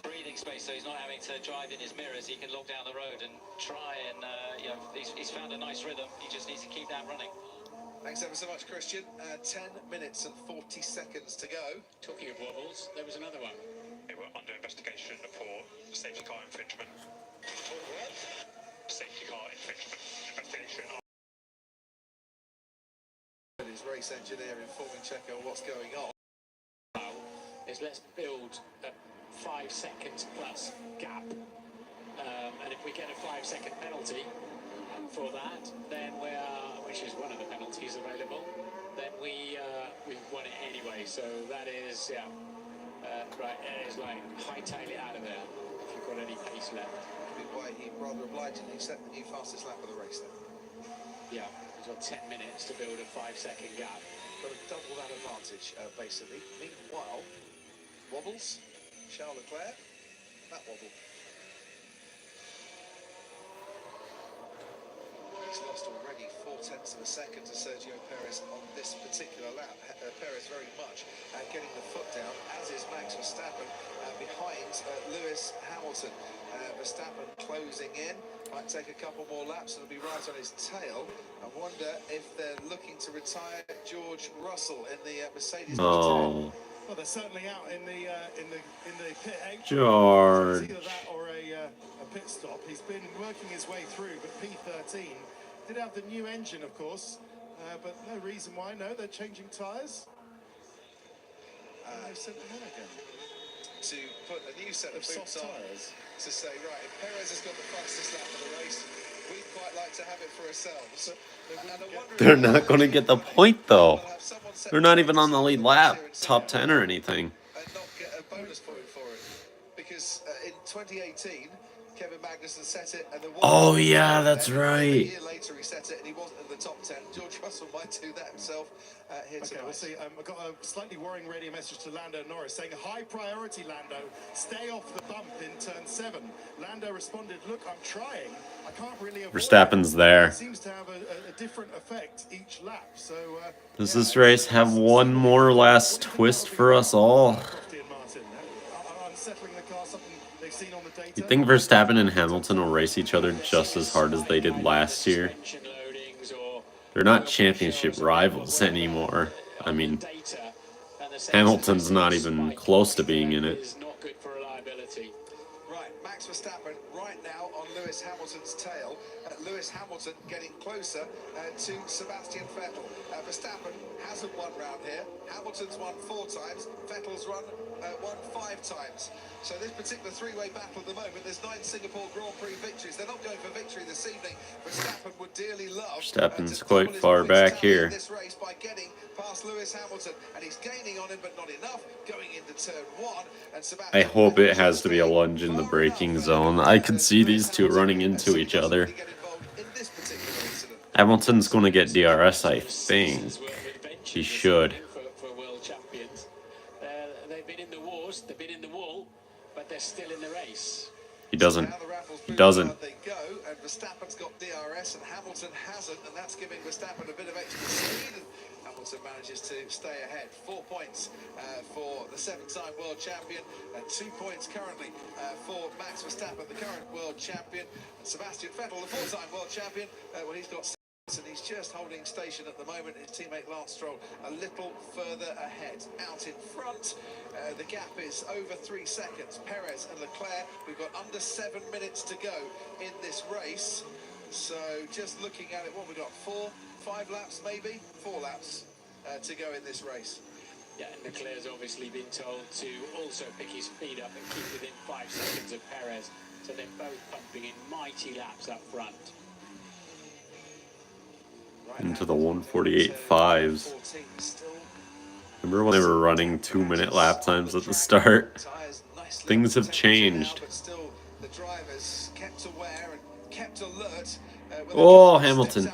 breathing space, so he's not having to drive in his mirrors. He can look down the road and try and you know, he's found a nice rhythm. He just needs to keep that running. Thanks ever so much, Christian. 10 minutes and 40 seconds to go. Talking of wobbles, there was another one. They were under investigation for safety car infringement. Safety car infringement investigation. His race engineer informing Checo what's going on. Is let's build a 5 seconds plus gap, and if we get a 5-second penalty for that, then we are, which is one of the penalties available, then we've won it anyway. So that is, yeah, right. It is like hightail it out of there if you've got any pace left. Why he rather obligingly set the new fastest lap of the race then. Yeah, he's got 10 minutes to build a 5-second gap. Got to double that advantage, basically. Meanwhile, wobbles, Charles Leclerc, that wobble. He's lost already 4/10 of a second to Sergio Perez on this particular lap. Perez very much getting the foot down, as is Max Verstappen behind Lewis Hamilton. Verstappen closing in, might take a couple more laps and it'll be right on his tail. I wonder if they're looking to retire George Russell in the Mercedes. Oh, Well, they're certainly out in the pit apron. George. It's either that or a pit stop. He's been working his way through, but P13 did have the new engine, of course, but no reason why. No, they're changing tyres. They've sent them on again. To put a new set of soft tyres to say, right, if Perez has got the fastest lap of the race, we'd quite like to have it for ourselves. And I wonder if They're not going to get the point, though. we'll have someone set They're not even on the the lead pace lap, here in top second 10 or anything. and not get a bonus point for it. Because in 2018, Kevin Magnussen set it, and there was Oh, yeah, that's a right. year later he set it, and he wasn't in the top 10. George Russell might do that himself here Okay, tonight. we'll see. I've got a slightly worrying radio message to Lando Norris saying, high priority, Lando. Stay off the bump in turn 7. Lando responded, look, I'm trying. I can't really avoid Verstappen's it. there. It seems to have a different effect each lap. So Does this race have one more last twist for us all? You think Verstappen and Hamilton will race each other just as hard as they did last year? They're not championship rivals anymore. I mean, Hamilton's not even close to being in it. Right, Max Verstappen right now on Lewis Hamilton's tail. Lewis Hamilton getting closer to Sebastian Vettel. Verstappen hasn't won round here. Hamilton's won 4 times. Vettel's won 5 times. So this particular three-way battle at the moment, there's 9 Singapore Grand Prix victories. They're not going for victory this evening. Verstappen would dearly love Verstappen's to quite double his far points back tally in here. this race by getting past Lewis Hamilton, and he's gaining on him, but not enough. Going into turn 1, and Sebastian I hope it has to be a lunge in the braking zone. I could see these two running into each other. Hamilton's going to get DRS, I think. He should. For world champions. They've been in the wars, they've been in the wall, but they're still in the race. He doesn't. He doesn't. They go, and Verstappen's got DRS, and Hamilton hasn't, and that's giving Verstappen a bit of extra speed. And Hamilton manages to stay ahead. 4 points for the 7-time world champion, 2 points currently for Max Verstappen, the current world champion, and Sebastian Vettel, the 4-time world champion. Well, he's got 6, and he's just holding station at the moment. His teammate Lance Stroll a little further ahead. Out in front, the gap is over 3 seconds. Perez and Leclerc, we've got under 7 minutes to go in this race. So just looking at it, what we've got, 5 laps maybe? 4 laps to go in this race. Yeah, and Leclerc's obviously been told to also pick his speed up and keep within 5 seconds of Perez. So they're both pumping in mighty laps up front. Into the 148.5s. Remember when they were running 2-minute lap times at the start? Things have changed. But still, the drivers kept aware and kept alert. Oh, Hamilton.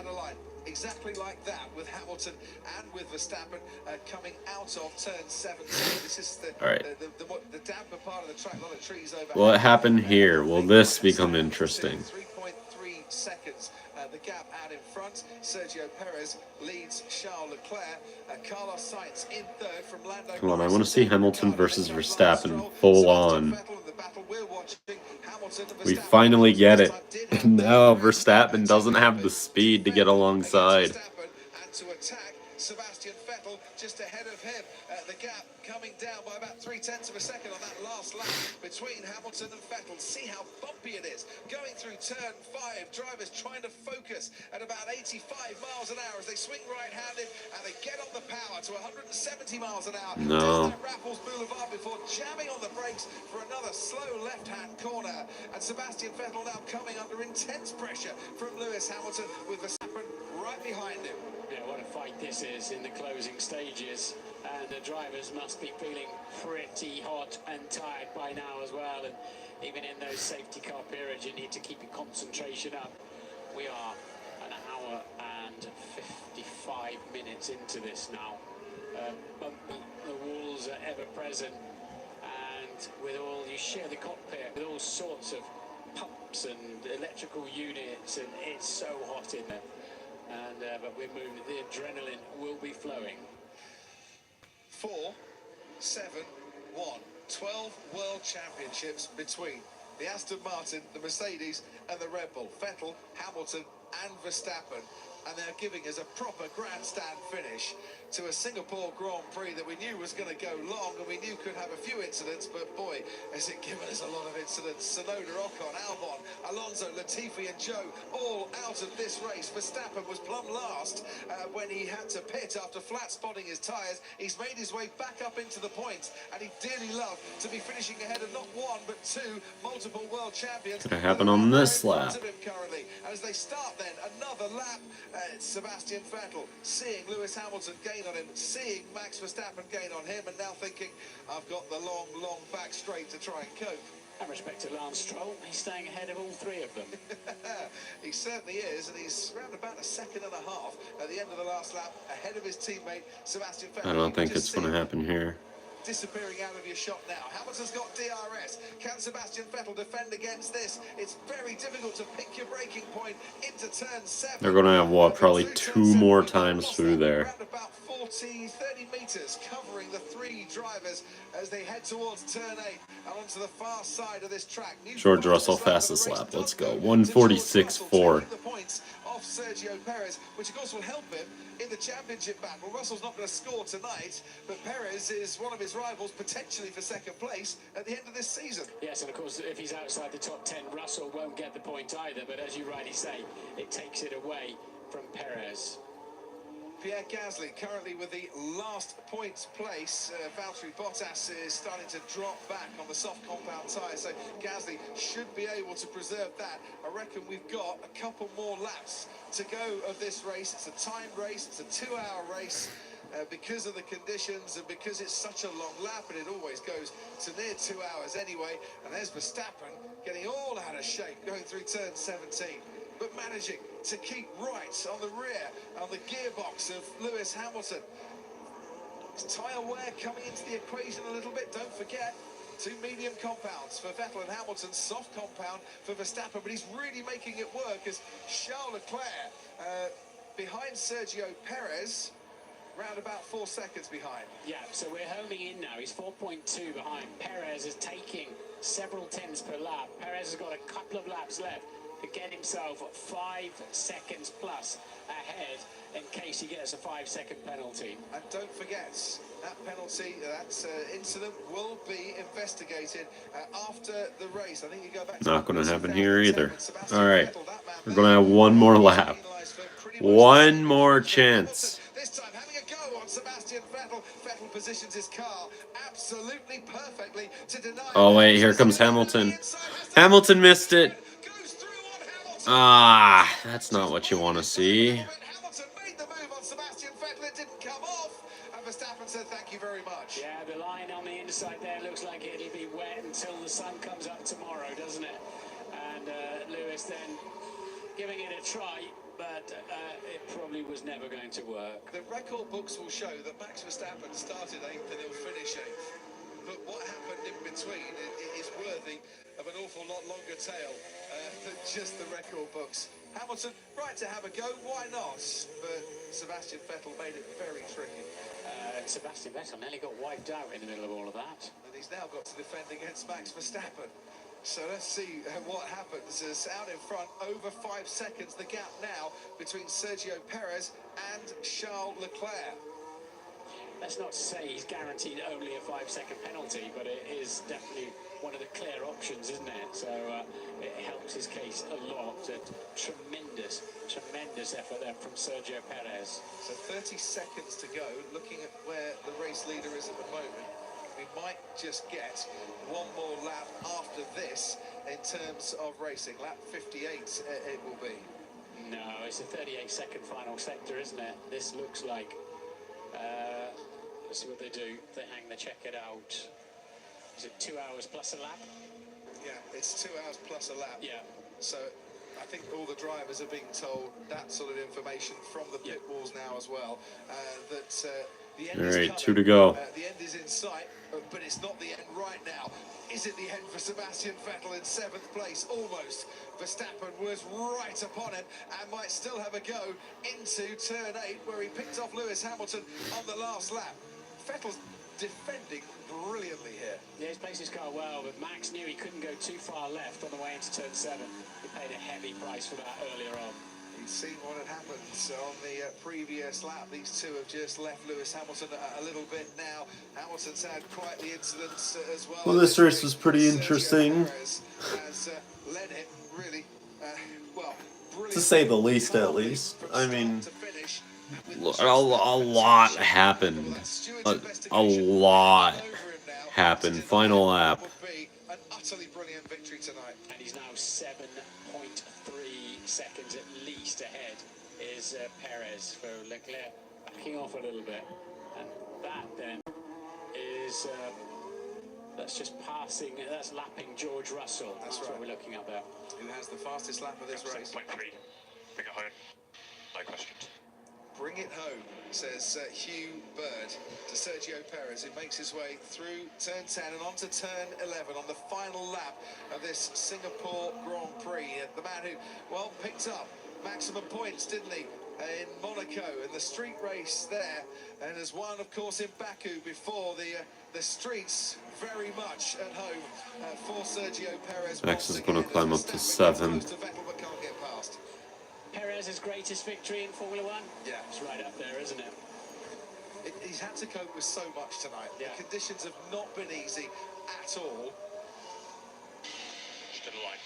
Exactly like that with Hamilton and with Verstappen coming out of turn 17. This is All right. the damper part of the track. A lot of trees over. Will it happen here? Will this become interesting? 3.3 seconds. The gap out in front. Sergio Perez leads Charles Leclerc. Carlos Sainz in third from Lando. Come on, I want to see Hamilton versus Verstappen full on. We finally get it. Now Verstappen doesn't have the speed to get alongside. And to attack Sebastian Vettel just ahead of him. The gap coming down by about 0.3 of a second on that last lap between Hamilton and Vettel. See how bumpy it is. Going through turn 5, drivers trying to focus at about 85 miles an hour as they swing right-handed and they get on the power to 170 miles an hour. No. Just that Raffles Boulevard before jamming on the brakes for another slow left-hand corner. And Sebastian Vettel now coming under intense pressure from Lewis Hamilton with Verstappen right behind him. Yeah, what a fight this is in the closing stages. And the drivers must be feeling pretty hot and tired by now as well. And even in those safety car periods, you need to keep your concentration up. We are an hour and 55 minutes into this now. Bumpy, the walls are ever present. And with all, you share the cockpit with all sorts of pumps and electrical units, and it's so hot in there. And but we're moving, the adrenaline will be flowing. 4, 7, 1. 12 world championships between the Aston Martin, the Mercedes and the Red Bull. Vettel, Hamilton and Verstappen. And they're giving us a proper grandstand finish to a Singapore Grand Prix that we knew was going to go long and we knew could have a few incidents, but boy, has it given us a lot of incidents. Sonoda, Ocon, Albon, Alonso, Latifi and Joe all out of this race. Verstappen was plumb last when he had to pit after flat spotting his tyres. He's made his way back up into the points, and he'd dearly love to be finishing ahead of not one but two multiple world champions. Gonna happen on this lap. Currently. As they start then another lap, Sebastian Vettel seeing Lewis Hamilton gain on him, seeing Max Verstappen gain on him, and now thinking, I've got the long back straight to try and cope. And respect to Lance Stroll, he's staying ahead of all three of them. He certainly is, and he's around about a second and a half at the end of the last lap, ahead of his teammate Sebastian Vettel. I don't think it's going to happen here. Disappearing out of your shot now. Hamilton's got DRS. Can Sebastian Vettel defend against this? It's very difficult to pick your braking point into turn 7. They're going to have, what, probably 2 more times through there. Around about 30 meters covering the 3 drivers as they head towards turn 8 and onto the far side of this track. George Russell fastest lap. Let's go. 146.4. The points off Sergio Perez, which of course will help him in the championship battle. Russell's not going to score tonight, but Perez is one of his rivals potentially for second place at the end of this season. Yes, and of course, if he's outside the top 10, Russell won't get the point either. But as you rightly say, it takes it away from Perez. Pierre Gasly currently with the last points place. Valtteri Bottas is starting to drop back on the soft compound tyre, so Gasly should be able to preserve that. I reckon we've got a couple more laps to go of this race. It's a timed race, it's a 2-hour race. Because of the conditions and because it's such a long lap, and it always goes to near 2 hours anyway. And there's Verstappen getting all out of shape going through turn 17, but managing to keep right on the rear, on the gearbox of Lewis Hamilton. Is tyre wear coming into the equation a little bit? Don't forget, 2 medium compounds for Vettel and Hamilton, soft compound for Verstappen, but he's really making it work as Charles Leclerc behind Sergio Perez, round about 4 seconds behind. Yeah, so we're homing in now. He's 4.2 behind. Perez is taking several tenths per lap. Perez has got a couple of laps left to get himself 5 seconds plus ahead in case he gets a 5-second penalty. And don't forget, that penalty, that incident will be investigated after the race. I think you go back to Not going to happen here either. All right, we're going to have one more lap. One more chance. This time having a go on Sebastian Vettel. Vettel positions his car absolutely perfectly to deny. Oh wait, here comes Hamilton. Hamilton missed it. Ah, that's not what you want to see. Hamilton made the move on Sebastian Vettel. It didn't come off, and Verstappen said thank you very much. Yeah, the line on the inside there looks like it'll be wet until the sun comes up tomorrow, doesn't it? And Lewis then giving it a try, but it probably was never going to work. The record books will show that Max Verstappen started 8th and he'll finish 8th. But what happened in between is worthy of an awful lot longer tale than just the record books. Hamilton, right to have a go, why not? But Sebastian Vettel made it very tricky. Sebastian Vettel nearly got wiped out in the middle of all of that. And he's now got to defend against Max Verstappen. So let's see what happens as out in front, over 5 seconds, the gap now between Sergio Perez and Charles Leclerc. That's not to say he's guaranteed only a 5-second penalty, but it is definitely one of the clear options, isn't it? So it helps his case a lot. A tremendous effort there from Sergio Perez. So 30 seconds to go, looking at where the race leader is at the moment. We might just get one more lap after this in terms of racing. Lap 58 it will be. No, it's a 38-second final sector, isn't it? This looks like... let's see what they do. They check it out. Is it 2 hours plus a lap? Yeah, it's 2 hours plus a lap. Yeah. So I think all the drivers are being told that sort of information from the pit walls now as well. That the end is coming. 2 to go. The end is in sight, but it's not the end right now. Is it the end for Sebastian Vettel in 7th place? Almost. Verstappen was right upon him and might still have a go into turn 8, where he picked off Lewis Hamilton on the last lap. Vettel's defending brilliantly here. Yeah, he's placed his car well, but Max knew he couldn't go too far left on the way into turn 7. He paid a heavy price for that earlier on. He's seen what had happened on the previous lap. These two have just left Lewis Hamilton a little bit now. Hamilton's had quite the incidents as well. Well, this race was pretty Sergio interesting, Perez has led it really, well, to say the least, at least. I mean, a lot happened. A lot happened. Final lap. An utterly brilliant victory tonight. And he's now 7.3 seconds at least ahead is Perez for Leclerc, backing off a little bit. And that then is, that's just passing, that's lapping George Russell. That's right. What we're looking at there. Who has the fastest lap of this race? 7.3. Bring it home. No questions. Bring it home, says Hugh Bird to Sergio Perez, who makes his way through turn 10 and onto turn 11 on the final lap of this Singapore Grand Prix. The man who, well, picked up maximum points, didn't he, in Monaco, in the street race there, and has won, of course, in Baku before the streets very much at home for Sergio Perez. Max is going to climb up to 7th. Perez's greatest victory in Formula One? Yeah. It's right up there, isn't it? He's had to cope with so much tonight. Yeah. The conditions have not been easy at all. Just to the line.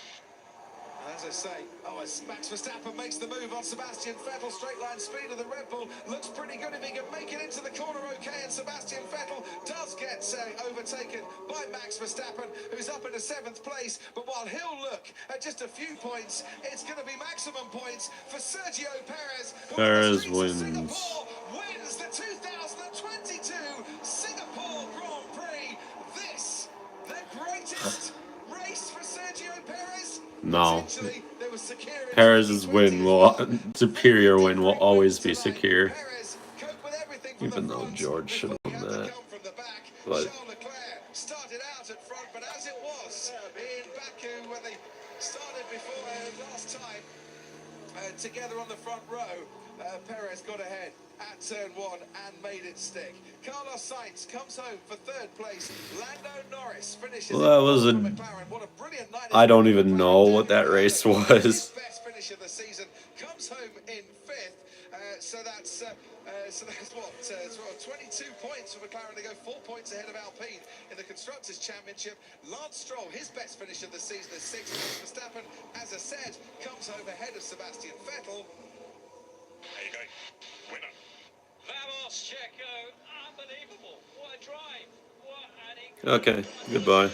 And as I say, as Max Verstappen makes the move on Sebastian Vettel, straight line speed of the Red Bull looks pretty good if he can make it into the corner okay, and Sebastian Vettel does get overtaken by Max Verstappen, who's up in the 7th place, but while he'll look at just a few points, it's going to be maximum points for Sergio Perez, who Perez wins the 2022 Singapore Grand Prix. This, the greatest race for Sergio Perez. No. Perez's superior win will always be secure. Even though George should have won that. But started out at front, but as it was in Baku when they started before last time together on the front row, Perez got ahead at turn 1 and made it stick. Carlos Sainz comes home for 3rd place. Lando Norris finishes. well, that was What a brilliant night. I don't even know what that race was. Best finish of the season. Comes home in 5th. So that's what 22 points for McLaren to go 4 points ahead of Alpine in the Constructors' Championship. Lance Stroll, his best finish of the season is 6th. Verstappen, as I said, comes home ahead of Sebastian Vettel. There you go. Winner. Vamos, Checo. Unbelievable. What a drive. What an incredible... Okay, goodbye.